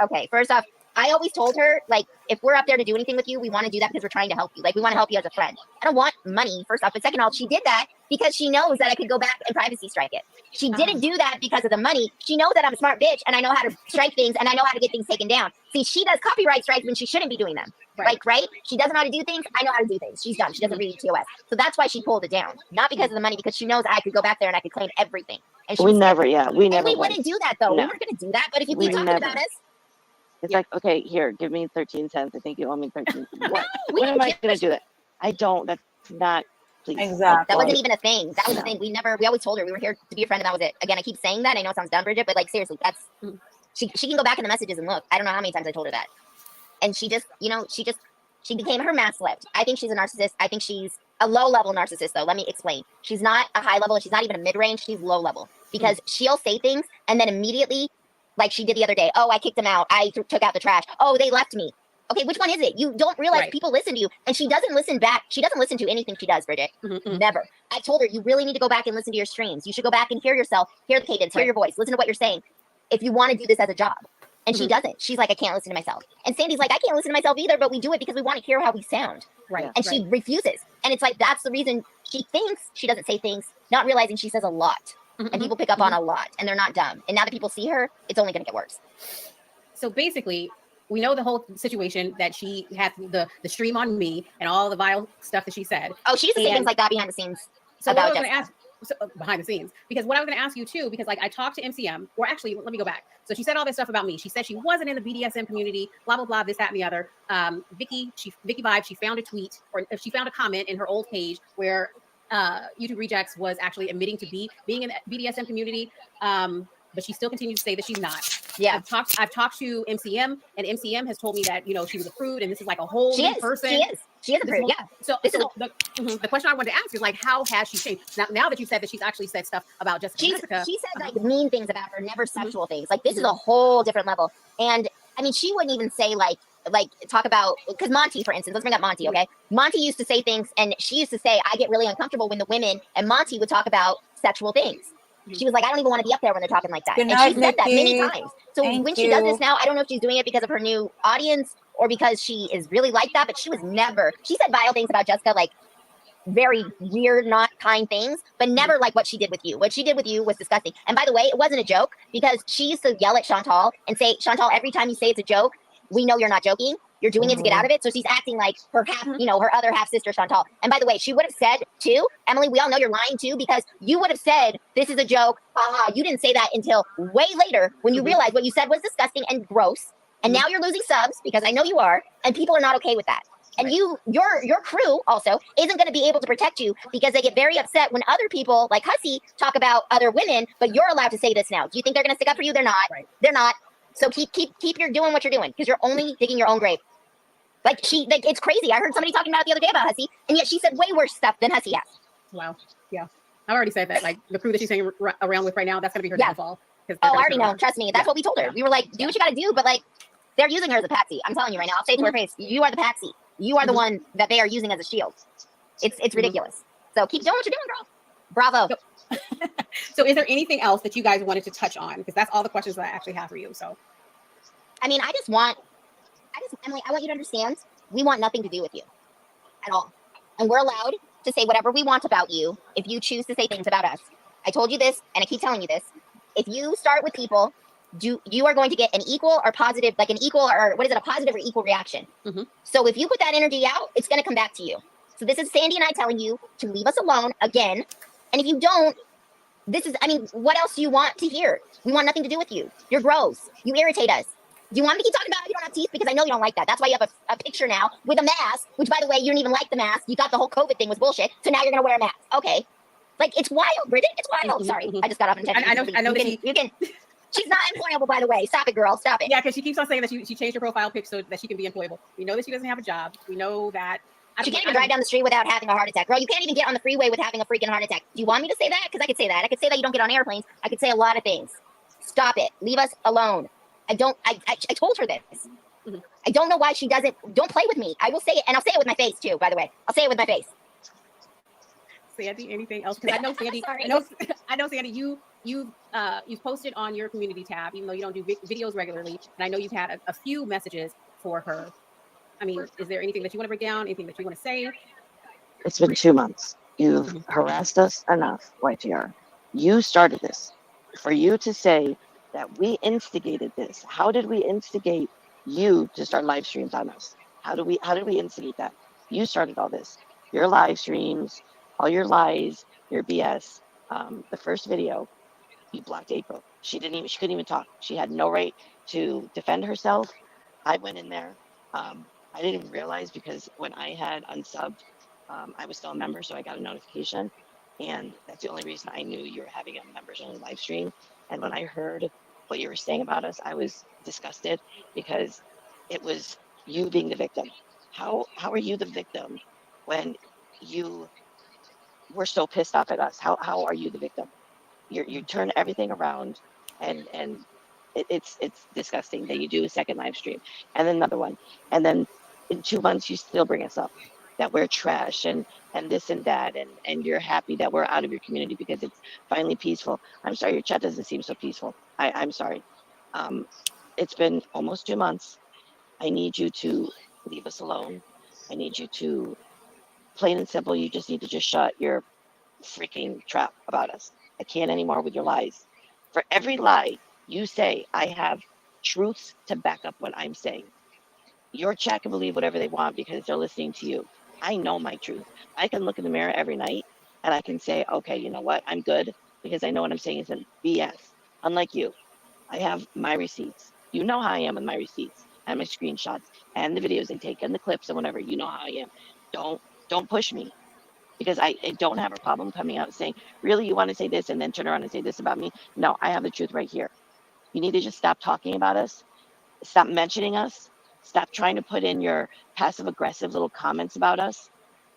Okay, first off, I always told her, like, if we're up there to do anything with you, we want to do that because we're trying to help you. Like, we want to help you as a friend. I don't want money, first off. But second off, she did that because she knows that I could go back and privacy strike it. She didn't do that because of the money. She knows that I'm a smart bitch and I know how to strike things and I know how to get things taken down. See, she does copyright strikes when she shouldn't be doing them. Right. Like, right? She doesn't know how to do things. I know how to do things. She's dumb. She doesn't read TOS. So that's why she pulled it down. Not because of the money, because she knows I could go back there and I could claim everything. And we never wouldn't do that, though. No. We weren't going to do that. But if you keep talking about us, it's like, okay, here, give me 13 cents. I think you owe me 13 cents. When am I going to do that? I don't. That's not, please. Exactly. That wasn't even a thing. That was the thing. We always told her we were here to be a friend, and that was it. Again, I keep saying that. I know it sounds dumb, Bridget, but like, seriously, that's, she can go back in the messages and look. I don't know how many times I told her that. And she just, you know, she became her mask slipped. I think she's a narcissist. I think she's a low-level narcissist, though. Let me explain. She's not a high level. She's not even a mid-range. She's low-level. Because she'll say things, and then immediately, like she did the other day, oh, I kicked them out. I took out the trash. Oh, they left me. Okay, which one is it? You don't realize people listen to you. And she doesn't listen back. She doesn't listen to anything she does, Bridget. Never. I told her, you really need to go back and listen to your streams. You should go back and hear yourself, hear the cadence, hear your voice, listen to what you're saying, if you want to do this as a job. And she doesn't. She's like, I can't listen to myself. And Sandy's like, I can't listen to myself either, but we do it because we want to hear how we sound. Right. And she refuses. And it's like, that's the reason she thinks she doesn't say things, not realizing she says a lot. And people pick up on a lot, and they're not dumb. And now that people see her, it's only going to get worse. So basically, we know the whole situation that she had the stream on me and all the vile stuff that she said. Oh, she used to say things like that behind the scenes. So what I was going to ask, behind the scenes, because what I was going to ask you too, because like I talked to MCM, or actually, let me go back. So she said all this stuff about me. She said she wasn't in the BDSM community, blah, blah, blah, this, that, and the other. Vicky Vibe, she found a tweet, or she found a comment in her old page where YouTube Rejects was actually admitting to being in the BDSM community, but she still continues to say that she's not. Yeah, I've talked to MCM, and MCM has told me that, you know, she was a prude, and this is like a whole new person. She is a prude. Yeah. So, This is the question I wanted to ask is like, how has she changed? Now that you said that she's actually said stuff about Jessica. She said like mean things about her, never sexual things. Like this is a whole different level. And I mean, she wouldn't even say like talk about, because Monty, for instance, let's bring up Monty, okay? Monty used to say things, and she used to say, I get really uncomfortable when the women and Monty would talk about sexual things. She was like, I don't even want to be up there when they're talking like that. Good And night, she said that many Nikki. times. So Thank when she does you. this now, I don't know if she's doing it because of her new audience or because she is really like that, but she was never, she said vile things about Jessica, like very weird, not kind things, but never like what she did with you. What she did with you was disgusting. And by the way, it wasn't a joke, because she used to yell at Chantal and say, Chantal, every time you say it's a joke, we know you're not joking. You're doing it to get out of it. So she's acting like her half, her other half sister, Chantal. And by the way, she would have said too, Emily, we all know you're lying too, because you would have said, this is a joke. You didn't say that until way later when you realized what you said was disgusting and gross. And now you're losing subs, because I know you are, and people are not okay with that. And your crew also isn't going to be able to protect you, because they get very upset when other people like Hussey talk about other women, but you're allowed to say this now. Do you think they're going to stick up for you? They're not. They're not. So keep your doing what you're doing, because you're only digging your own grave. Like it's crazy. I heard somebody talking about it the other day about Hussey, and yet she said way worse stuff than Hussey has. Wow. Yeah. I've already said that. Like the crew that she's hanging around with right now, that's going to be her downfall. Oh, I already know. Trust me. That's what we told her. We were like, do what you got to do, but like they're using her as a patsy. I'm telling you right now. I'll say it to her face. You are the patsy. You are the one that they are using as a shield. It's ridiculous. So keep doing what you're doing, girl. Bravo. So is there anything else that you guys wanted to touch on? Because that's all the questions that I actually have for you. So, I mean, Emily, I want you to understand, we want nothing to do with you at all. And we're allowed to say whatever we want about you if you choose to say things about us. I told you this, and I keep telling you this. If you start with people, you are going to get an equal or positive, like an equal, or what is it, a positive or equal reaction. So if you put that energy out, it's going to come back to you. So this is Sandy and I telling you to leave us alone again. And if you don't, what else do you want to hear? We want nothing to do with you. You're gross. You irritate us. Do you want me to keep talking about how you don't have teeth? Because I know you don't like that. That's why you have a picture now with a mask, which, by the way, you didn't even like the mask. You thought the whole COVID thing was bullshit. So now you're going to wear a mask. Okay. Like, it's wild, Bridget. It's wild. Sorry. I just got off intention. I know that you can. She's not employable, by the way. Stop it, girl. Stop it. Yeah, because she keeps on saying that she changed her profile pic so that she can be employable. We know that she doesn't have a job. We know that. She can't even drive down the street without having a heart attack. Girl, you can't even get on the freeway with having a freaking heart attack. Do you want me to say that? Because I could say that. I could say that you don't get on airplanes. I could say a lot of things. Stop it. Leave us alone. I told her this. I don't know why she doesn't. Don't play with me. I will say it, and I'll say it with my face too, by the way. I'll say it with my face. Sandy, anything else? Because I know Sandy. I know Sandy. You've posted on your community tab, even though you don't do videos regularly, and I know you've had a few messages for her. I mean, is there anything that you want to break down? Anything that you want to say? It's been 2 months. You've harassed us enough, YTR. You started this. For you to say that we instigated this, how did we instigate you to start live streams on us? How did we instigate that? You started all this. Your live streams, all your lies, your BS. The first video, you blocked April. She couldn't even talk. She had no right to defend herself. I went in there. I didn't even realize, because when I had unsubbed, I was still a member, so I got a notification. And that's the only reason I knew you were having a members only live stream. And when I heard what you were saying about us, I was disgusted, because it was you being the victim. How are you the victim when you were so pissed off at us? How are you the victim? You turn everything around, and it's disgusting that you do a second live stream and then another one, and then in 2 months you still bring us up that we're trash and this and that, and you're happy that we're out of your community because it's finally peaceful. I'm sorry, your chat doesn't seem so peaceful. I'm sorry. It's been almost 2 months. I need you to leave us alone. I need you to, plain and simple, you just need to just shut your freaking trap about us. I can't anymore with your lies. For every lie you say, I have truths to back up what I'm saying. Your chat can believe whatever they want because they're listening to you. I know my truth. I can look in the mirror every night and I can say, okay, you know what? I'm good, because I know what I'm saying isn't BS. Unlike you, I have my receipts. You know how I am with my receipts and my screenshots and the videos I take and the clips and whatever. You know how I am. Don't push me, because I don't have a problem coming out and saying, really, you want to say this and then turn around and say this about me? No, I have the truth right here. You need to just stop talking about us. Stop mentioning us. Stop trying to put in your passive aggressive little comments about us.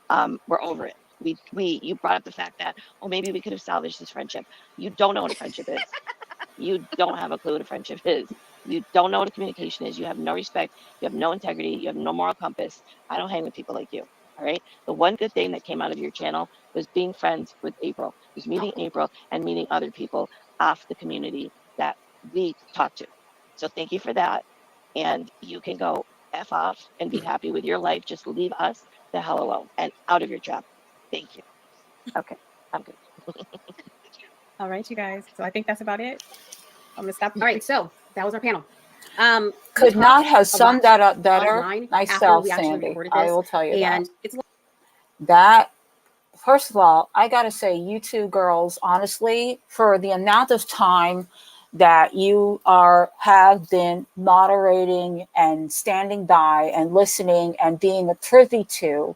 We're over it. You brought up the fact that, oh, maybe we could have salvaged this friendship. You don't know what a friendship is. You don't have a clue what a friendship is. You don't know what a communication is. You have no respect. You have no integrity. You have no moral compass. I don't hang with people like you. All right. The one good thing that came out of your channel was being friends with April, was meeting April and meeting other people off the community that we talk to. So thank you for that. And you can go F off and be happy with your life. Just leave us the hell alone and out of your job. Thank you. Okay. I'm good. All right, you guys. So I think that's about it. I'm gonna stop. All right, so that was our panel. Could not have summed that up better offline myself, we actually Sandy. recorded I this, will tell you and that. it's That, first of all, I got to say, you two girls, honestly, for the amount of time that you have been moderating and standing by and listening and being privy to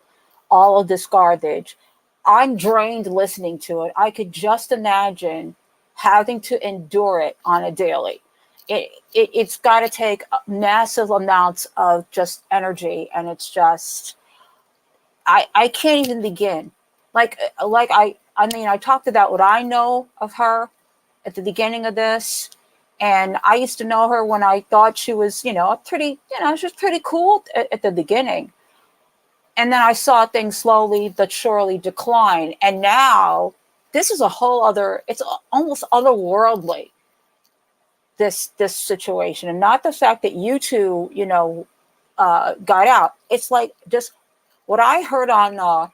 all of this garbage, I'm drained listening to it. I could just imagine having to endure it on a daily. It's got to take massive amounts of just energy, and it's just, I can't even begin. I mean, I talked about what I know of her at the beginning of this, and I used to know her when I thought she was, she was pretty cool at the beginning. And then I saw things slowly but surely decline. And now this is a whole other, it's almost otherworldly, this situation. And not the fact that you two, got out. It's like just what I heard on,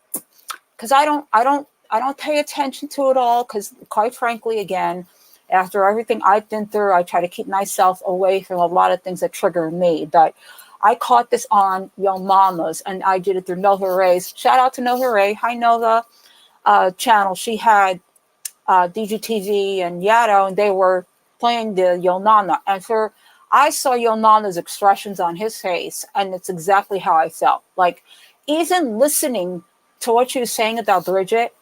because I don't pay attention to it all, because quite frankly, again, after everything I've been through, I try to keep myself away from a lot of things that trigger me. But I caught this on Yo Mama's, and I did it through Nova Ray's. Shout out to Nova Ray. Hi, Nova channel. She had DGTV and Yato, and they were playing the Yo Nana. And I saw Yo Nana's expressions on his face, and it's exactly how I felt. Like, even listening to what she was saying about Bridget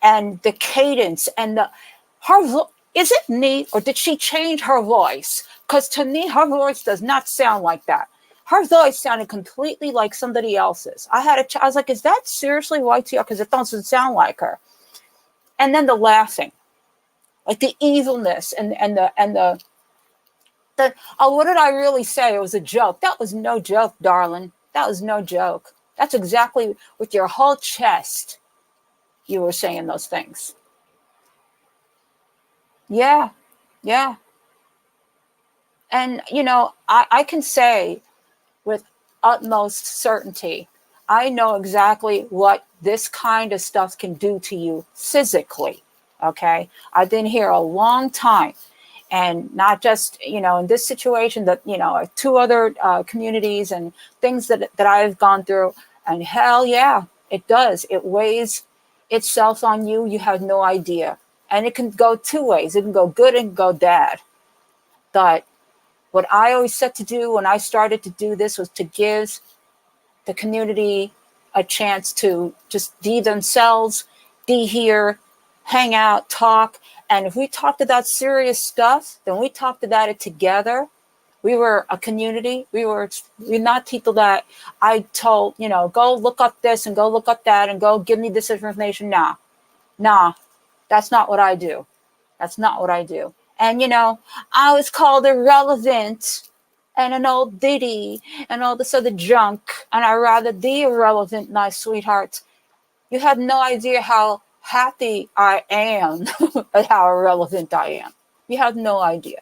and the cadence and is it me, or did she change her voice? Because to me, her voice does not sound like that. Her voice sounded completely like somebody else's. I was like, is that seriously YTR? Because it doesn't sound like her. And then the laughing, like the evilness and the oh, what did I really say? It was a joke. That was no joke, darling. That was no joke. That's exactly with your whole chest you were saying those things. Yeah. And, I can say with utmost certainty, I know exactly what this kind of stuff can do to you physically, okay? I've been here a long time, and not just, in this situation, that, two other communities and things that I've gone through, and hell yeah, it does. It weighs itself on you. You have no idea. And it can go two ways. It can go good and go bad. But what I always set to do when I started to do this was to give the community a chance to just be themselves, be here, hang out, talk. And if we talked about serious stuff, then we talked about it together. We were a community. We're not people that I told, go look up this and go look up that and go give me this information. Nah, that's not what I do. That's not what I do. And, I was called irrelevant and an old ditty and all this other junk. And I'd rather be irrelevant, my sweetheart. You have no idea how happy I am at how irrelevant I am. You have no idea.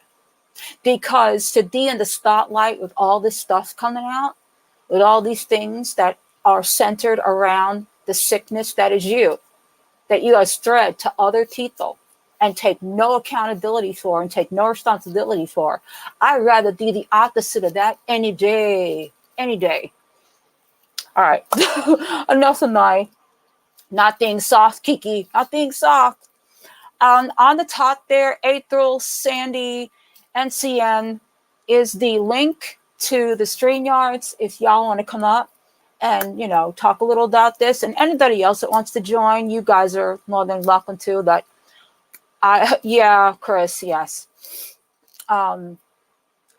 Because to be in the spotlight with all this stuff coming out, with all these things that are centered around the sickness that is you, that you have spread to other people and take no accountability for and take no responsibility for, I'd rather be the opposite of that any day. All right, enough of my not being soft, Kiki, not being soft. On the top there, April, Sandy, NCM is the link to the StreamYards if y'all want to come up and, talk a little about this. And anybody else that wants to join, you guys are more than welcome to. But yeah, Chris, yes.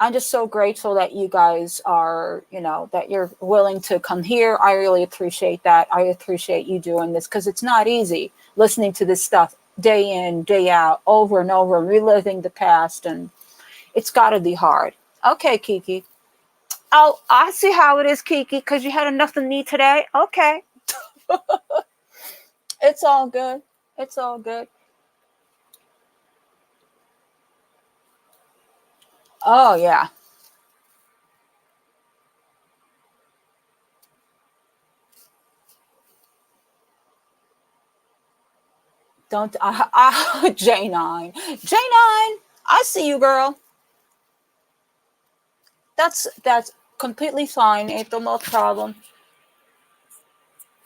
I'm just so grateful that you guys are, that you're willing to come here. I really appreciate that. I appreciate you doing this because it's not easy listening to this stuff day in, day out, over and over, reliving the past. And it's got to be hard. Okay, Kiki. Oh, I see how it is, Kiki, because you had enough of me today. Okay. It's all good. It's all good. Oh, yeah. Don't J9. J9, I see you, girl. That's completely fine, April, no problem.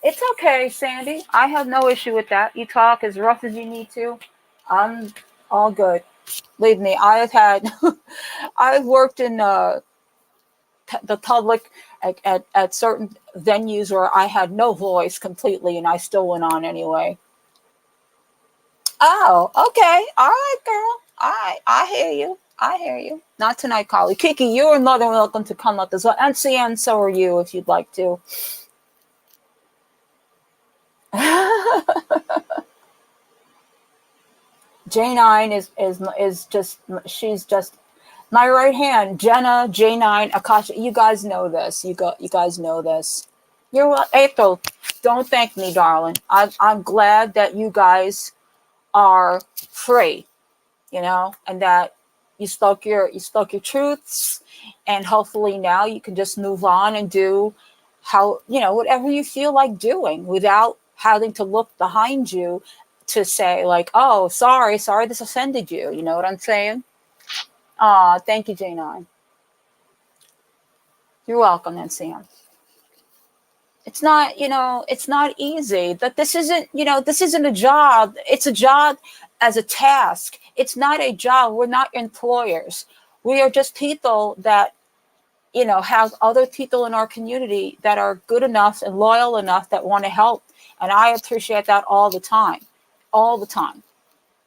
It's okay, Sandy. I have no issue with that. You talk as rough as you need to. I'm all good. Believe me, I've worked in the public at certain venues where I had no voice completely, and I still went on anyway. Oh, okay. All right, girl. All right. I hear you. I hear you. Not tonight, Collie. Kiki, you're more than welcome to come up as well. And CN, so are you if you'd like to. J9 is just, she's just my right hand. Jenna, J9, Akasha. You guys know this. You guys know this. You're well, April. Don't thank me, darling. I'm glad that you guys are free, and that you spoke your truths, and hopefully now you can just move on and do whatever you feel like doing without having to look behind you to say like, oh, sorry this offended you. You know what I'm saying? Thank you, J9. You're welcome, Nancy. It's not, it's not easy. That this isn't a job. It's a job as a task. It's not a job. We're not employers. We are just people that, have other people in our community that are good enough and loyal enough that want to help. And I appreciate that all the time. All the time.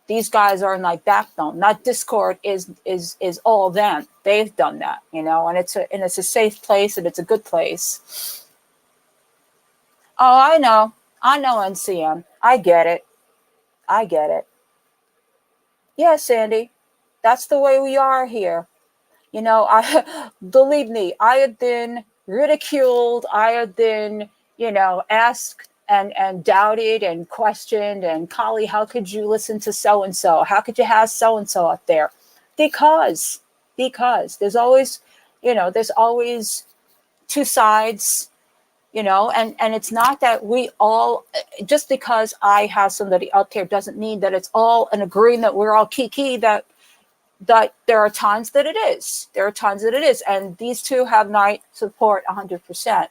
These guys are in my backbone. Not Discord is all them. They've done that, and it's a safe place and it's a good place. Oh, I know, NCM. I get it. Yeah, Sandy, that's the way we are here. Believe me, I have been ridiculed. I have been, asked and doubted and questioned. And Collie, how could you listen to so-and-so? How could you have so-and-so up there? Because there's always two sides. And it's not that we all, just because I have somebody up here doesn't mean that it's all an agreement. We're all kiki that there are times that it is. And these two have my support 100%.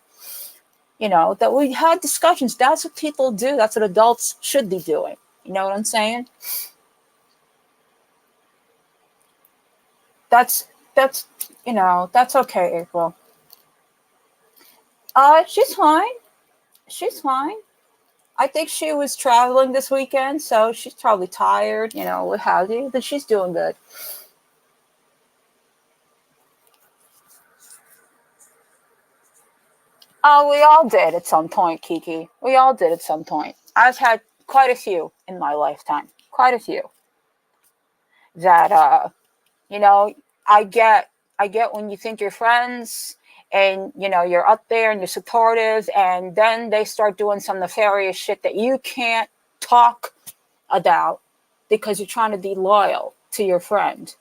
That we had discussions. That's what people do. That's what adults should be doing. You know what I'm saying? That's okay, April. She's fine. I think she was traveling this weekend, so she's probably tired, what have you, but she's doing good. Oh, we all did at some point, Kiki. We all did at some point. I've had quite a few in my lifetime. Quite a few. That, I get when you think you're friends and, you're up there and you're supportive, and then they start doing some nefarious shit that you can't talk about because you're trying to be loyal to your friend,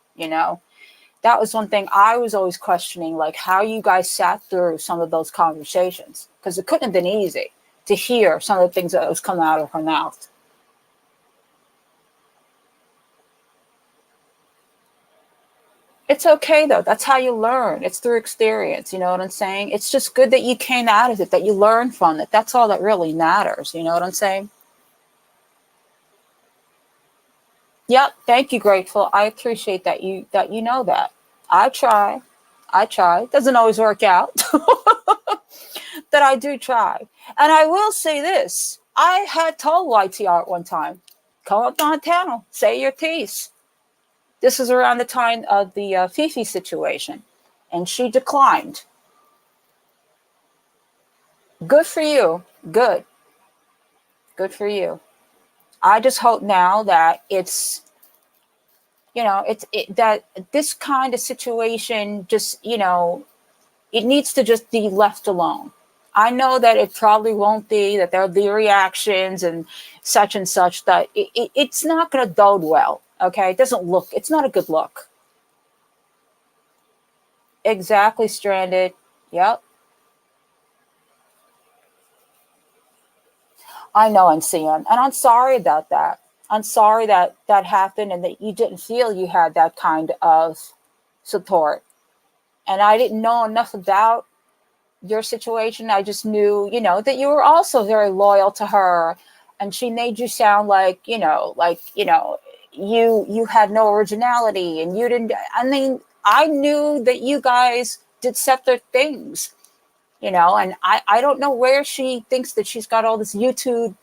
That was one thing I was always questioning, like how you guys sat through some of those conversations, because it couldn't have been easy to hear some of the things that was coming out of her mouth. It's okay, though. That's how you learn. It's through experience. You know what I'm saying? It's just good that you came out of it, that you learned from it. That's all that really matters. You know what I'm saying? Yep. Thank you, Grateful. I appreciate that you know that. I try. It doesn't always work out. That I do try. And I will say this. I had told YTR at one time, come up on the panel, say your piece. This is around the time of the Fifi situation, and she declined. Good for you. Good. Good for you. I just hope now that it's, that this kind of situation just, it needs to just be left alone. I know that it probably won't be, that there'll be reactions and such, that it's not going to bode well. Okay. It's not a good look. Exactly, Stranded. Yep. I know, and Sam, and I'm sorry about that. I'm sorry that that happened and that you didn't feel you had that kind of support. And I didn't know enough about your situation. I just knew, that you were also very loyal to her, and she made you sound like, you had no originality, and you didn't. I mean, I knew that you guys did separate things, and I don't know where she thinks that she's got all this YouTube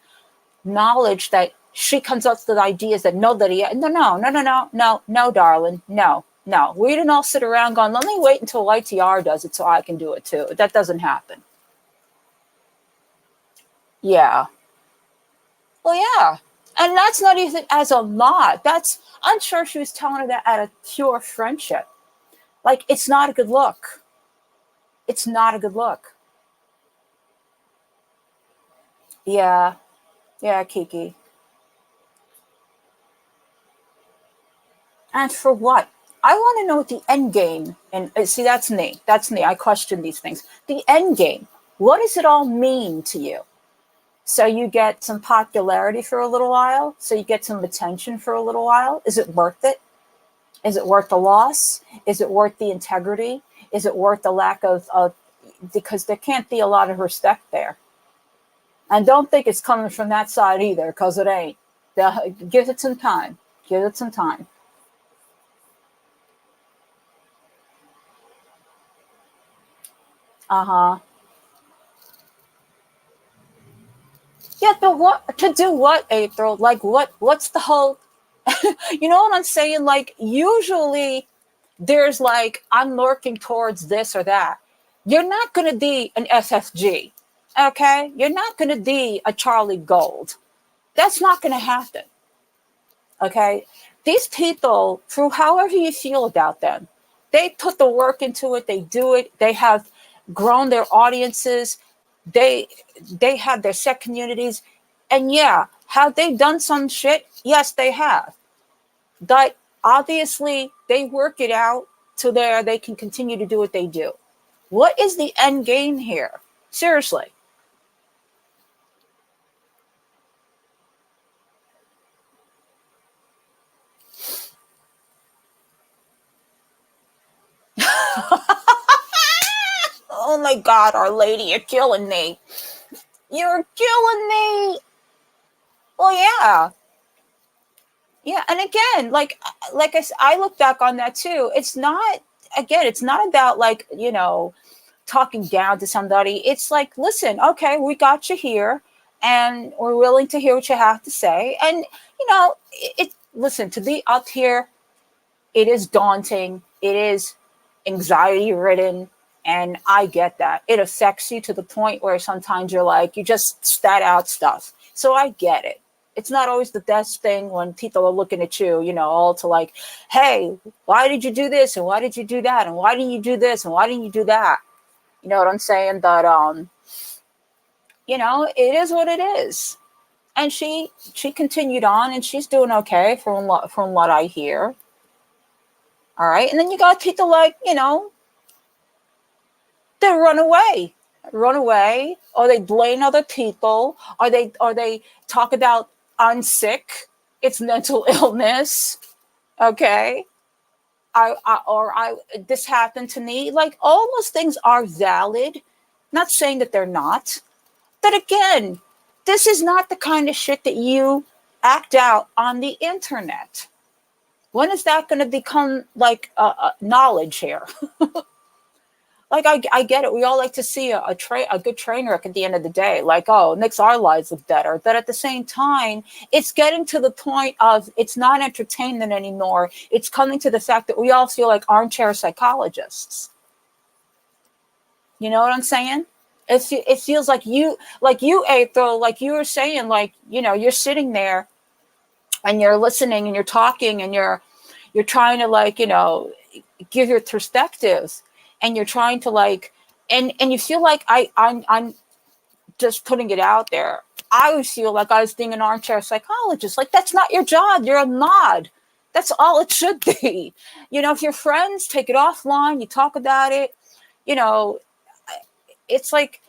knowledge that she comes up with ideas that nobody. No, darling, no. We didn't all sit around going, let me wait until YTR does it so I can do it too. That doesn't happen. Yeah. Well, yeah. And that's not even as a mod. I'm sure she was telling her that out of pure friendship. Like, it's not a good look. It's not a good look. Yeah. Yeah, Kiki. And for what? I want to know what the end game, and see, that's me. I question these things. The end game. What does it all mean to you? So you get some popularity for a little while? So you get some attention for a little while? Is it worth it? Is it worth the loss? Is it worth the integrity? Is it worth the lack of because there can't be a lot of respect there. And don't think it's coming from that side either, because it ain't. Give it some time. Give it some time. Uh-huh. Yeah, but what to do what, April? Like what's the whole you know what I'm saying? Like usually there's like I'm lurking towards this or that. You're not gonna be an SFG. Okay? You're not gonna be a Charlie Gold. That's not gonna happen. Okay? These people, through however you feel about them, they put the work into it, they do it, they have grown their audiences, they have their set communities, and yeah, have they done some shit? Yes, they have. But obviously they work it out to where they can continue to do what they do. What is the end game here? Seriously. Oh my God, Our Lady, you're killing me. You're killing me. Well, yeah. Yeah, and again, like I look back on that too. It's not about like, talking down to somebody. It's like, listen, okay, we got you here and we're willing to hear what you have to say. And listen, to be up here, it is daunting. It is anxiety ridden. And I get that. It affects you to the point where sometimes you're like, you just stat out stuff. So I get it. It's not always the best thing when people are looking at you, all to like, hey, why did you do this? And why did you do that? And why didn't you do this? And why didn't you do that? You know what I'm saying? But, it is what it is. And she continued on and she's doing okay from what I hear. All right. And then you got people like, they run away, or they blame other people, or they talk about I'm sick, it's mental illness. Okay. This happened to me. Like all those things are valid. Not saying that they're not. But again, this is not the kind of shit that you act out on the internet. When is that going to become like knowledge here? Like I get it. We all like to see a good train wreck at the end of the day. Like, oh, it makes our lives look better. But at the same time, it's getting to the point of it's not entertainment anymore. It's coming to the fact that we all feel like armchair psychologists. You know what I'm saying? It feels like you, April, like you were saying, like, you know, you're sitting there and you're listening and you're talking and you're trying to, like, you know, give your perspectives, and you're trying to, like, and you feel like I'm just putting it out there. I always feel like I was being an armchair psychologist. Like, that's not your job. You're a mod. That's all it should be. You know, if you're friends, take it offline. You talk about it. You know, it's like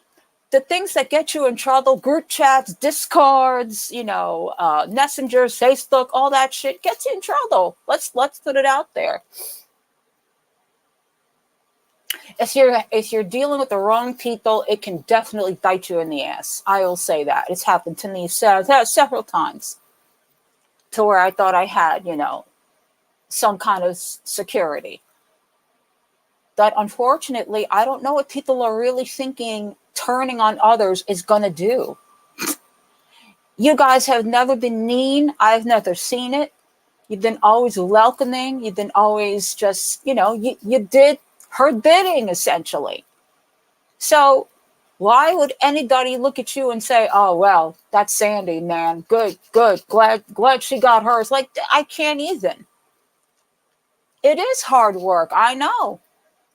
the things that get you in trouble, group chats, discards, you know, messengers, Facebook, all that shit gets you in trouble. Let's put it out there. If you're dealing with the wrong people, it can definitely bite you in the ass. I will say that. It's happened to me several times, to where I thought I had, you know, some kind of security. But unfortunately, I don't know what people are really thinking turning on others is going to do. You guys have never been mean. I've never seen it. You've been always welcoming. You've been always just, you know, you did her bidding, essentially. So why would anybody look at you and say, oh, well, that's Sandy, man. Good. Glad she got hers. Like, I can't even. It is hard work. I know.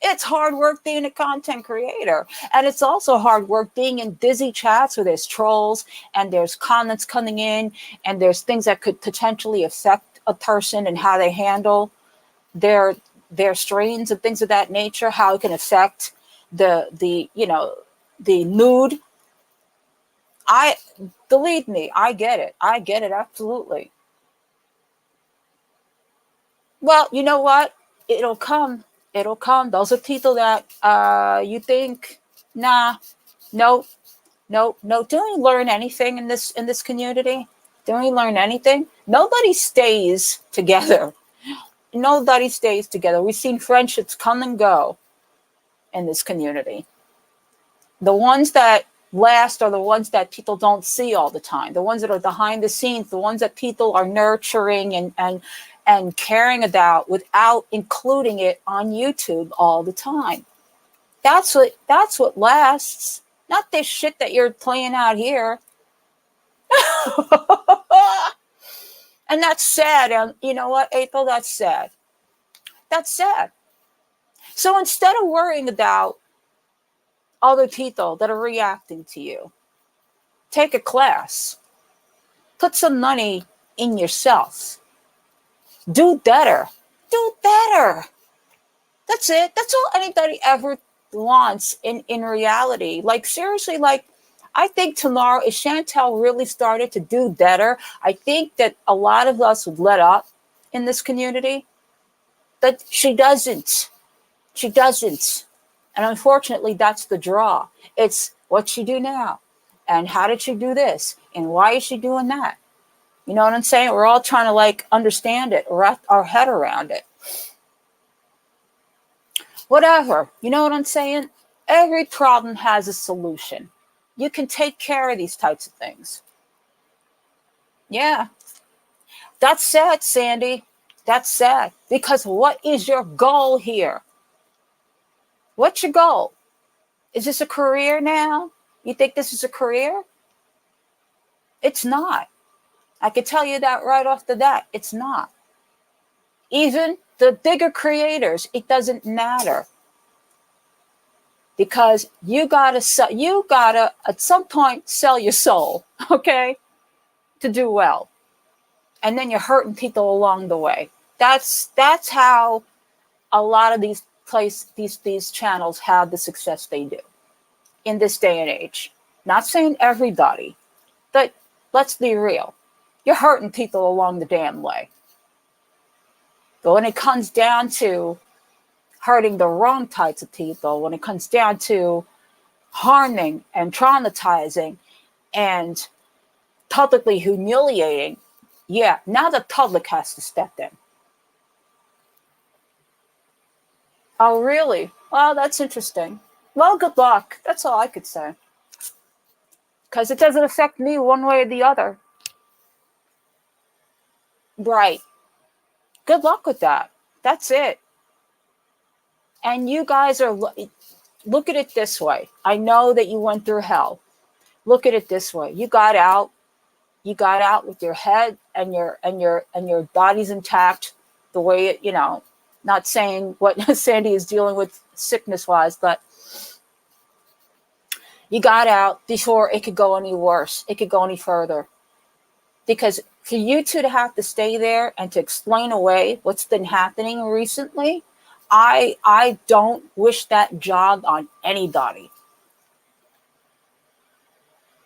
It's hard work being a content creator. And it's also hard work being in busy chats where there's trolls and there's comments coming in and there's things that could potentially affect a person and how they handle their strains and things of that nature, how it can affect the you know, the mood. Believe me, I get it. I get it, absolutely. Well, you know what? It'll come. It'll come. Those are people that you think, nah, no. Don't we learn anything in this community? Don't we learn anything? Nobody stays together. Nobody stays together. We've seen friendships come and go in this community. The ones that last are the ones that people don't see all the time. The ones that are behind the scenes, the ones that people are nurturing and caring about without including it on YouTube all the time. That's what lasts. Not this shit that you're playing out here. And that's sad. And you know what, April? That's sad. That's sad. So instead of worrying about other people that are reacting to you, take a class. Put some money in yourself. Do better. Do better. That's it. That's all anybody ever wants in reality. Like, seriously, like, I think tomorrow, if Chantel really started to do better, I think that a lot of us would let up in this community. But she doesn't. She doesn't. And unfortunately, that's the draw. It's what she do now. And how did she do this? And why is she doing that? You know what I'm saying? We're all trying to, like, understand it, wrap our head around it. Whatever. You know what I'm saying? Every problem has a solution. You can take care of these types of things. Yeah. That's sad, Sandy. That's sad. Because what is your goal here? What's your goal? Is this a career now? You think this is a career? It's not. I can tell you that right off the bat. It's not. Even the bigger creators, it doesn't matter. Because you gotta at some point sell your soul, okay, to do well. And then you're hurting people along the way. That's how a lot of these channels have the success they do in this day and age. Not saying everybody, but let's be real. You're hurting people along the damn way. But when it comes down to hurting the wrong types of people, when it comes down to harming and traumatizing and publicly humiliating, yeah, now the public has to step in. Oh, really? Well, that's interesting. Well, good luck. That's all I could say. Because it doesn't affect me one way or the other. Right. Good luck with that. That's it. And you guys are, look at it this way. I know that you went through hell. Look at it this way. You got out. You got out with your head and your body's intact. The way it, not saying what Sandy is dealing with sickness wise, but you got out before it could go any worse. It could go any further. Because for you two to have to stay there and to explain away what's been happening recently, I don't wish that job on anybody.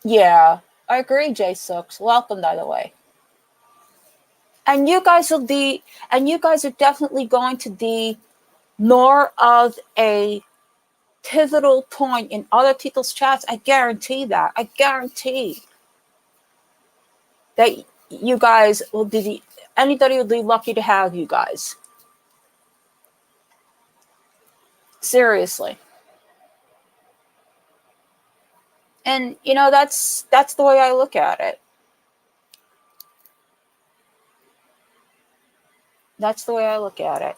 Yeah, I agree, Jay Sooks. Welcome, by the way. And you guys are definitely going to be more of a pivotal point in other people's chats. I guarantee that. I guarantee that you guys will be, anybody will be lucky to have you guys. Seriously. And, that's the way I look at it. That's the way I look at it.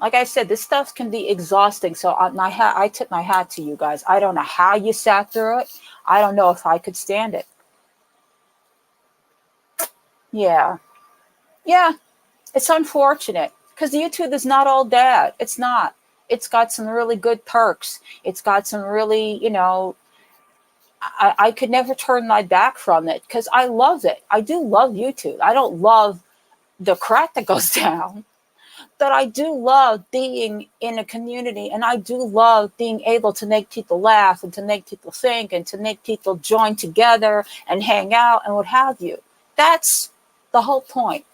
Like I said, this stuff can be exhausting. So I tip my hat to you guys. I don't know how you sat through it. I don't know if I could stand it. Yeah. Yeah. It's unfortunate because YouTube is not all bad. It's not. It's got some really good perks. It's got some really, I could never turn my back from it because I love it. I do love YouTube. I don't love the crap that goes down, but I do love being in a community, and I do love being able to make people laugh and to make people think and to make people join together and hang out and what have you. That's the whole point.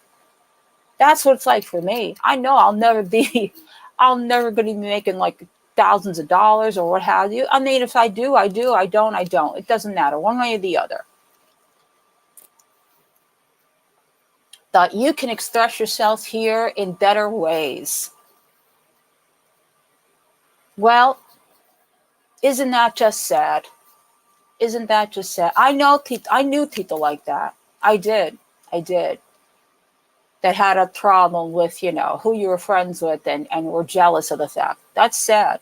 That's what it's like for me. I know I'm never going to be making like thousands of dollars or what have you. I mean, if I do, I do. I don't, I don't. It doesn't matter one way or the other. That you can express yourself here in better ways. Well, isn't that just sad? Isn't that just sad? I knew people like that. I did. That had a problem with, who you were friends with and were jealous of the fact. That's sad.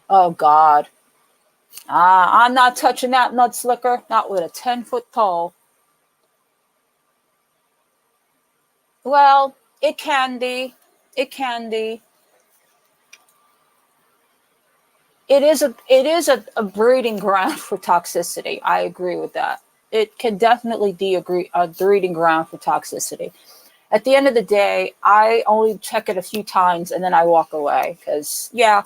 Oh, God. I'm not touching that mud slicker, not with a 10-foot pole. Well, it can be. It can be. It is a breeding ground for toxicity. I agree with that. It can definitely be a breeding ground for toxicity. At the end of the day, I only check it a few times and then I walk away because, yeah.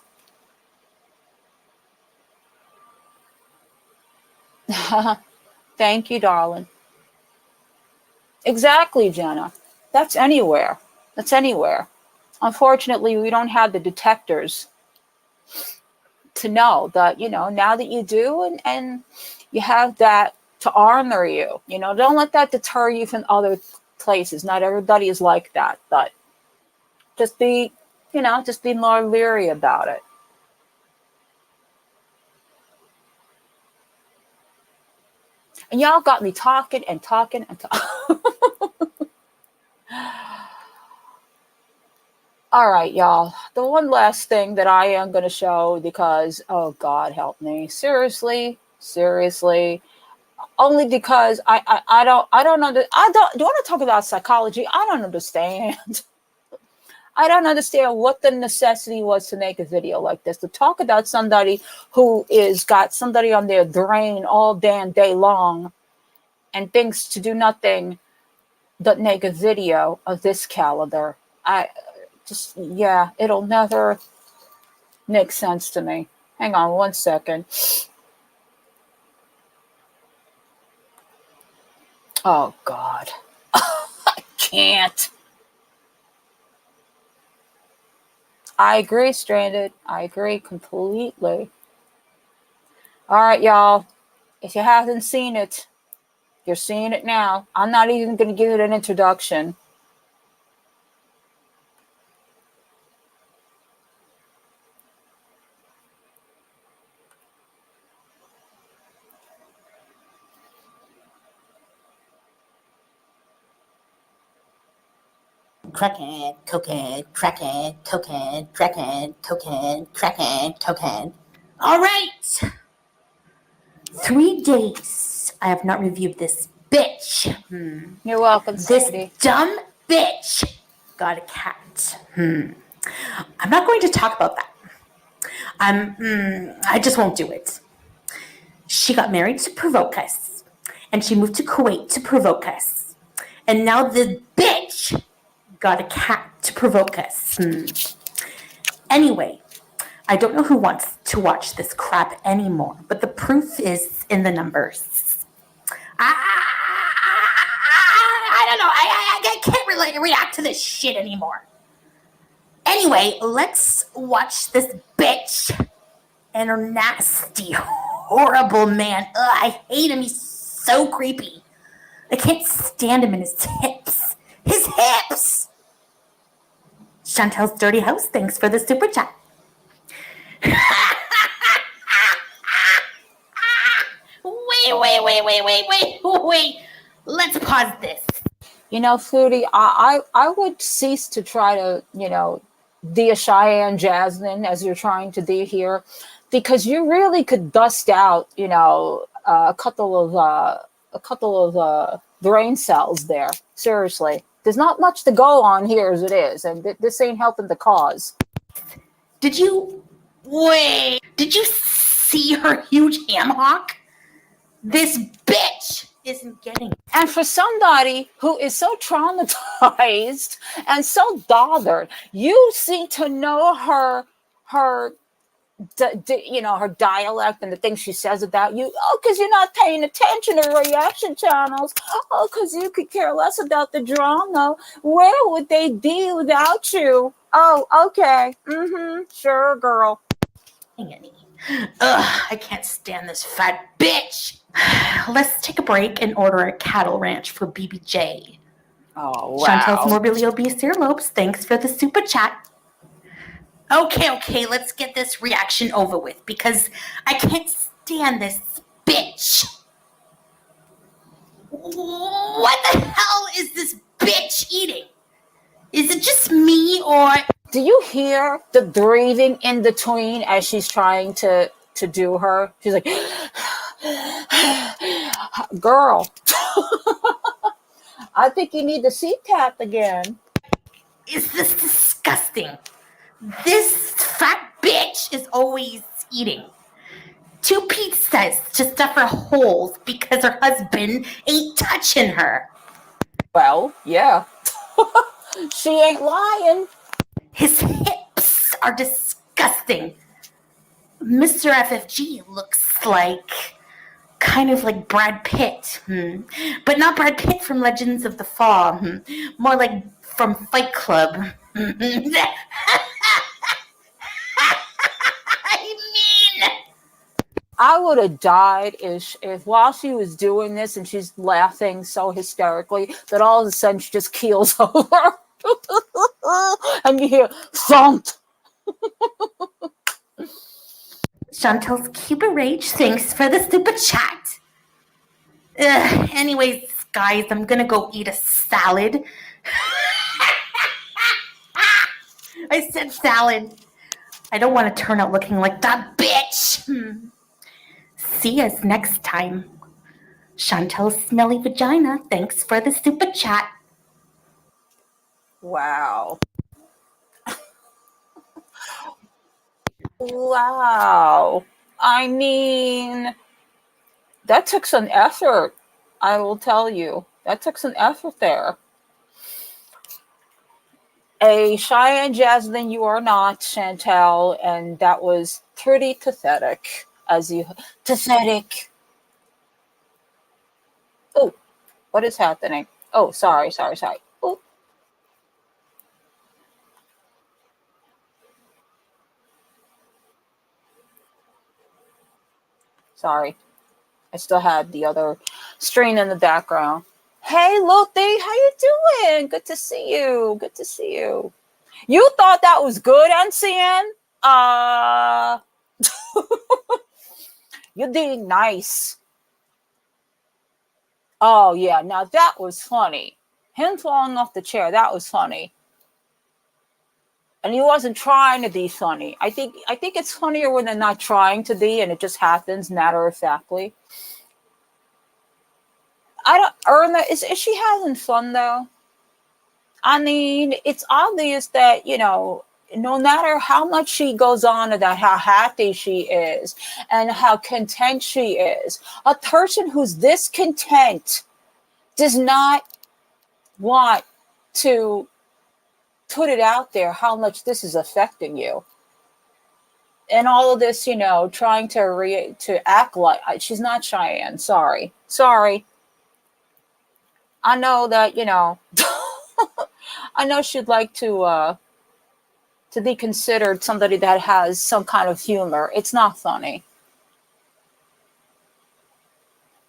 Thank you, darling. Exactly, Jenna. That's anywhere. That's anywhere. Unfortunately, we don't have the detectors to know that, now that you do and you have that to armor you, don't let that deter you from other places. Not everybody is like that, but just be more leery about it. And y'all got me talking and talking and talking. All right, y'all. The one last thing that I am going to show because, oh God, help me. Seriously. Only because do you want to talk about psychology? I don't understand. I don't understand what the necessity was to make a video like this, to talk about somebody who is got somebody on their brain all damn day long and thinks to do nothing but make a video of this caliber. It'll never make sense to me. Hang on one second. Oh, God. I can't. I agree, Stranded. I agree completely. All right, y'all. If you haven't seen it, you're seeing it now. I'm not even going to give it an introduction. Crackhead, cokehead, crackhead, cokehead, crackhead, cokehead, crackhead, cokehead. All right. 3 days I have not reviewed this bitch. You're welcome, This Sandy. dumb bitch got a cat. I'm not going to talk about that. I just won't do it. She got married to provoke us, and she moved to Kuwait to provoke us. And now the bitch got a cat to provoke us. Anyway, I don't know who wants to watch this crap anymore, but the proof is in the numbers. I don't know. I can't really react to this shit anymore. Anyway, let's watch this bitch and her nasty, horrible man. Ugh, I hate him. He's so creepy. I can't stand him and his hips. His hips! Chantel's Dirty House, thanks for the super chat. Wait. Let's pause this. You know, Foodie, I would cease to try to, be a Cheyenne Jasmine as you're trying to be here, because you really could dust out, a couple of brain cells there. Seriously, there's not much to go on here as it is, and this ain't helping the cause. Did you see her huge ham hock? This bitch isn't getting it. And for somebody who is so traumatized and so bothered, you seem to know her dialect and the things she says about you. Oh, because you're not paying attention to reaction channels. Oh, because you could care less about the drama. Where would they be without you? Oh, okay. Sure, girl. Ugh, I can't stand this fat bitch. Let's take a break and order a cattle ranch for BBJ. Oh, wow. Chantel's morbidly obese earlobes, thanks for the super chat. Okay, let's get this reaction over with, because I can't stand this bitch. What the hell is this bitch eating? Is it just me, or... Do you hear the breathing in between as she's trying to do her? She's like, girl, I think you need the CPAP again. Is this disgusting? This fat bitch is always eating. 2 pizzas to stuff her holes because her husband ain't touching her. Well, yeah. She ain't lying. His hips are disgusting. Mr. FFG looks like kind of like Brad Pitt, but not Brad Pitt from Legends of the Fall, more like from Fight Club. I would have died if while she was doing this and she's laughing so hysterically that all of a sudden she just keels over. And you hear thump. Chantel's Cuba Rage, thanks for the super chat. Anyways, guys, I'm gonna go eat a salad. I said salad. I don't want to turn out looking like that bitch. See us next time. Chantel's Smelly Vagina, thanks for the super chat. Wow. Wow. I mean, that took some effort. I will tell you. That took some effort there. A Cheyenne Jasmine, you are not, Chantel, and that was pretty pathetic. Pathetic. Oh, what is happening? Oh, sorry. Oh. Sorry. I still had the other stream in the background. Hey, Luthi, how you doing? Good to see you. You thought that was good, NCN? You're being nice. Oh, yeah. Now, that was funny. Him falling off the chair, that was funny. And he wasn't trying to be funny. I think it's funnier when they're not trying to be and it just happens matter of factly. Is she having fun though? I mean, it's obvious that, no matter how much she goes on about how happy she is and how content she is, a person who's this content does not want to put it out there how much this is affecting you. And all of this, trying to act like she's not Cheyenne. Sorry. I know that, I know she'd like to be considered somebody that has some kind of humor. It's not funny.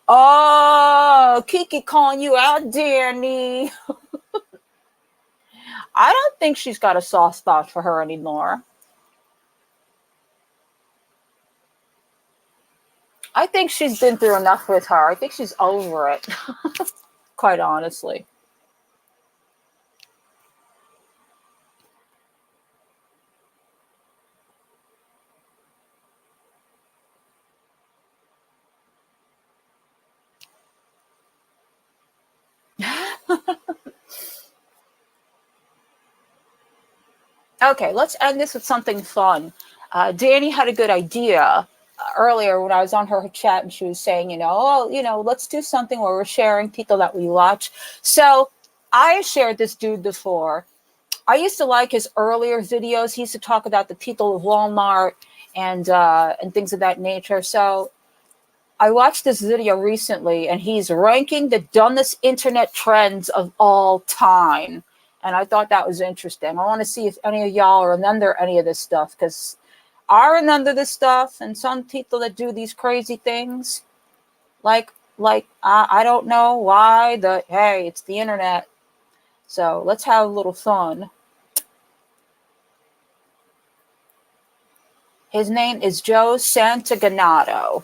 Oh, Kiki calling you out, Danny. I don't think she's got a soft spot for her anymore. I think she's been through enough with her. I think she's over it, quite honestly. Okay, let's end this with something fun. Danny had a good idea earlier when I was on her chat, and she was saying, let's do something where we're sharing people that we watch. So I shared this dude before. I used to like his earlier videos. He used to talk about the people of Walmart and things of that nature. So I watched this video recently, and he's ranking the dumbest internet trends of all time. And I thought that was interesting. I want to see if any of y'all remember any of this stuff, because I remember this stuff, and some people that do these crazy things, like I don't know why, but hey, it's the internet. So let's have a little fun. His name is Joe Santaganato,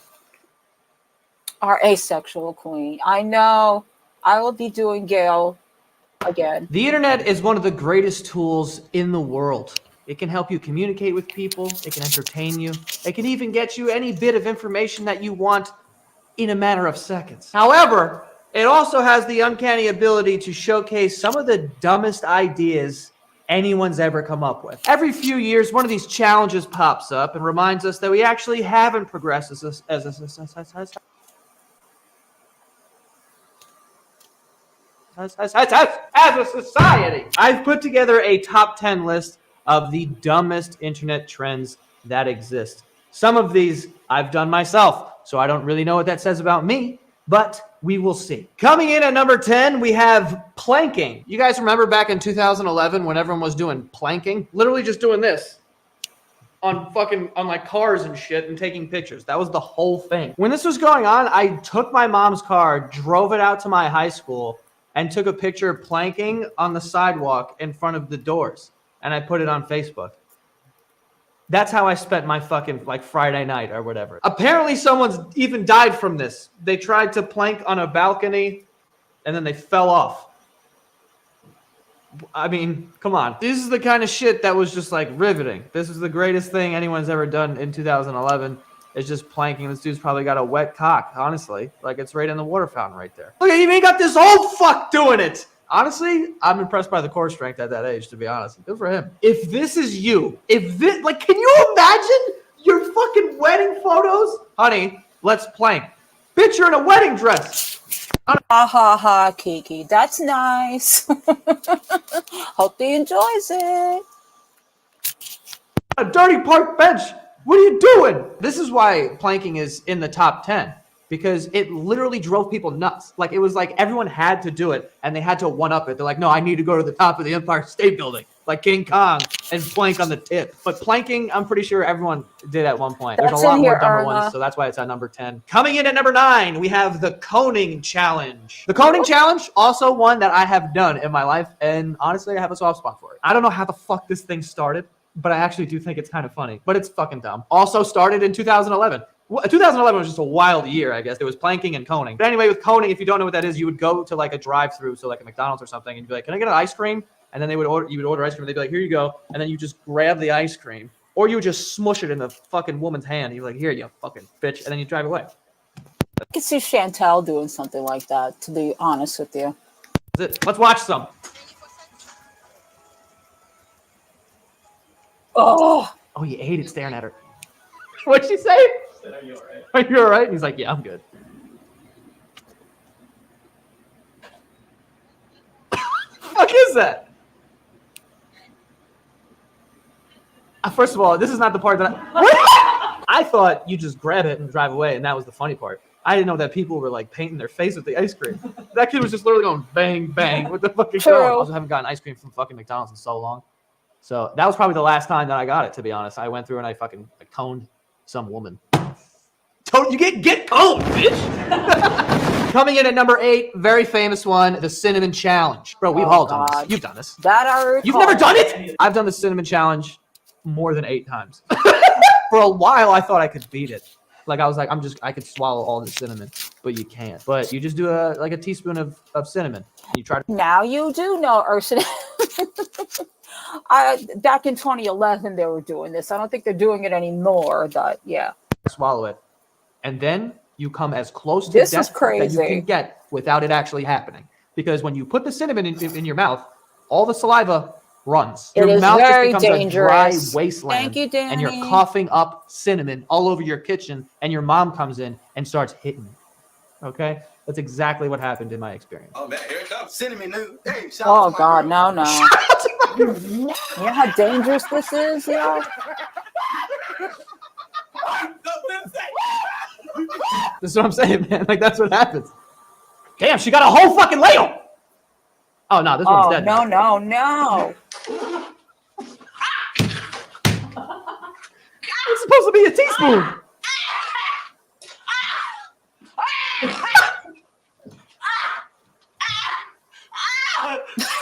our asexual queen. I know I will be doing Gail again. The internet is one of the greatest tools in the world. It can help you communicate with people. It can entertain you. It can even get you any bit of information that you want in a matter of seconds. However, it also has the uncanny ability to showcase some of the dumbest ideas anyone's ever come up with. Every few years, one of these challenges pops up and reminds us that we actually haven't progressed as a society. I've put together a top 10 list of the dumbest internet trends that exist. Some of these I've done myself, so I don't really know what that says about me, but we will see. Coming in at number 10, we have planking. You guys remember back in 2011 when everyone was doing planking? Literally just doing this on like cars and shit and taking pictures. That was the whole thing. When this was going on, I took my mom's car, drove it out to my high school, and took a picture of planking on the sidewalk in front of the doors. And I put it on Facebook. That's how I spent my fucking Friday night or whatever. Apparently someone's even died from this. They tried to plank on a balcony and then they fell off. I mean, come on. This is the kind of shit that was just riveting. This is the greatest thing anyone's ever done in 2011. It's just planking. This dude's probably got a wet cock, honestly. It's right in the water fountain right there. Look, he even got this old fuck doing it. Honestly, I'm impressed by the core strength at that age, to be honest. Good for him. If this is you, can you imagine your fucking wedding photos? Honey, let's plank. Bitch, you're in a wedding dress. Ha ha ha, Kiki. That's nice. Hope he enjoys it. A dirty park bench. What are you doing? This is why planking is in the top 10. Because it literally drove people nuts. It was everyone had to do it, and they had to one-up it. They're like, no, I need to go to the top of the Empire State Building, like King Kong, and plank on the tip. But planking, I'm pretty sure everyone did at one point. There's a lot more dumber ones, so that's why it's at number 10. Coming in at number 9, we have the coning challenge. The coning challenge, also one that I have done in my life, and honestly, I have a soft spot for it. I don't know how the fuck this thing started, but I actually do think it's kind of funny. But it's fucking dumb. Also started in 2011. 2011 was just a wild year, I guess. There was planking and coning. But anyway, with coning, if you don't know what that is, you would go to a drive-thru, so a McDonald's or something, and you'd be like, can I get an ice cream? and then you would order ice cream, and they'd be like, here you go, and then you just grab the ice cream, or you would just smush it in the fucking woman's hand. You're like, here you fucking bitch, and then you drive away. I could see Chantel doing something like that, to be honest with you. That's it. Let's watch some. Oh, you ate it staring at her. What'd she say? Are you all right? Are you all right? And he's like, yeah, I'm good. Fuck is that? First of all, this is not the part that I thought you just grab it and drive away, and that was the funny part. I didn't know that people were like painting their face with the ice cream. That kid was just literally going bang, bang with the fucking cone. I also haven't gotten ice cream from fucking McDonald's in so long. So that was probably the last time that I got it, to be honest. I went through and I coned some woman. You get coned, bitch! Coming in at number 8, very famous one, the Cinnamon Challenge. Bro, we've all done this. You've done this. That I recall. You've never done it? I've done the Cinnamon Challenge more than 8 times. For a while, I thought I could beat it. Like, I was like, I could swallow all the cinnamon, but you can't. But you just do a teaspoon of cinnamon. And you try to. Now you do know cinnamon. Back in 2011, they were doing this. I don't think they're doing it anymore, but yeah. Swallow it. And then you come as close to death that you can get without it actually happening. Because when you put the cinnamon in your mouth, all the saliva runs. Your mouth just becomes dangerous. A dry wasteland. Thank you, Danny. And you're coughing up cinnamon all over your kitchen, and your mom comes in and starts hitting you. Okay? That's exactly what happened in my experience. Oh man, here it comes. Cinnamon new. Hey, oh God, no. You know how dangerous this is, yo? This is what I'm saying, man. Like, that's what happens. Damn, she got a whole fucking ladle. Oh no, this one's dead. No. It's supposed to be a teaspoon.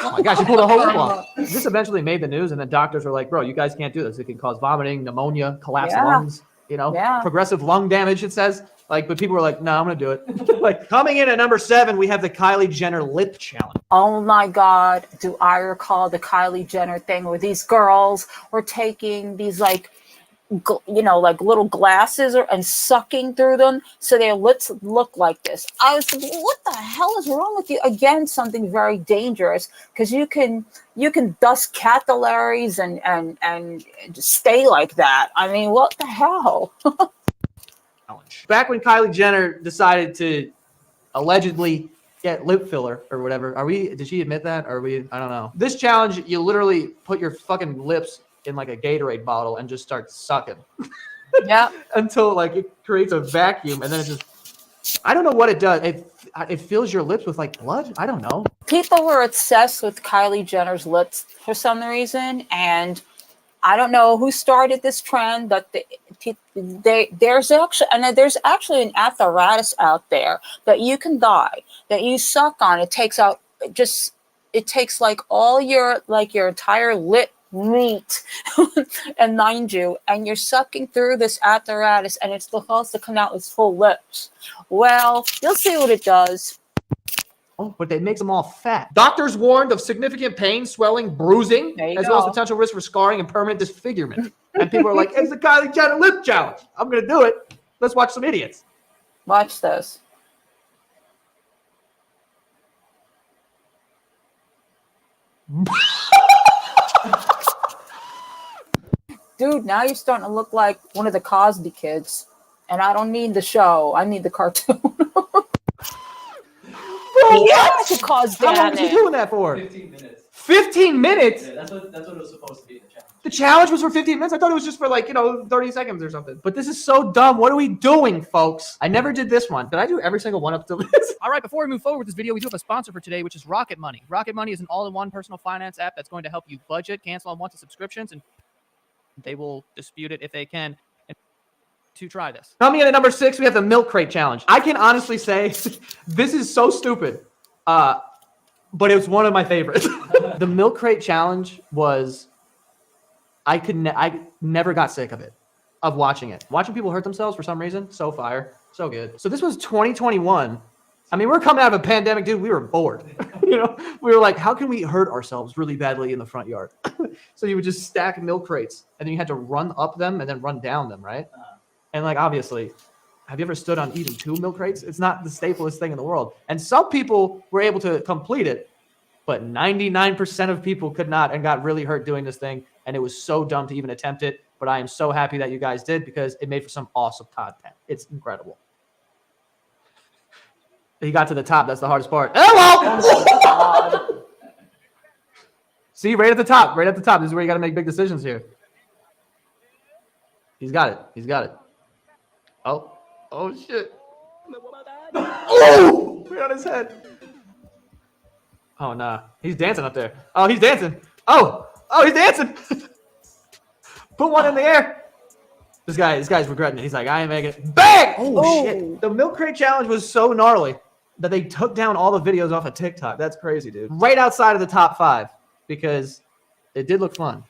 Oh my gosh, you pulled a whole lip off. This eventually made the news, and then doctors were like, bro, you guys can't do this. It can cause vomiting, pneumonia, collapsed lungs, progressive lung damage, it says. Like, but people were like, no, I'm going to do it. Like, coming in at number 7, we have the Kylie Jenner lip challenge. Oh my God. Do I recall the Kylie Jenner thing where these girls were taking these like little glasses and sucking through them so their lips look like this. I was like, what the hell is wrong with you? Again, something very dangerous, because you can dust capillaries and stay like that. I mean, what the hell? Back when Kylie Jenner decided to allegedly get lip filler or whatever, did she admit that? I don't know. This challenge, you literally put your fucking lips in like a Gatorade bottle and just start sucking. Yeah. Until like it creates a vacuum, and then it just, I don't know what it does. It fills your lips with like blood. I don't know. People were obsessed with Kylie Jenner's lips for some reason, and I don't know who started this trend, but there's actually an apparatus out there that you can buy that you suck on. It takes like all your entire lip meat and mind you, and you're sucking through this apparatus, and it's supposed to come out with full lips. Well, you'll see what it does. Oh, but it makes them all fat. Doctors warned of significant pain, swelling, bruising, as well as potential risk for scarring and permanent disfigurement. And people are like, it's the Kylie Jenner lip challenge. I'm going to do it. Let's watch some idiots. Watch this. Dude, now you're starting to look like one of the Cosby kids. And I don't need the show. I need the cartoon. Bro, yeah, cause how long was you doing that for? 15 minutes. 15 minutes? Yeah, that's what it was supposed to be, the challenge. The challenge was for 15 minutes? I thought it was just for 30 seconds or something. But this is so dumb. What are we doing, folks? I never did this one. Did I do every single one up to this? All right, before we move forward with this video, we do have a sponsor for today, which is Rocket Money. Rocket Money is an all-in-one personal finance app that's going to help you budget, cancel unwanted subscriptions, and they will dispute it if they can. To try this. Coming in at number 6, we have the milk crate challenge. I can honestly say this is so stupid, but it was one of my favorites. The milk crate challenge was, I never got sick of it, of watching it. Watching people hurt themselves for some reason, so fire, so good. So this was 2021. I mean, we're coming out of a pandemic, dude. We were bored. You know, we were like, how can we hurt ourselves really badly in the front yard? So you would just stack milk crates, and then you had to run up them and then run down them, right? And like, obviously, have you ever stood on even 2 milk crates? It's not the staplest thing in the world. And some people were able to complete it, but 99% of people could not and got really hurt doing this thing. And it was so dumb to even attempt it. But I am so happy that you guys did because it made for some awesome content. It's incredible. He got to the top. That's the hardest part. Hello! See, right at the top. Right at the top. This is where you got to make big decisions here. He's got it. He's got it. Oh. Oh, shit. Oh! Right on his head. Oh, nah. He's dancing up there. Oh, he's dancing. Oh. Oh, he's dancing. Put one in the air. This guy's regretting it. He's like, I ain't making it. Bang! Oh, shit. The milk crate challenge was so gnarly that they took down all the videos off of TikTok. That's crazy, dude. Right outside of the top 5 because it did look fun.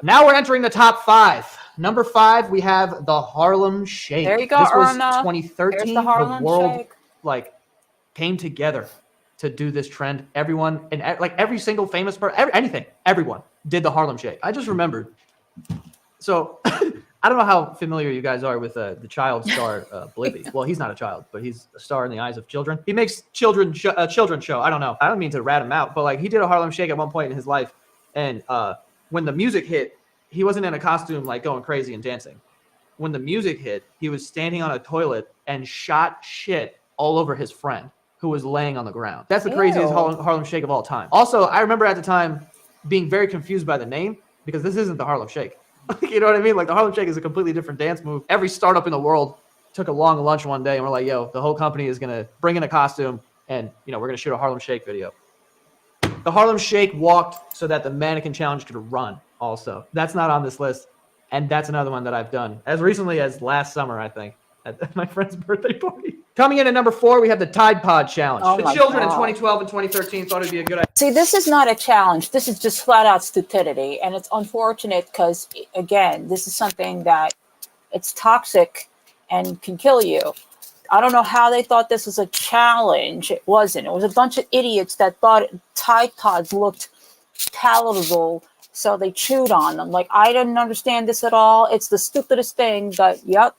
Now we're entering the top 5. Number 5, we have the Harlem Shake. There you go, This was Irma. 2013. There's the Harlem world Shake. like came together to do this trend. Everyone and like every single famous person, everyone did the Harlem Shake. I just remembered. So I don't know how familiar you guys are with the child star Blippi. Well, he's not a child, but he's a star in the eyes of children. He makes children's show. I don't know. I don't mean to rat him out, but like he did a Harlem Shake at one point in his life, and when the music hit, he wasn't in a costume like going crazy and dancing. When the music hit, he was standing on a toilet and shot shit all over his friend who was laying on the ground. That's the craziest Harlem Shake of all time. Also, I remember at the time being very confused by the name because this isn't the Harlem Shake. You know what I mean? Like the Harlem Shake is a completely different dance move. Every startup in the world took a long lunch one day and we're like, yo, the whole company is going to bring in a costume and, you know, we're going to shoot a Harlem Shake video. The Harlem Shake walked so that the mannequin challenge could run also. That's not on this list. And that's another one that I've done as recently as last summer, I think, at my friend's birthday party. Coming in at number 4, we have the Tide Pod Challenge. Oh the my children in God. 2012 and 2013 thought it'd be a good idea. See, this is not a challenge. This is just flat out stupidity. And it's unfortunate because, again, this is something that it's toxic and can kill you. I don't know how they thought this was a challenge. It wasn't. It was a bunch of idiots that thought Tide Pods looked palatable, so they chewed on them. Like, I didn't understand this at all. It's the stupidest thing, but yep.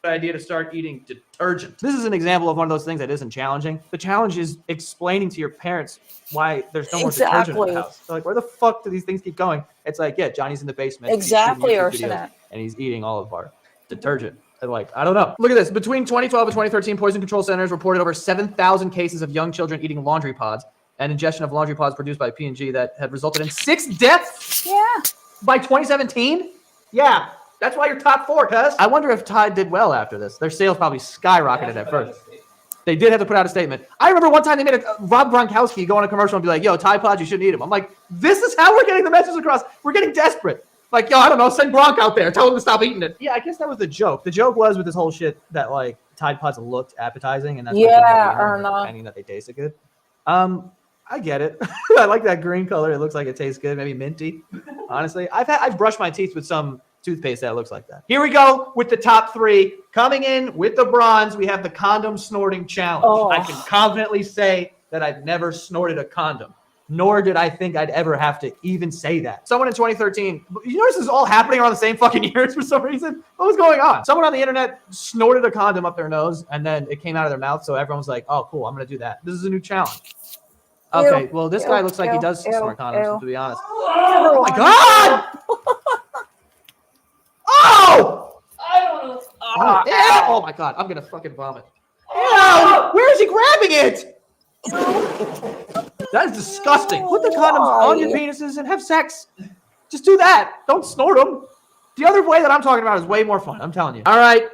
Idea to start eating detergent. This is an example of one of those things that isn't challenging. The challenge is explaining to your parents why there's no more detergent in the house. They're like, where the fuck do these things keep going? It's like, yeah, Johnny's in the basement. Exactly, he's shooting YouTube Ursula. videos, and he's eating all of our detergent. And like, I don't know. Look at this. Between 2012 and 2013, Poison Control Centers reported over 7,000 cases of young children eating laundry pods and ingestion of laundry pods produced by P&G that had resulted in 6 deaths. Yeah. By 2017? Yeah. That's why you're top 4, cuz. I wonder if Tide did well after this. Their sales probably skyrocketed at first. They did have to put out a statement. I remember one time they made Rob Gronkowski go on a commercial and be like, yo, Tide Pods, you shouldn't eat them. I'm like, this is how we're getting the message across. We're getting desperate. Like, yo, I don't know, send Gronk out there. Tell him to stop eating it. Yeah, I guess that was the joke. The joke was with this whole shit that, like, Tide Pods looked appetizing. And that's finding that they tasted good. I get it. I like that green color. It looks like it tastes good. Maybe minty. Honestly, I've brushed my teeth with some toothpaste that looks like that. Here we go with the top 3. Coming in with the bronze, we have the condom snorting challenge. Oh. I can confidently say that I've never snorted a condom, nor did I think I'd ever have to even say that. Someone in 2013, you notice this is all happening around the same fucking years for some reason? What was going on? Someone on the internet snorted a condom up their nose and then it came out of their mouth. So everyone was like, oh, cool, I'm going to do that. This is a new challenge. Okay, well, this guy looks like he does snort condoms, to be honest. Oh my God! Oh! I don't know. Oh my God, I'm gonna fucking vomit. Ew! Where is he grabbing it? That is disgusting. Put the condoms on your penises and have sex. Just do that. Don't snort them. The other way that I'm talking about is way more fun. I'm telling you. All right,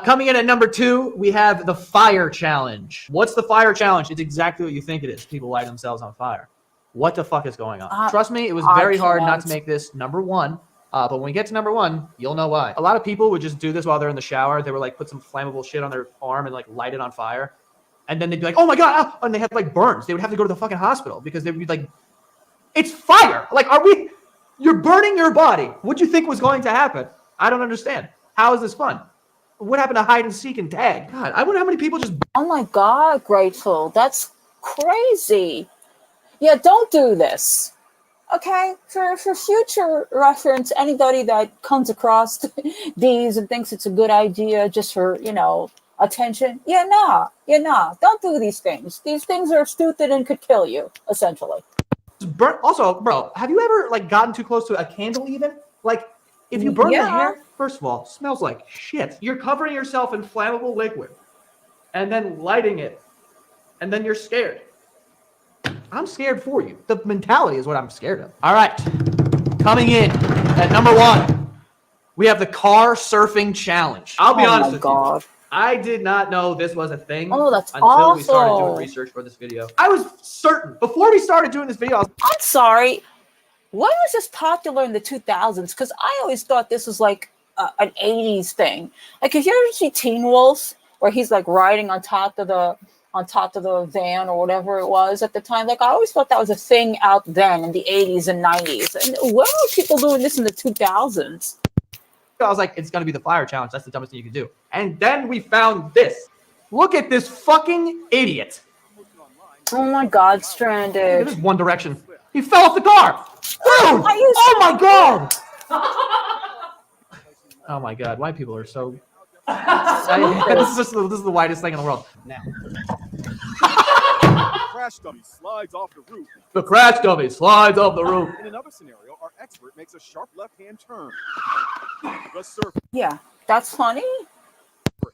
coming in at number 2, we have the fire challenge. What's the fire challenge? It's exactly what you think it is. People light themselves on fire. What the fuck is going on? Trust me, it was very hard not to make this number 1. But when we get to number 1, you'll know why. A lot of people would just do this while they're in the shower. They would like put some flammable shit on their arm and like light it on fire. And then they'd be like, oh my God. Ah! And they had like burns. They would have to go to the fucking hospital because they would be like, it's fire. Like, you're burning your body. What do you think was going to happen? I don't understand. How is this fun? what happened to hide and seek and tag? God, I wonder how many people just. Oh my God, Grateful. That's crazy. Yeah, don't do this. Okay, for future reference, anybody that comes across these and thinks it's a good idea just for, attention, don't do these things. These things are stupid and could kill you, essentially. Also, bro, have you ever like gotten too close to a candle even? Like, if you burn the hair, first of all, smells like shit. You're covering yourself in flammable liquid and then lighting it, and then you're scared. I'm scared for you. The mentality is what I'm scared of. All right. Coming in at number 1, we have the car surfing challenge. I'll be honest with you. I did not know this was a thing until we started doing research for this video. I was certain before we started doing this video. I'm sorry. When was this popular in the 2000s? Because I always thought this was like an 80s thing. Like, if you ever see Teen Wolf, where he's like riding on top of the van or whatever it was at the time. Like, I always thought that was a thing out then in the 80s and 90s. And where were people doing this in the 2000s? I was like, it's going to be the fire challenge. That's the dumbest thing you can do. And then we found this. Look at this fucking idiot. Oh my God, Stranded. This is One Direction. He fell off the car. Dude! Oh my God. Oh my God. White people are so... this is the whitest thing in the world. Now. Crash dummy slides off the roof. The crash dummy slides off the roof. In another scenario, our expert makes a sharp left-hand turn. The surfer Yeah, that's funny.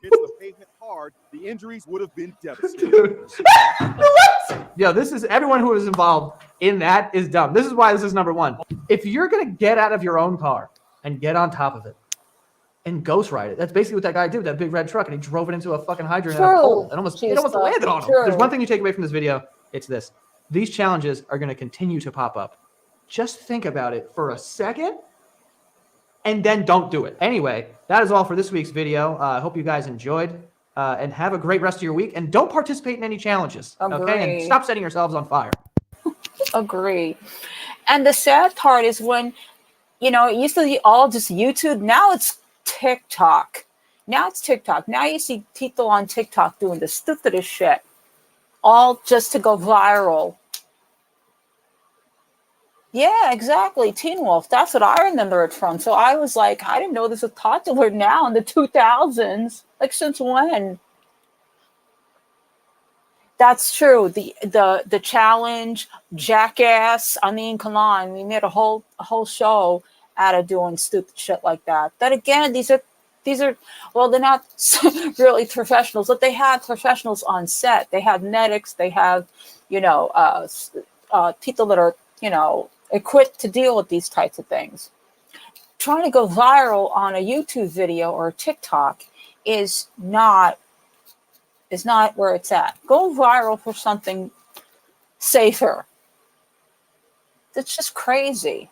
hits the pavement hard. The injuries would have been devastating. What? Yo, this is everyone who is involved in that is dumb. This is why this is number 1. If you're gonna get out of your own car and get on top of it and ghost ride it, that's basically what that guy did with that big red truck, and he drove it into a fucking hydrant and a pole. It almost landed on him. There's one thing you take away from this video. It's this. These challenges are going to continue to pop up. Just think about it for a second and then don't do it. Anyway, that is all for this week's video. I hope you guys enjoyed and have a great rest of your week. And don't participate in any challenges. Okay? And stop setting yourselves on fire. Agree. And the sad part is when, it used to be all just YouTube. Now it's TikTok. Now you see people on TikTok doing the stupidest shit. All just to go viral. Yeah, exactly. Teen Wolf. That's what I remember it from. So I was like, I didn't know this was popular now in the 2000s. Like, since when? That's true. The challenge, Jackass. I mean, come on. We made a whole show out of doing stupid shit like that. That again, these are well, they're not really professionals, but they have professionals on set. They have medics. They have, people that are, equipped to deal with these types of things. Trying to go viral on a YouTube video or a TikTok is not where it's at. Go viral for something safer. That's just crazy.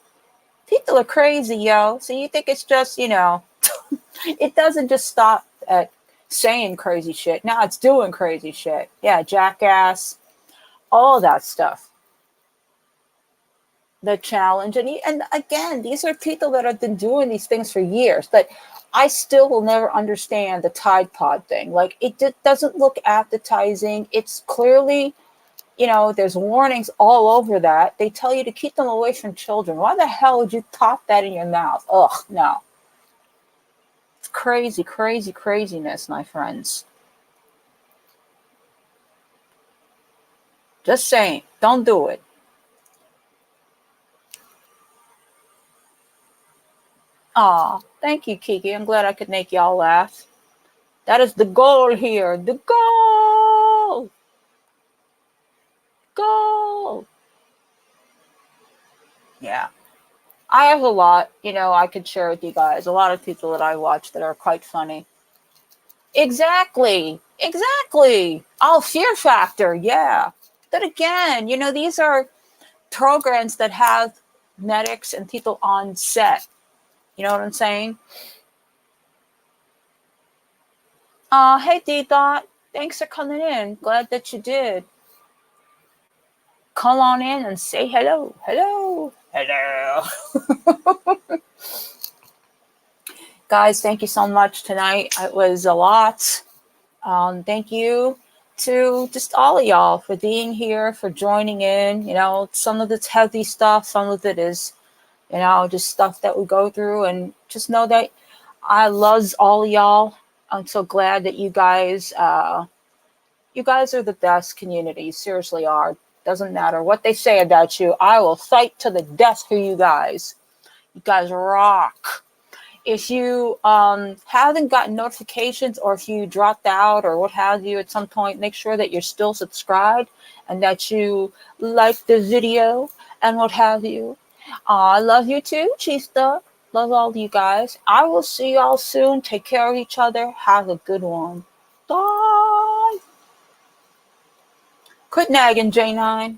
People are crazy, yo. So you think it's just, it doesn't just stop at saying crazy shit. Now it's doing crazy shit. Yeah, Jackass, all that stuff. The challenge. And again, these are people that have been doing these things for years. But I still will never understand the Tide Pod thing. Like, it doesn't look appetizing. It's clearly, there's warnings all over that. They tell you to keep them away from children. Why the hell would you pop that in your mouth? Ugh, no. It's crazy, crazy, craziness, my friends. Just saying, don't do it. Aw, thank you, Kiki. I'm glad I could make y'all laugh. That is the goal here. The goal. Goal. Yeah. I have a lot, I could share with you guys. A lot of people that I watch that are quite funny. Exactly. Oh, Fear Factor. Yeah. But again, these are programs that have medics and people on set. You know what I'm saying? Hey, D-Dot. Thanks for coming in. Glad that you did. Come on in and say hello. Hello. Hello. Guys, thank you so much tonight. It was a lot. Thank you to just all of y'all for being here, for joining in. You know, some of it's heavy stuff, some of it is, you know, just stuff that we go through. And just know that I loves all of y'all. I'm so glad that you guys are the best community. You seriously are. Doesn't matter what they say about you. I will fight to the death for you guys. You guys rock. If you haven't gotten notifications, or if you dropped out or what have you at some point, make sure that you're still subscribed and that you like the video and what have you. I love you too, Chista. Love all of you guys. I will see y'all soon. Take care of each other. Have a good one. Bye. Quit nagging, J9.